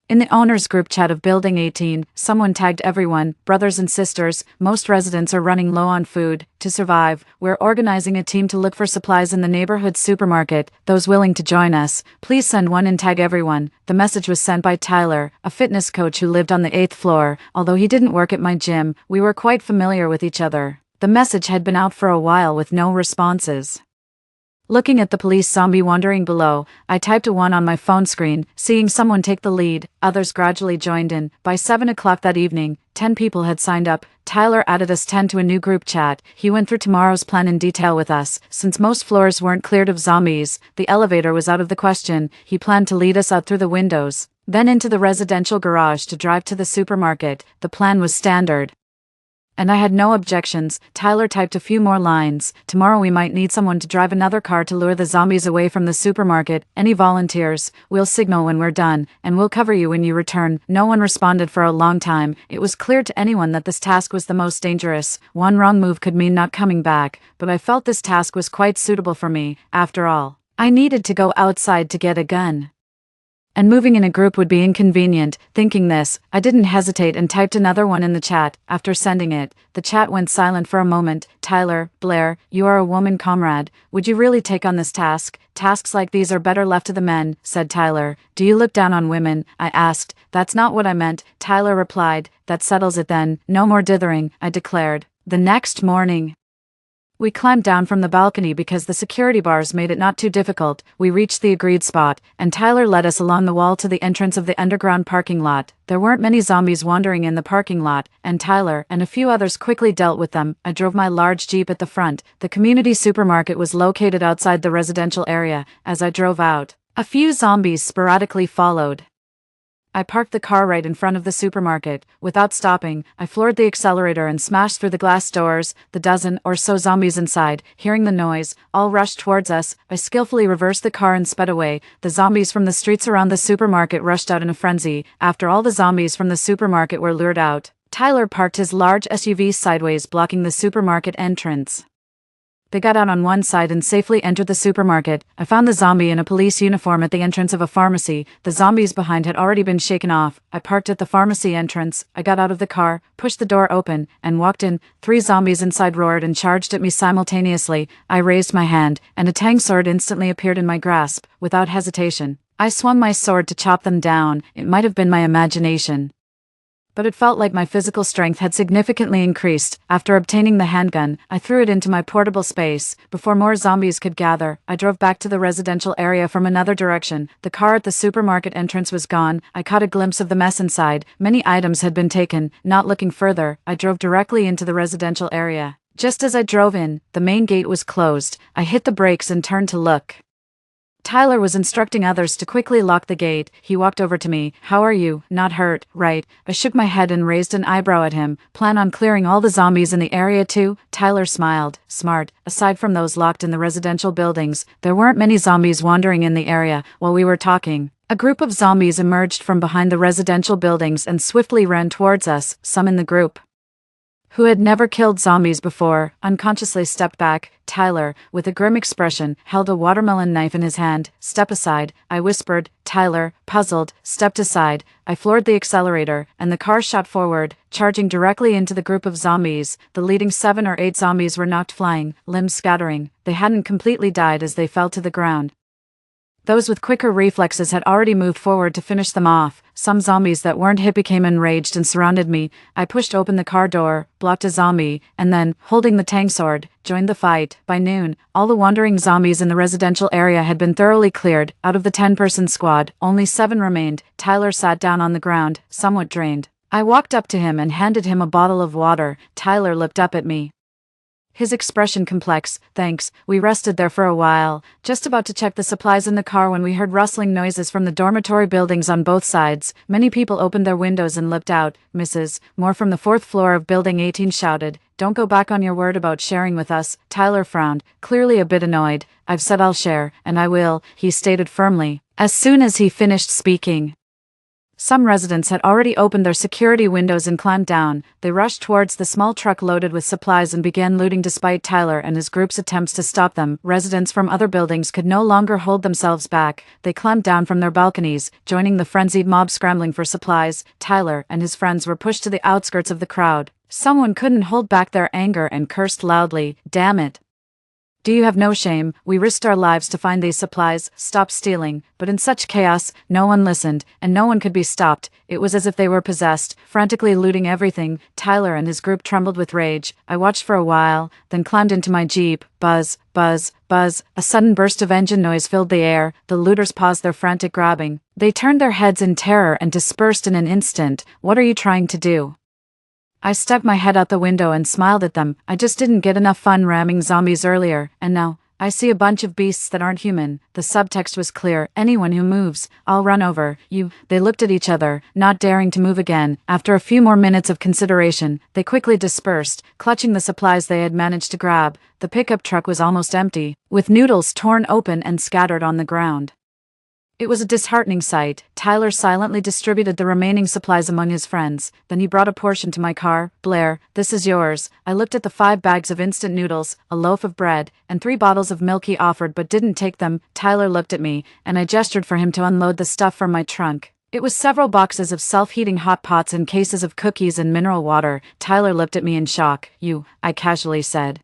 In the owner's group chat of Building 18, someone tagged everyone, brothers and sisters, most residents are running low on food. To survive, we're organizing a team to look for supplies in the neighborhood supermarket. Those willing to join us, please send one and tag everyone. The message was sent by Tyler, a fitness coach who lived on the 8th floor. Although he didn't work at my gym, we were quite familiar with each other. The message had been out for a while with no responses. Looking at the police zombie wandering below, I typed a 1 on my phone screen, seeing someone take the lead. Others gradually joined in. By 7 o'clock that evening, 10 people had signed up. Tyler added us 10 to a new group chat. He went through tomorrow's plan in detail with us. Since most floors weren't cleared of zombies, the elevator was out of the question. He planned to lead us out through the windows, then into the residential garage to drive to the supermarket. The plan was standard, and I had no objections. Tyler typed a few more lines. Tomorrow we might need someone to drive another car to lure the zombies away from the supermarket. Any volunteers? We'll signal when we're done, and we'll cover you when you return. No one responded for a long time. It was clear to anyone that this task was the most dangerous. One wrong move could mean not coming back, but I felt this task was quite suitable for me. After all, I needed to go outside to get a gun, and moving in a group would be inconvenient. Thinking this, I didn't hesitate and typed another 1 in the chat. After sending it, the chat went silent for a moment. Tyler, Blair, you are a woman comrade. Would you really take on this task? Tasks like these are better left to the men, said Tyler. Do you look down on women? I asked. That's not what I meant, Tyler replied. That settles it then. No more dithering, I declared. The next morning, we climbed down from the balcony because the security bars made it not too difficult. We reached the agreed spot, and Tyler led us along the wall to the entrance of the underground parking lot. There weren't many zombies wandering in the parking lot, and Tyler and a few others quickly dealt with them. I drove my large Jeep at the front. The community supermarket was located outside the residential area. As I drove out, a few zombies sporadically followed. I parked the car right in front of the supermarket. Without stopping, I floored the accelerator and smashed through the glass doors. The dozen or so zombies inside, hearing the noise, all rushed towards us. I skillfully reversed the car and sped away. The zombies from the streets around the supermarket rushed out in a frenzy. After all the zombies from the supermarket were lured out, Tyler parked his large SUV sideways, blocking the supermarket entrance. They got out on one side and safely entered the supermarket. I found the zombie in a police uniform at the entrance of a pharmacy. The zombies behind had already been shaken off. I parked at the pharmacy entrance. I got out of the car, pushed the door open, and walked in. 3 zombies inside roared and charged at me simultaneously. I raised my hand, and a tang sword instantly appeared in my grasp. Without hesitation, I swung my sword to chop them down. It might have been my imagination, but it felt like my physical strength had significantly increased. After obtaining the handgun, I threw it into my portable space. Before more zombies could gather, I drove back to the residential area from another direction. The car at the supermarket entrance was gone. I caught a glimpse of the mess inside. Many items had been taken. Not looking further, I drove directly into the residential area. Just as I drove in, the main gate was closed. I hit the brakes and turned to look. Tyler was instructing others to quickly lock the gate. He walked over to me. How are you? Not hurt, right? I shook my head and raised an eyebrow at him. Plan on clearing all the zombies in the area too? Tyler smiled. Smart. Aside from those locked in the residential buildings, there weren't many zombies wandering in the area. While we were talking, a group of zombies emerged from behind the residential buildings and swiftly ran towards us. Some in the group, who had never killed zombies before, unconsciously stepped back. Tyler, with a grim expression, held a watermelon knife in his hand. Step aside, I whispered. Tyler, puzzled, stepped aside. I floored the accelerator, and the car shot forward, charging directly into the group of zombies. The leading 7 or 8 zombies were knocked flying, limbs scattering. They hadn't completely died as they fell to the ground. Those with quicker reflexes had already moved forward to finish them off. Some zombies that weren't hit became enraged and surrounded me. I pushed open the car door, blocked a zombie, and then, holding the tang sword, joined the fight. By noon, all the wandering zombies in the residential area had been thoroughly cleared. Out of the 10-person squad, only 7 remained. Tyler sat down on the ground, somewhat drained. I walked up to him and handed him a bottle of water. Tyler looked up at me. his expression complex. Thanks. We rested there for a while, just about to check the supplies in the car when we heard rustling noises from the dormitory buildings on both sides. Many people opened their windows and looked out. Mrs. Moore from the fourth floor of Building 18 shouted, "Don't go back on your word about sharing with us." Tyler frowned, clearly a bit annoyed. "I've said I'll share, and I will," he stated firmly. As soon as he finished speaking, some residents had already opened their security windows and climbed down. They rushed towards the small truck loaded with supplies and began looting despite Tyler and his group's attempts to stop them. Residents from other buildings could no longer hold themselves back. They climbed down from their balconies, joining the frenzied mob scrambling for supplies. Tyler and his friends were pushed to the outskirts of the crowd. Someone couldn't hold back their anger and cursed loudly. "Damn it. Do you have no shame? We risked our lives to find these supplies. Stop stealing." But in such chaos, no one listened, and no one could be stopped. It was as if they were possessed, frantically looting everything. Tyler and his group trembled with rage. I watched for a while, then climbed into my Jeep. Buzz, buzz, buzz. A sudden burst of engine noise filled the air. The looters paused their frantic grabbing. They turned their heads in terror and dispersed in an instant. "What are you trying to do?" I stuck my head out the window and smiled at them. I just didn't get enough fun ramming zombies earlier, and now I see a bunch of beasts that aren't human. The subtext was clear. Anyone who moves, I'll run over you. They looked at each other, not daring to move again. After a few more minutes of consideration, they quickly dispersed, clutching the supplies they had managed to grab. The pickup truck was almost empty, with noodles torn open and scattered on the ground. It was a disheartening sight. Tyler silently distributed the remaining supplies among his friends. Then he brought a portion to my car. "Blair, this is yours." I looked at the 5 bags of instant noodles, a loaf of bread, and 3 bottles of milk he offered but didn't take them. Tyler looked at me, and I gestured for him to unload the stuff from my trunk. It was several boxes of self-heating hot pots and cases of cookies and mineral water. Tyler looked at me in shock. "You," I casually said.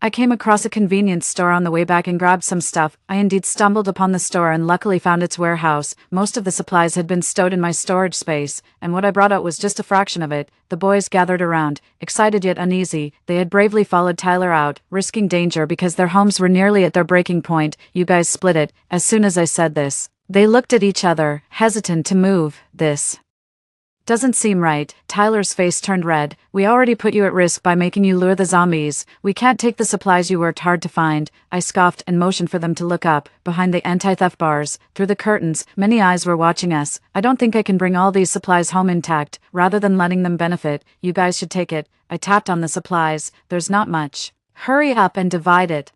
"I came across a convenience store on the way back and grabbed some stuff." I indeed stumbled upon the store and luckily found its warehouse. Most of the supplies had been stowed in my storage space, and what I brought out was just a fraction of it. The boys gathered around, excited yet uneasy. They had bravely followed Tyler out, risking danger because their homes were nearly at their breaking point. "You guys split it." As soon as I said this, they looked at each other, hesitant to move. "This doesn't seem right." Tyler's face turned red. "We already put you at risk by making you lure the zombies. We can't take the supplies you worked hard to find." I scoffed and motioned for them to look up. Behind the anti-theft bars, through the curtains, many eyes were watching us. "I don't think I can bring all these supplies home intact. Rather than letting them benefit, you guys should take it." I tapped on the supplies. "There's not much. Hurry up and divide it."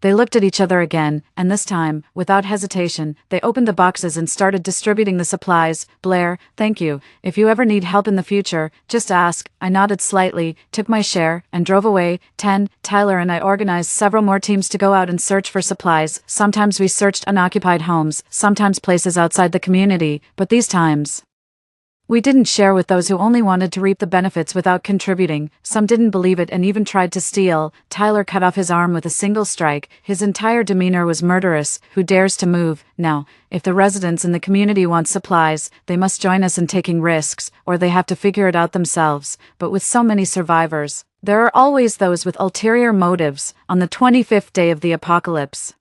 They looked at each other again, and this time, without hesitation, they opened the boxes and started distributing the supplies. "Blair, thank you. If you ever need help in the future, just ask." I nodded slightly, took my share, and drove away. Tyler and I organized several more teams to go out and search for supplies. Sometimes we searched unoccupied homes, sometimes places outside the community, but these times we didn't share with those who only wanted to reap the benefits without contributing. Some didn't believe it and even tried to steal. Tyler cut off his arm with a single strike. His entire demeanor was murderous. "Who dares to move?" Now, if the residents in the community want supplies, they must join us in taking risks, or they have to figure it out themselves. But with so many survivors, there are always those with ulterior motives. On the 25th day of the apocalypse,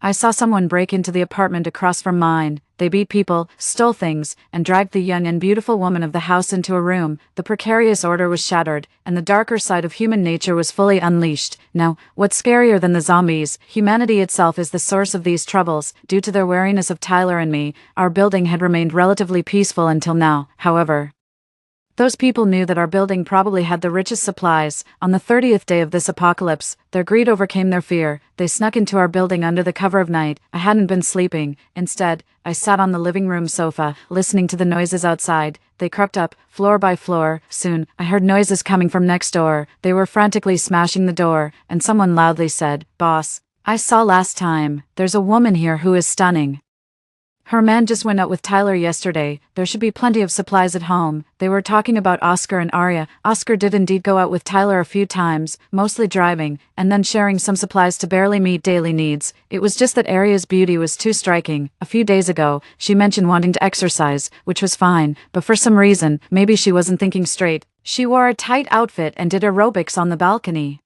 I saw someone break into the apartment across from mine. They beat people, stole things, and dragged the young and beautiful woman of the house into a room. The precarious order was shattered, and the darker side of human nature was fully unleashed. Now, what's scarier than the zombies? Humanity itself is the source of these troubles. Due to their wariness of Tyler and me, our building had remained relatively peaceful until now. However, those people knew that our building probably had the richest supplies. On the 30th day of this apocalypse, their greed overcame their fear. They snuck into our building under the cover of night. I hadn't been sleeping. Instead, I sat on the living room sofa, listening to the noises outside. They crept up, floor by floor. Soon, I heard noises coming from next door. They were frantically smashing the door, and someone loudly said, "Boss, I saw last time. There's a woman here who is stunning. Her man just went out with Tyler yesterday. There should be plenty of supplies at home." They were talking about Oscar and Arya. Oscar did indeed go out with Tyler a few times, mostly driving, and then sharing some supplies to barely meet daily needs. It was just that Arya's beauty was too striking. A few days ago, she mentioned wanting to exercise, which was fine, but for some reason, maybe she wasn't thinking straight, she wore a tight outfit and did aerobics on the balcony.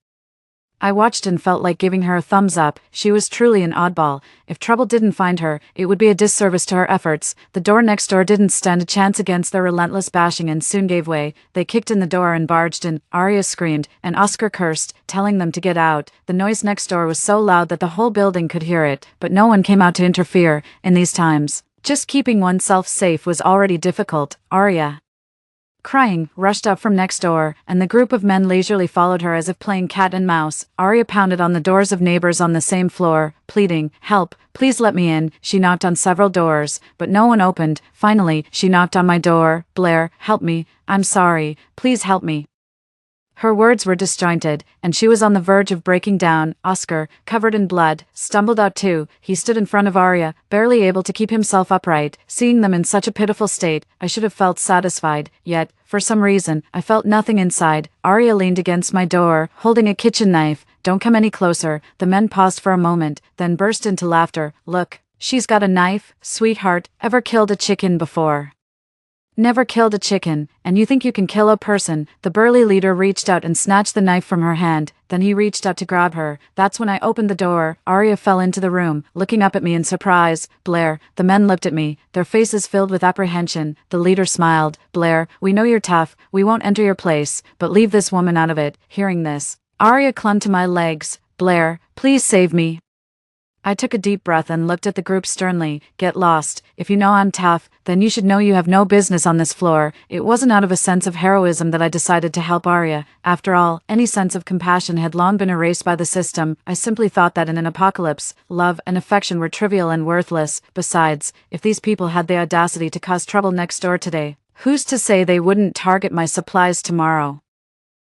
I watched and felt like giving her a thumbs up. She was truly an oddball. If trouble didn't find her, it would be a disservice to her efforts. The door next door didn't stand a chance against their relentless bashing and soon gave way. They kicked in the door and barged in. Arya screamed, and Oscar cursed, telling them to get out. The noise next door was so loud that the whole building could hear it, but no one came out to interfere. In these times, just keeping oneself safe was already difficult. Arya, crying, rushed up from next door, and the group of men leisurely followed her as if playing cat and mouse. Arya pounded on the doors of neighbors on the same floor, pleading, "Help, please let me in." She knocked on several doors, but no one opened. Finally, she knocked on my door. "Blair, help me. I'm sorry. Please help me." Her words were disjointed, and she was on the verge of breaking down. Oscar, covered in blood, stumbled out too. He stood in front of Arya, barely able to keep himself upright. Seeing them in such a pitiful state, I should have felt satisfied, yet, for some reason, I felt nothing inside. Arya leaned against my door, holding a kitchen knife. "Don't come any closer." The men paused for a moment, then burst into laughter. "Look, she's got a knife. Sweetheart, ever killed a chicken before?" "Never killed a chicken, and you think you can kill a person?" The burly leader reached out and snatched the knife from her hand, then he reached out to grab her. That's when I opened the door. Arya fell into the room, looking up at me in surprise. "Blair." The men looked at me, their faces filled with apprehension. The leader smiled. "Blair, we know you're tough, we won't enter your place, but leave this woman out of it." Hearing this, Arya clung to my legs. "Blair, please save me." I took a deep breath and looked at the group sternly. "Get lost. If you know I'm tough, then you should know you have no business on this floor." It wasn't out of a sense of heroism that I decided to help Arya. After all, any sense of compassion had long been erased by the system. I simply thought that in an apocalypse, love and affection were trivial and worthless. Besides, if these people had the audacity to cause trouble next door today, who's to say they wouldn't target my supplies tomorrow?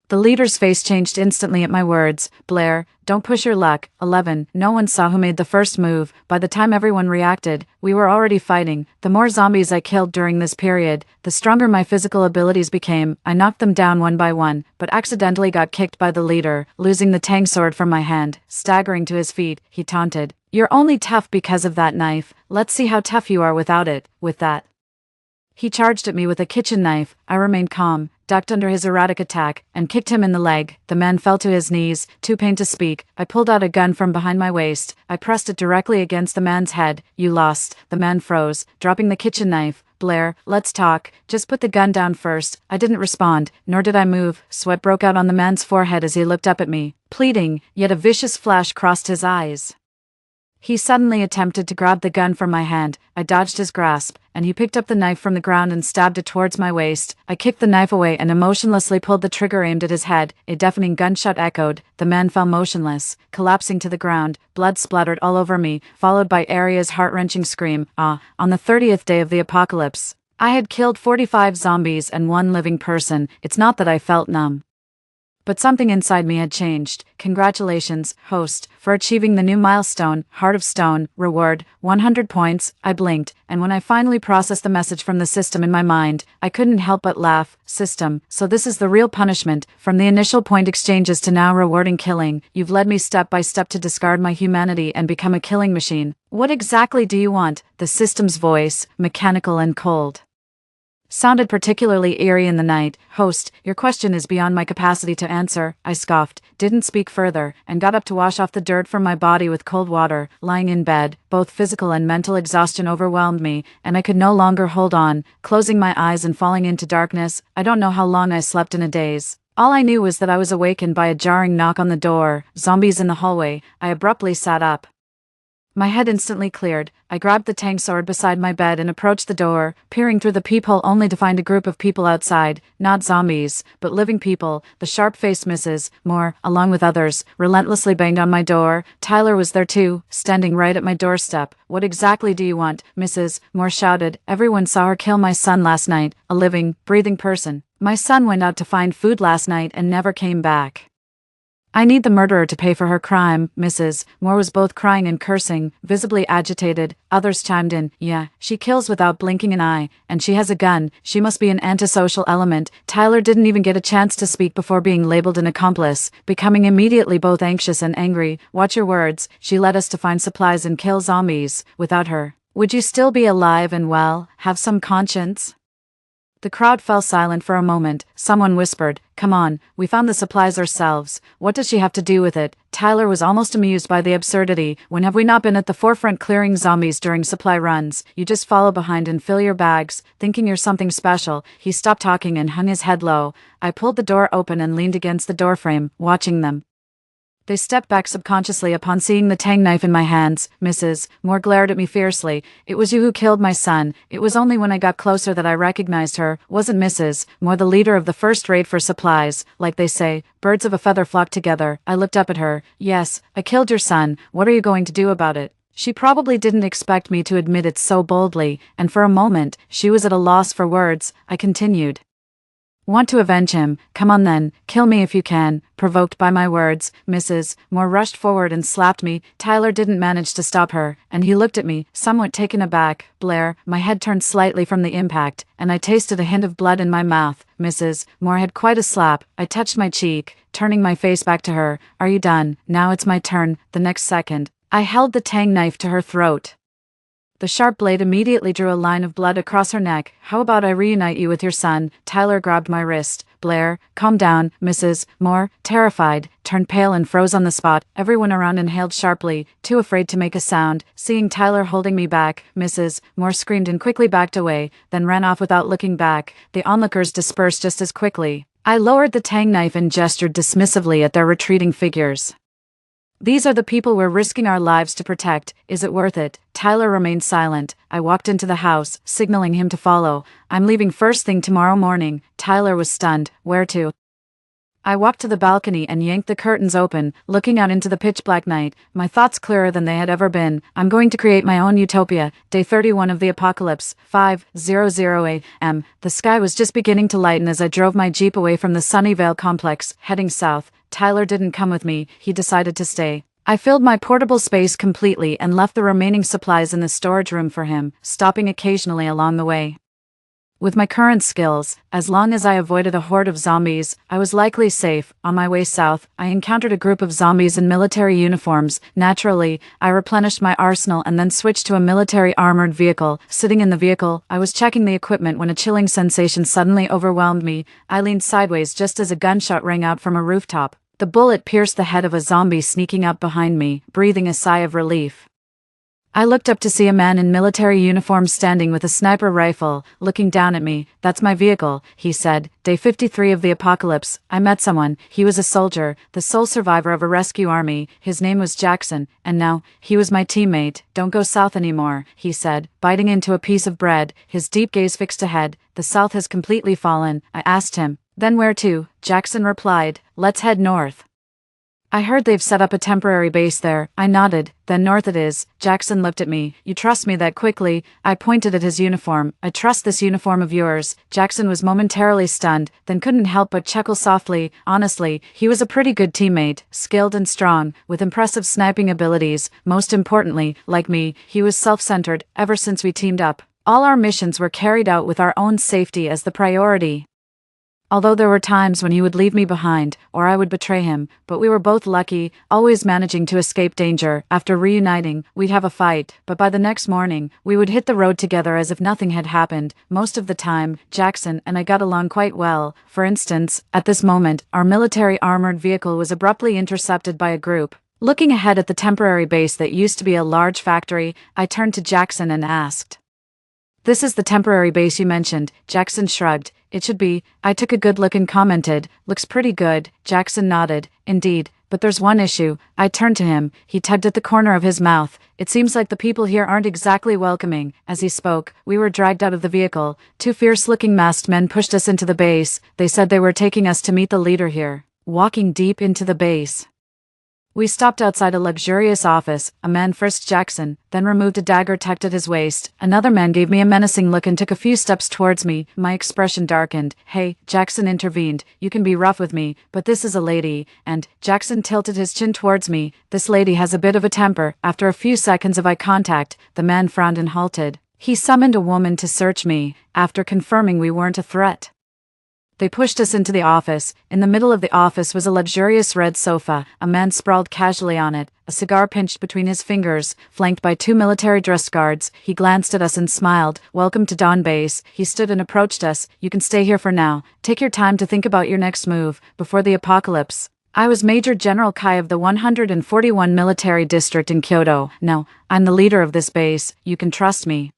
The leader's face changed instantly at my words. "Blair, don't push your luck." 11. No one saw who made the first move. By the time everyone reacted, we were already fighting. The more zombies I killed during this period, the stronger my physical abilities became. I knocked them down one by one, but accidentally got kicked by the leader, losing the tang sword from my hand. Staggering to his feet, he taunted, "You're only tough because of that knife. Let's see how tough you are without it." With that, he charged at me with a kitchen knife. I remained calm, ducked under his erratic attack, and kicked him in the leg. The man fell to his knees, too pained to speak. I pulled out a gun from behind my waist. I pressed it directly against the man's head. "You lost." The man froze, dropping the kitchen knife. "Blair, let's talk. Just put the gun down first." I didn't respond, nor did I move. Sweat broke out on the man's forehead as he looked up at me, pleading, yet a vicious flash crossed his eyes. He suddenly attempted to grab the gun from my hand. I dodged his grasp, and he picked up the knife from the ground and stabbed it towards my waist. I kicked the knife away and emotionlessly pulled the trigger aimed at his head. A deafening gunshot echoed. The man fell motionless, collapsing to the ground. Blood splattered all over me, followed by Arya's heart-wrenching scream. On the 30th day of the apocalypse, I had killed 45 zombies and one living person. It's not that I felt numb, but something inside me had changed. "Congratulations, host, for achieving the new milestone, Heart of Stone, reward, 100 points. I blinked, and when I finally processed the message from the system in my mind, I couldn't help but laugh. "System, so this is the real punishment. From the initial point exchanges to now rewarding killing, you've led me step by step to discard my humanity and become a killing machine. What exactly do you want?" The system's voice, mechanical and cold, sounded particularly eerie in the night. "Host, your question is beyond my capacity to answer." I scoffed, didn't speak further, and got up to wash off the dirt from my body with cold water. Lying in bed, both physical and mental exhaustion overwhelmed me, and I could no longer hold on. Closing my eyes and falling into darkness, I don't know how long I slept in a daze. All I knew was that I was awakened by a jarring knock on the door. Zombies in the hallway. I abruptly sat up. My head instantly cleared. I grabbed the tang sword beside my bed and approached the door, peering through the peephole only to find a group of people outside. Not zombies, but living people. The sharp-faced Mrs. Moore, along with others, relentlessly banged on my door. Tyler was there too, standing right at my doorstep. "What exactly do you want?" Mrs. Moore shouted. "Everyone saw her kill my son last night, a living, breathing person. My son went out to find food last night and never came back. I need the murderer to pay for her crime." Mrs. Moore was both crying and cursing, visibly agitated. Others chimed in. "Yeah, she kills without blinking an eye, and she has a gun. She must be an antisocial element." Tyler didn't even get a chance to speak before being labeled an accomplice, becoming immediately both anxious and angry. "Watch your words. She led us to find supplies and kill zombies. Without her, would you still be alive and well? Have some conscience?" The crowd fell silent for a moment. Someone whispered, "Come on, we found the supplies ourselves. What does she have to do with it?" Tyler was almost amused by the absurdity. When have we not been at the forefront clearing zombies during supply runs? You just follow behind and fill your bags, thinking you're something special. He stopped talking and hung his head low. I pulled the door open and leaned against the doorframe, watching them. They stepped back subconsciously upon seeing the tang knife in my hands. Mrs. Moore glared at me fiercely. "It was you who killed my son." It was only when I got closer that I recognized her. Wasn't Mrs. Moore the leader of the first raid for supplies? Like they say, birds of a feather flock together. I looked up at her. "Yes, I killed your son. What are you going to do about it?" She probably didn't expect me to admit it so boldly, and for a moment, she was at a loss for words. I continued. "Want to avenge him? Come on then, kill me if you can." Provoked by my words, Mrs. Moore rushed forward and slapped me. Tyler didn't manage to stop her, and he looked at me, somewhat taken aback. Blair, my head turned slightly from the impact, and I tasted a hint of blood in my mouth. Mrs. Moore had quite a slap. I touched my cheek, turning my face back to her. "Are you done? Now it's my turn." The next second, I held the tang knife to her throat. The sharp blade immediately drew a line of blood across her neck. "How about I reunite you with your son?" Tyler grabbed my wrist. "Blair, calm down." Mrs. Moore, terrified, turned pale and froze on the spot. Everyone around inhaled sharply, too afraid to make a sound. Seeing Tyler holding me back, Mrs. Moore screamed and quickly backed away, then ran off without looking back. The onlookers dispersed just as quickly. I lowered the tang knife and gestured dismissively at their retreating figures. "These are the people we're risking our lives to protect. Is it worth it?" Tyler remained silent. I walked into the house, signaling him to follow. "I'm leaving first thing tomorrow morning." Tyler was stunned. "Where to?" I walked to the balcony and yanked the curtains open, looking out into the pitch-black night, my thoughts clearer than they had ever been. "I'm going to create my own utopia." Day 31 of the apocalypse, 5:00 a.m. The sky was just beginning to lighten as I drove my Jeep away from the Sunnyvale complex, heading south. Tyler didn't come with me, he decided to stay. I filled my portable space completely and left the remaining supplies in the storage room for him, stopping occasionally along the way. With my current skills, as long as I avoided a horde of zombies, I was likely safe. On my way south, I encountered a group of zombies in military uniforms. Naturally, I replenished my arsenal and then switched to a military armored vehicle. Sitting in the vehicle, I was checking the equipment when a chilling sensation suddenly overwhelmed me. I leaned sideways just as a gunshot rang out from a rooftop. The bullet pierced the head of a zombie sneaking up behind me, breathing a sigh of relief. I looked up to see a man in military uniform standing with a sniper rifle, looking down at me. "That's my vehicle," he said. Day 53 of the apocalypse, I met someone. He was a soldier, the sole survivor of a rescue army. His name was Jackson, and now, he was my teammate. "Don't go south anymore," he said, biting into a piece of bread, his deep gaze fixed ahead. "The south has completely fallen." I asked him. "Then where to?" Jackson replied, "Let's head north. I heard they've set up a temporary base there." I nodded. "Then north it is." Jackson looked at me. "You trust me that quickly?" I pointed at his uniform. "I trust this uniform of yours." Jackson was momentarily stunned, then couldn't help but chuckle softly. Honestly, he was a pretty good teammate, skilled and strong, with impressive sniping abilities. Most importantly, like me, he was self-centered. Ever since we teamed up, all our missions were carried out with our own safety as the priority. Although there were times when he would leave me behind, or I would betray him, but we were both lucky, always managing to escape danger. After reuniting, we'd have a fight, but by the next morning, we would hit the road together as if nothing had happened. Most of the time, Jackson and I got along quite well. For instance, at this moment, our military armored vehicle was abruptly intercepted by a group. Looking ahead at the temporary base that used to be a large factory, I turned to Jackson and asked, "This is the temporary base you mentioned?" Jackson shrugged. "It should be." I took a good look and commented, "Looks pretty good." Jackson nodded. "Indeed, but there's one issue." I turned to him. He tugged at the corner of his mouth. "It seems like the people here aren't exactly welcoming." As he spoke, we were dragged out of the vehicle. Two fierce-looking masked men pushed us into the base. They said they were taking us to meet the leader here. Walking deep into the base, we stopped outside a luxurious office. A man frisked Jackson, then removed a dagger tucked at his waist. Another man gave me a menacing look and took a few steps towards me. My expression darkened. "Hey," Jackson intervened, "you can be rough with me, but this is a lady," and Jackson tilted his chin towards me. "This lady has a bit of a temper." After a few seconds of eye contact, the man frowned and halted. He summoned a woman to search me, after confirming we weren't a threat. They pushed us into the office. In the middle of the office was a luxurious red sofa. A man sprawled casually on it, a cigar pinched between his fingers, flanked by two military-dressed guards. He glanced at us and smiled. "Welcome to Dawn Base." He stood and approached us. "You can stay here for now. Take your time to think about your next move, before the apocalypse." I was Major General Kai of the 141 Military District in Kyoto. "No, I'm the leader of this base. You can trust me.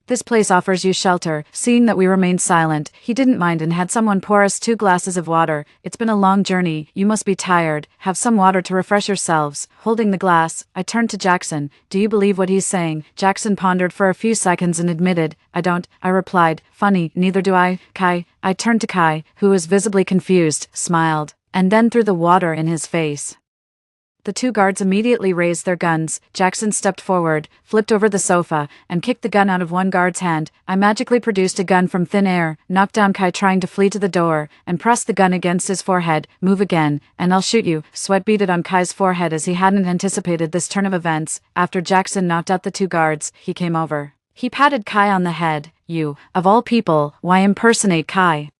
This place offers you shelter." Seeing that we remained silent, he didn't mind and had someone pour us 2 glasses of water. "It's been a long journey. You must be tired. Have some water to refresh yourselves." Holding the glass, I turned to Jackson. "Do you believe what he's saying?" Jackson pondered for a few seconds and admitted, "I don't." I replied, "Funny, neither do I." "Kai." I turned to Kai, who was visibly confused, smiled, and then threw the water in his face. The 2 guards immediately raised their guns. Jackson stepped forward, flipped over the sofa, and kicked the gun out of one guard's hand. I magically produced a gun from thin air, knocked down Kai trying to flee to the door, and pressed the gun against his forehead. "Move again, and I'll shoot you." Sweat beaded on Kai's forehead as he hadn't anticipated this turn of events. After Jackson knocked out the 2 guards, he came over. He patted Kai on the head. "You, of all people, why impersonate Kai?"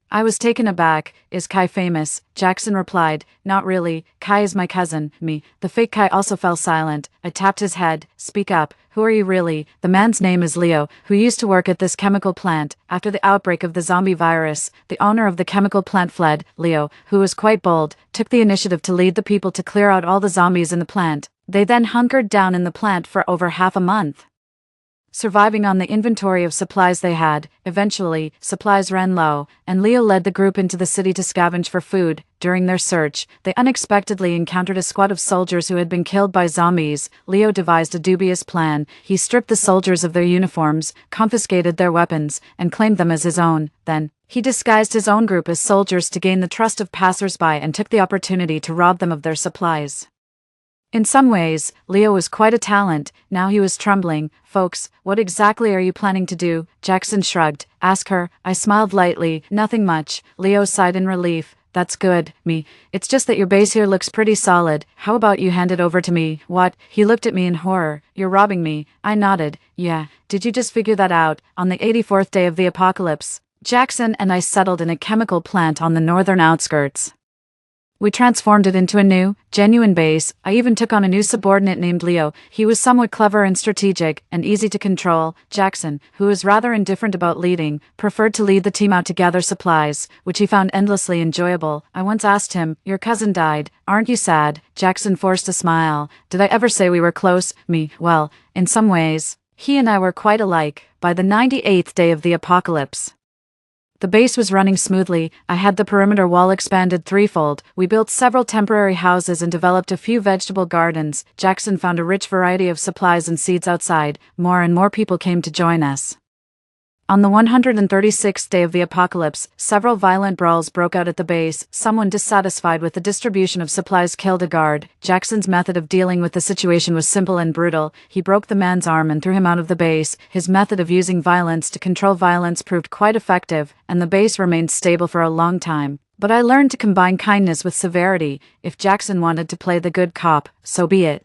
I was taken aback. "Is Kai famous?" Jackson replied, "Not really. Kai is my cousin." Me. The fake Kai also fell silent. I tapped his head. "Speak up. Who are you really?" "The man's name is Leo, who used to work at this chemical plant. After the outbreak of the zombie virus, the owner of the chemical plant fled. Leo, who was quite bold, took the initiative to lead the people to clear out all the zombies in the plant. They then hunkered down in the plant for over half a month, surviving on the inventory of supplies they had. Eventually, supplies ran low, and Leo led the group into the city to scavenge for food. During their search, they unexpectedly encountered a squad of soldiers who had been killed by zombies. Leo devised a dubious plan. He stripped the soldiers of their uniforms, confiscated their weapons, and claimed them as his own. Then, he disguised his own group as soldiers to gain the trust of passers-by and took the opportunity to rob them of their supplies. In some ways, Leo was quite a talent. Now he was trembling. "Folks, what exactly are you planning to do?" Jackson shrugged. "Ask her." I smiled lightly. "Nothing much." Leo sighed in relief. "That's good." Me. "It's just that your base here looks pretty solid. How about you hand it over to me?" "What?" He looked at me in horror. "You're robbing me." I nodded. "Yeah. Did you just figure that out? On the 84th day of the apocalypse, Jackson and I settled in a chemical plant on the northern outskirts. We transformed it into a new, genuine base. I even took on a new subordinate named Leo. He was somewhat clever and strategic, and easy to control. Jackson, who was rather indifferent about leading, preferred to lead the team out to gather supplies, which he found endlessly enjoyable. I once asked him, "Your cousin died. Aren't you sad?" Jackson forced a smile. "Did I ever say we were close?" Me. "Well, in some ways, he and I were quite alike." By the 98th day of the apocalypse, the base was running smoothly. I had the perimeter wall expanded threefold. We built several temporary houses and developed a few vegetable gardens. Jackson found a rich variety of supplies and seeds outside. More and more people came to join us. On the 136th day of the apocalypse, several violent brawls broke out at the base. Someone dissatisfied with the distribution of supplies killed a guard. Jackson's method of dealing with the situation was simple and brutal. He broke the man's arm and threw him out of the base. His method of using violence to control violence proved quite effective, and the base remained stable for a long time. But I learned to combine kindness with severity. If Jackson wanted to play the good cop, so be it.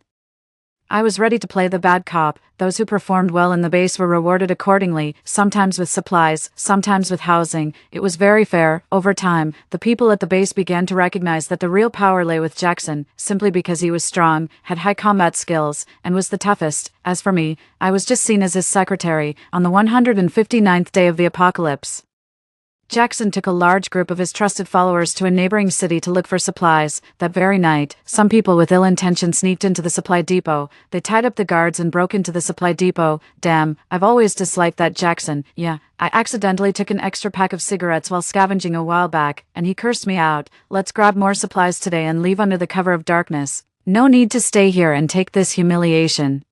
I was ready to play the bad cop. Those who performed well in the base were rewarded accordingly, sometimes with supplies, sometimes with housing. It was very fair. Over time, the people at the base began to recognize that the real power lay with Jackson, simply because he was strong, had high combat skills, and was the toughest. As for me, I was just seen as his secretary. On the 159th day of the apocalypse, Jackson took a large group of his trusted followers to a neighboring city to look for supplies. That very night, some people with ill intent sneaked into the supply depot. They tied up the guards and broke into the supply depot. Damn, I've always disliked that Jackson. Yeah, I accidentally took an extra pack of cigarettes while scavenging a while back, and he cursed me out. "Let's grab more supplies today and leave under the cover of darkness. No need to stay here and take this humiliation."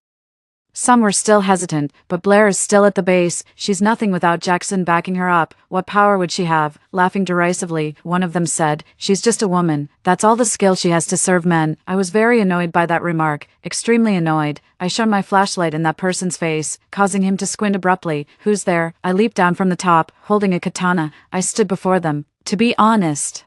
Some were still hesitant, but Blair is still at the base. She's nothing without Jackson backing her up. What power would she have? Laughing derisively, one of them said, "She's just a woman. That's all the skill she has to serve men." I was very annoyed by that remark, extremely annoyed. I shone my flashlight in that person's face, causing him to squint abruptly. "Who's there?" I leaped down from the top, holding a katana. I stood before them. To be honest,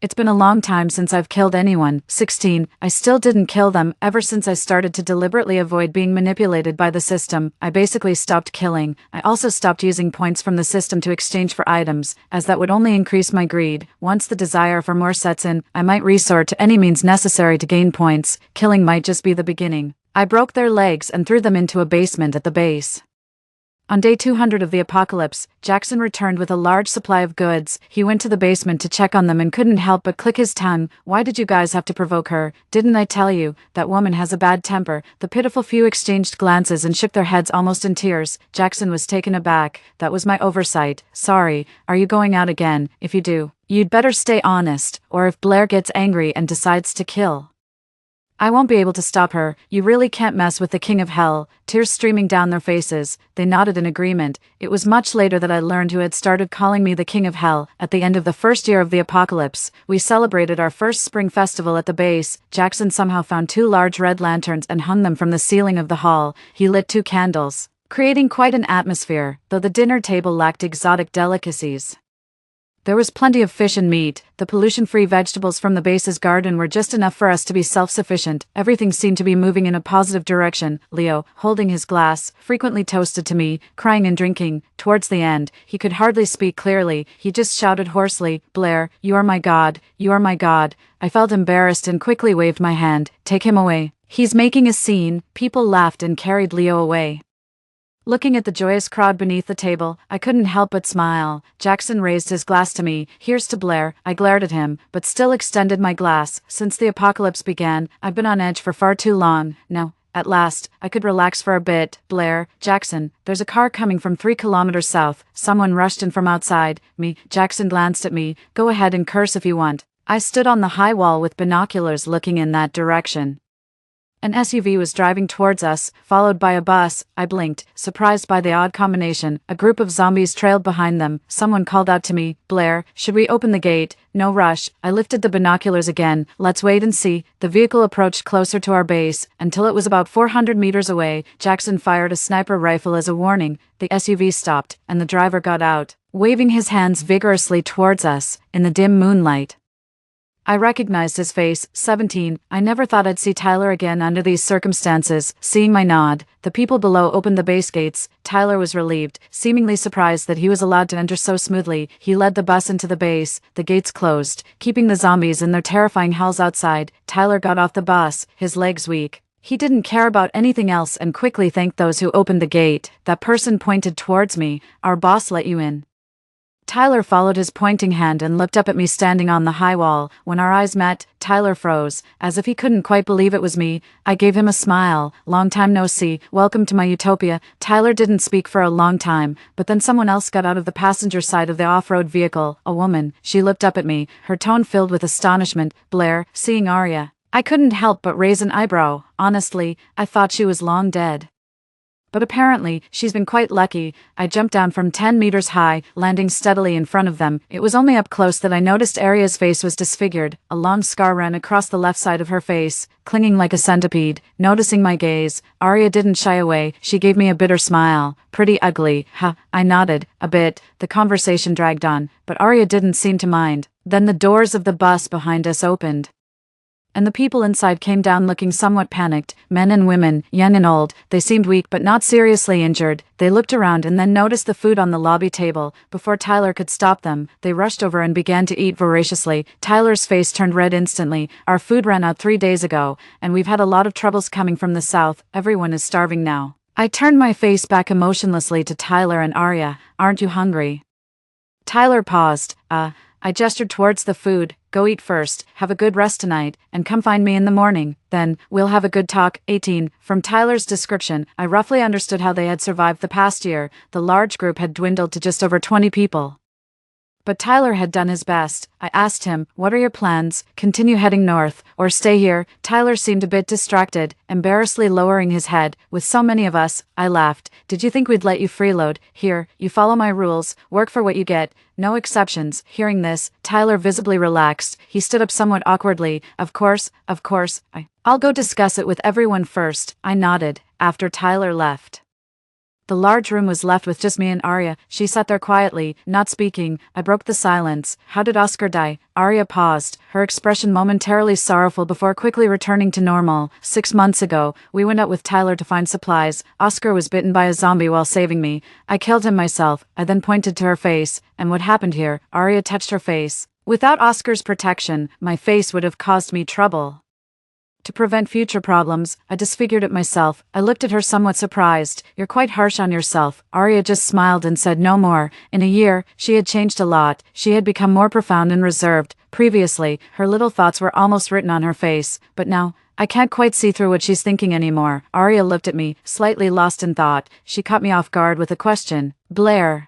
It's been a long time since I've killed anyone. 16. I still didn't kill them. Ever since I started to deliberately avoid being manipulated by the system, I basically stopped killing. I also stopped using points from the system to exchange for items, as that would only increase my greed. Once the desire for more sets in, I might resort to any means necessary to gain points. Killing might just be the beginning. I broke their legs and threw them into a basement at the base. On day 200 of the apocalypse, Jackson returned with a large supply of goods. He went to the basement to check on them and couldn't help but click his tongue. Why did you guys have to provoke her? Didn't I tell you? That woman has a bad temper. The pitiful few exchanged glances and shook their heads almost in tears. Jackson was taken aback. That was my oversight. Sorry. Are you going out again? If you do, you'd better stay honest, or if Blair gets angry and decides to kill, I won't be able to stop her. You really can't mess with the King of Hell. Tears streaming down their faces, they nodded in agreement. It was much later that I learned who had started calling me the King of Hell. At the end of the first year of the apocalypse, we celebrated our first spring festival at the base. Jackson somehow found 2 large red lanterns and hung them from the ceiling of the hall. He lit 2 candles, creating quite an atmosphere, though the dinner table lacked exotic delicacies. There was plenty of fish and meat. The pollution-free vegetables from the base's garden were just enough for us to be self-sufficient. Everything seemed to be moving in a positive direction. Leo, holding his glass, frequently toasted to me, crying and drinking. Towards the end, he could hardly speak clearly. He just shouted hoarsely, "Blair, you are my god. You are my god." I felt embarrassed and quickly waved my hand. "Take him away. He's making a scene." People laughed and carried Leo away. Looking at the joyous crowd beneath the table, I couldn't help but smile. Jackson raised his glass to me. "Here's to Blair." I glared at him, but still extended my glass. Since the apocalypse began, I've been on edge for far too long. Now, at last, I could relax for a bit. "Blair, Jackson, there's a car coming from 3 kilometers south." Someone rushed in from outside me. Jackson glanced at me. "Go ahead and curse if you want." I stood on the high wall with binoculars looking in that direction. An SUV was driving towards us, followed by a bus. I blinked, surprised by the odd combination. A group of zombies trailed behind them. Someone called out to me, "Blair, should we open the gate?" "No rush." I lifted the binoculars again. "Let's wait and see." The vehicle approached closer to our base, until it was about 400 meters away. Jackson fired a sniper rifle as a warning. The SUV stopped, and the driver got out, waving his hands vigorously towards us, in the dim moonlight. I recognized his face. 17. I never thought I'd see Tyler again under these circumstances. Seeing my nod, the people below opened the base gates. Tyler was relieved, seemingly surprised that he was allowed to enter so smoothly. He led the bus into the base. The gates closed, keeping the zombies in their terrifying hells outside. Tyler got off the bus, his legs weak. He didn't care about anything else and quickly thanked those who opened the gate. That person pointed towards me. "Our boss let you in." Tyler followed his pointing hand and looked up at me standing on the high wall. When our eyes met, Tyler froze, as if he couldn't quite believe it was me. I gave him a smile. "Long time no see. Welcome to my utopia." Tyler didn't speak for a long time, but then someone else got out of the passenger side of the off-road vehicle. A woman. She looked up at me, her tone filled with astonishment. "Blair, seeing Arya." I couldn't help but raise an eyebrow. Honestly, I thought she was long dead. But apparently, she's been quite lucky. I jumped down from 10 meters high, landing steadily in front of them. It was only up close that I noticed Arya's face was disfigured. A long scar ran across the left side of her face, clinging like a centipede. Noticing my gaze, Arya didn't shy away. She gave me a bitter smile. "Pretty ugly, huh?" I nodded. "A bit." The conversation dragged on, but Arya didn't seem to mind. Then the doors of the bus behind us opened, and the people inside came down looking somewhat panicked. Men and women, young and old. They seemed weak but not seriously injured. They looked around and then noticed the food on the lobby table. Before Tyler could stop them, they rushed over and began to eat voraciously. Tyler's face turned red instantly. "Our food ran out 3 days ago, and we've had a lot of troubles coming from the south. Everyone is starving now." I turned my face back emotionlessly to Tyler and Arya. "Aren't you hungry?" Tyler paused. I gestured towards the food. "Go eat first, have a good rest tonight, and come find me in the morning. Then, we'll have a good talk." 18. From Tyler's description, I roughly understood how they had survived the past year. The large group had dwindled to just over 20 people. But Tyler had done his best. I asked him, "What are your plans? Continue heading north, or stay here?" Tyler seemed a bit distracted, embarrassedly lowering his head. "With so many of us," I laughed. "Did you think we'd let you freeload? Here, you follow my rules, work for what you get. No exceptions." Hearing this, Tyler visibly relaxed. He stood up somewhat awkwardly. Of course, I'll go discuss it with everyone first." I nodded, after Tyler left. The large room was left with just me and Arya. She sat there quietly, not speaking. I broke the silence. How did Oscar die? Arya paused, her expression momentarily sorrowful before quickly returning to normal. 6 months ago, we went out with Tyler to find supplies. Oscar was bitten by a zombie while saving me. I killed him myself. I then pointed to her face. And what happened here? Arya touched her face. Without Oscar's protection, my face would have caused me trouble. To prevent future problems, I disfigured it myself. I looked at her somewhat surprised. You're quite harsh on yourself. Arya just smiled and said no more. In a year, she had changed a lot. She had become more profound and reserved. Previously, her little thoughts were almost written on her face. But now, I can't quite see through what she's thinking anymore. Arya looked at me, slightly lost in thought. She caught me off guard with a question. Blair,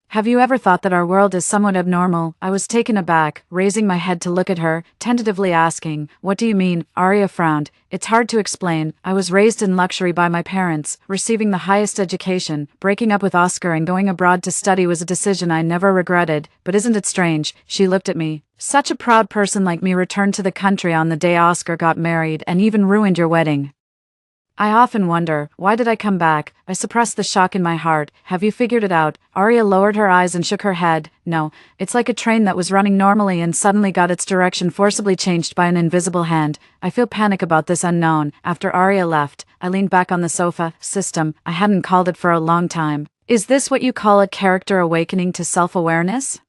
have you ever thought that our world is somewhat abnormal? I was taken aback, raising my head to look at her, tentatively asking, what do you mean? Arya frowned. It's hard to explain. I was raised in luxury by my parents, receiving the highest education. Breaking up with Oscar and going abroad to study was a decision I never regretted. But isn't it strange? She looked at me. Such a proud person like me returned to the country on the day Oscar got married and even ruined your wedding. I often wonder, why did I come back? I suppressed the shock in my heart. Have you figured it out? Arya lowered her eyes and shook her head. No, it's like a train that was running normally and suddenly got its direction forcibly changed by an invisible hand. I feel panic about this unknown. After Arya left, I leaned back on the sofa. System, I hadn't called it for a long time. Is this what you call a character awakening to self-awareness?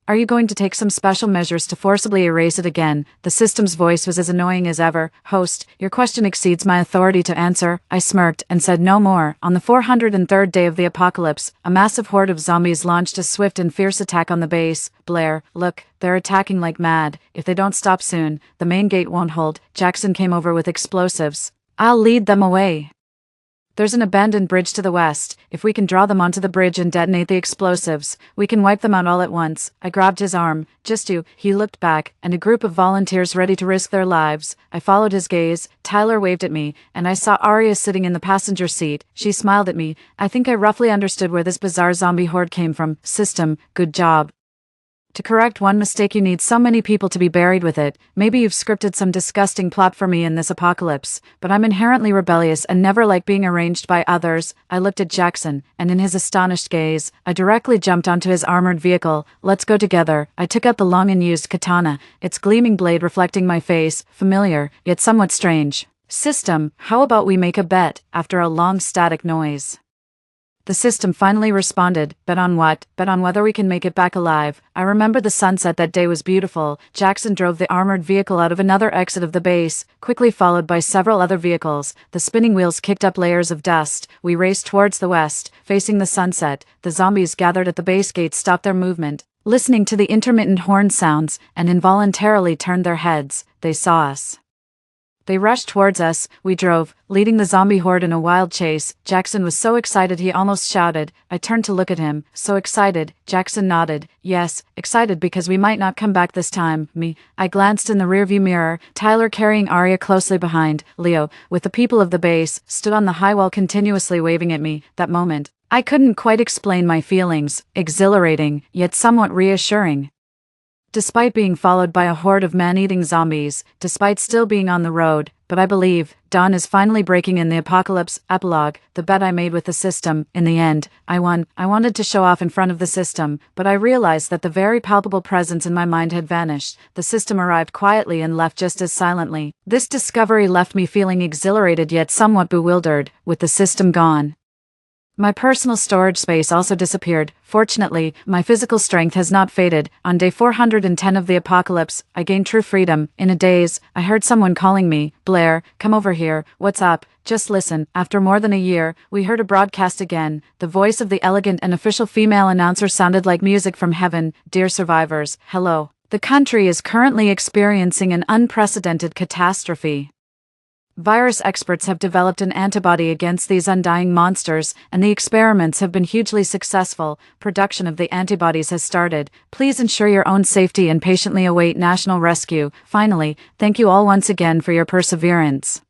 Are you going to take some special measures to forcibly erase it again? The system's voice was as annoying as ever. Host, your question exceeds my authority to answer. I smirked and said no more. On the 403rd day of the apocalypse, a massive horde of zombies launched a swift and fierce attack on the base. Blair, look, they're attacking like mad. If they don't stop soon, the main gate won't hold. Jackson came over with explosives. I'll lead them away. There's an abandoned bridge to the west. If we can draw them onto the bridge and detonate the explosives, we can wipe them out all at once. I grabbed his arm. Just you. He looked back, and a group of volunteers ready to risk their lives. I followed his gaze. Tyler waved at me, and I saw Arya sitting in the passenger seat. She smiled at me. I think I roughly understood where this bizarre zombie horde came from. System, good job. To correct one mistake you need so many people to be buried with it. Maybe you've scripted some disgusting plot for me in this apocalypse, but I'm inherently rebellious and never like being arranged by others. I looked at Jackson, and in his astonished gaze, I directly jumped onto his armored vehicle. Let's go together. I took out the long and used katana, its gleaming blade reflecting my face, familiar, yet somewhat strange. System, how about we make a bet? After a long static noise, the system finally responded. Bet on what? Bet on whether we can make it back alive. I remember the sunset that day was beautiful. Jackson drove the armored vehicle out of another exit of the base, quickly followed by several other vehicles. The spinning wheels kicked up layers of dust. We raced towards the west, facing the sunset. The zombies gathered at the base gate stopped their movement, listening to the intermittent horn sounds, and involuntarily turned their heads. They saw us. They rushed towards us. We drove, leading the zombie horde in a wild chase. Jackson was so excited he almost shouted. I turned to look at him. So excited. Jackson nodded. Yes, excited because we might not come back this time. Me. I glanced in the rearview mirror. Tyler carrying Arya closely behind. Leo, with the people of the base, stood on the high wall continuously waving at me. That moment, I couldn't quite explain my feelings. Exhilarating, yet somewhat reassuring. Despite being followed by a horde of man-eating zombies, despite still being on the road, but I believe, dawn is finally breaking in the apocalypse. Epilogue, the bet I made with the system. In the end, I won. I wanted to show off in front of the system, but I realized that the very palpable presence in my mind had vanished. The system arrived quietly and left just as silently. This discovery left me feeling exhilarated yet somewhat bewildered. With the system gone, my personal storage space also disappeared. Fortunately, my physical strength has not faded. On day 410 of the apocalypse, I gained true freedom. In a daze, I heard someone calling me. Blair, come over here. What's up? Just listen. After more than a year, we heard a broadcast again. The voice of the elegant and official female announcer sounded like music from heaven. Dear survivors, hello. The country is currently experiencing an unprecedented catastrophe. Virus experts have developed an antibody against these undying monsters, and the experiments have been hugely successful. Production of the antibodies has started. Please ensure your own safety and patiently await national rescue. Finally, thank you all once again for your perseverance.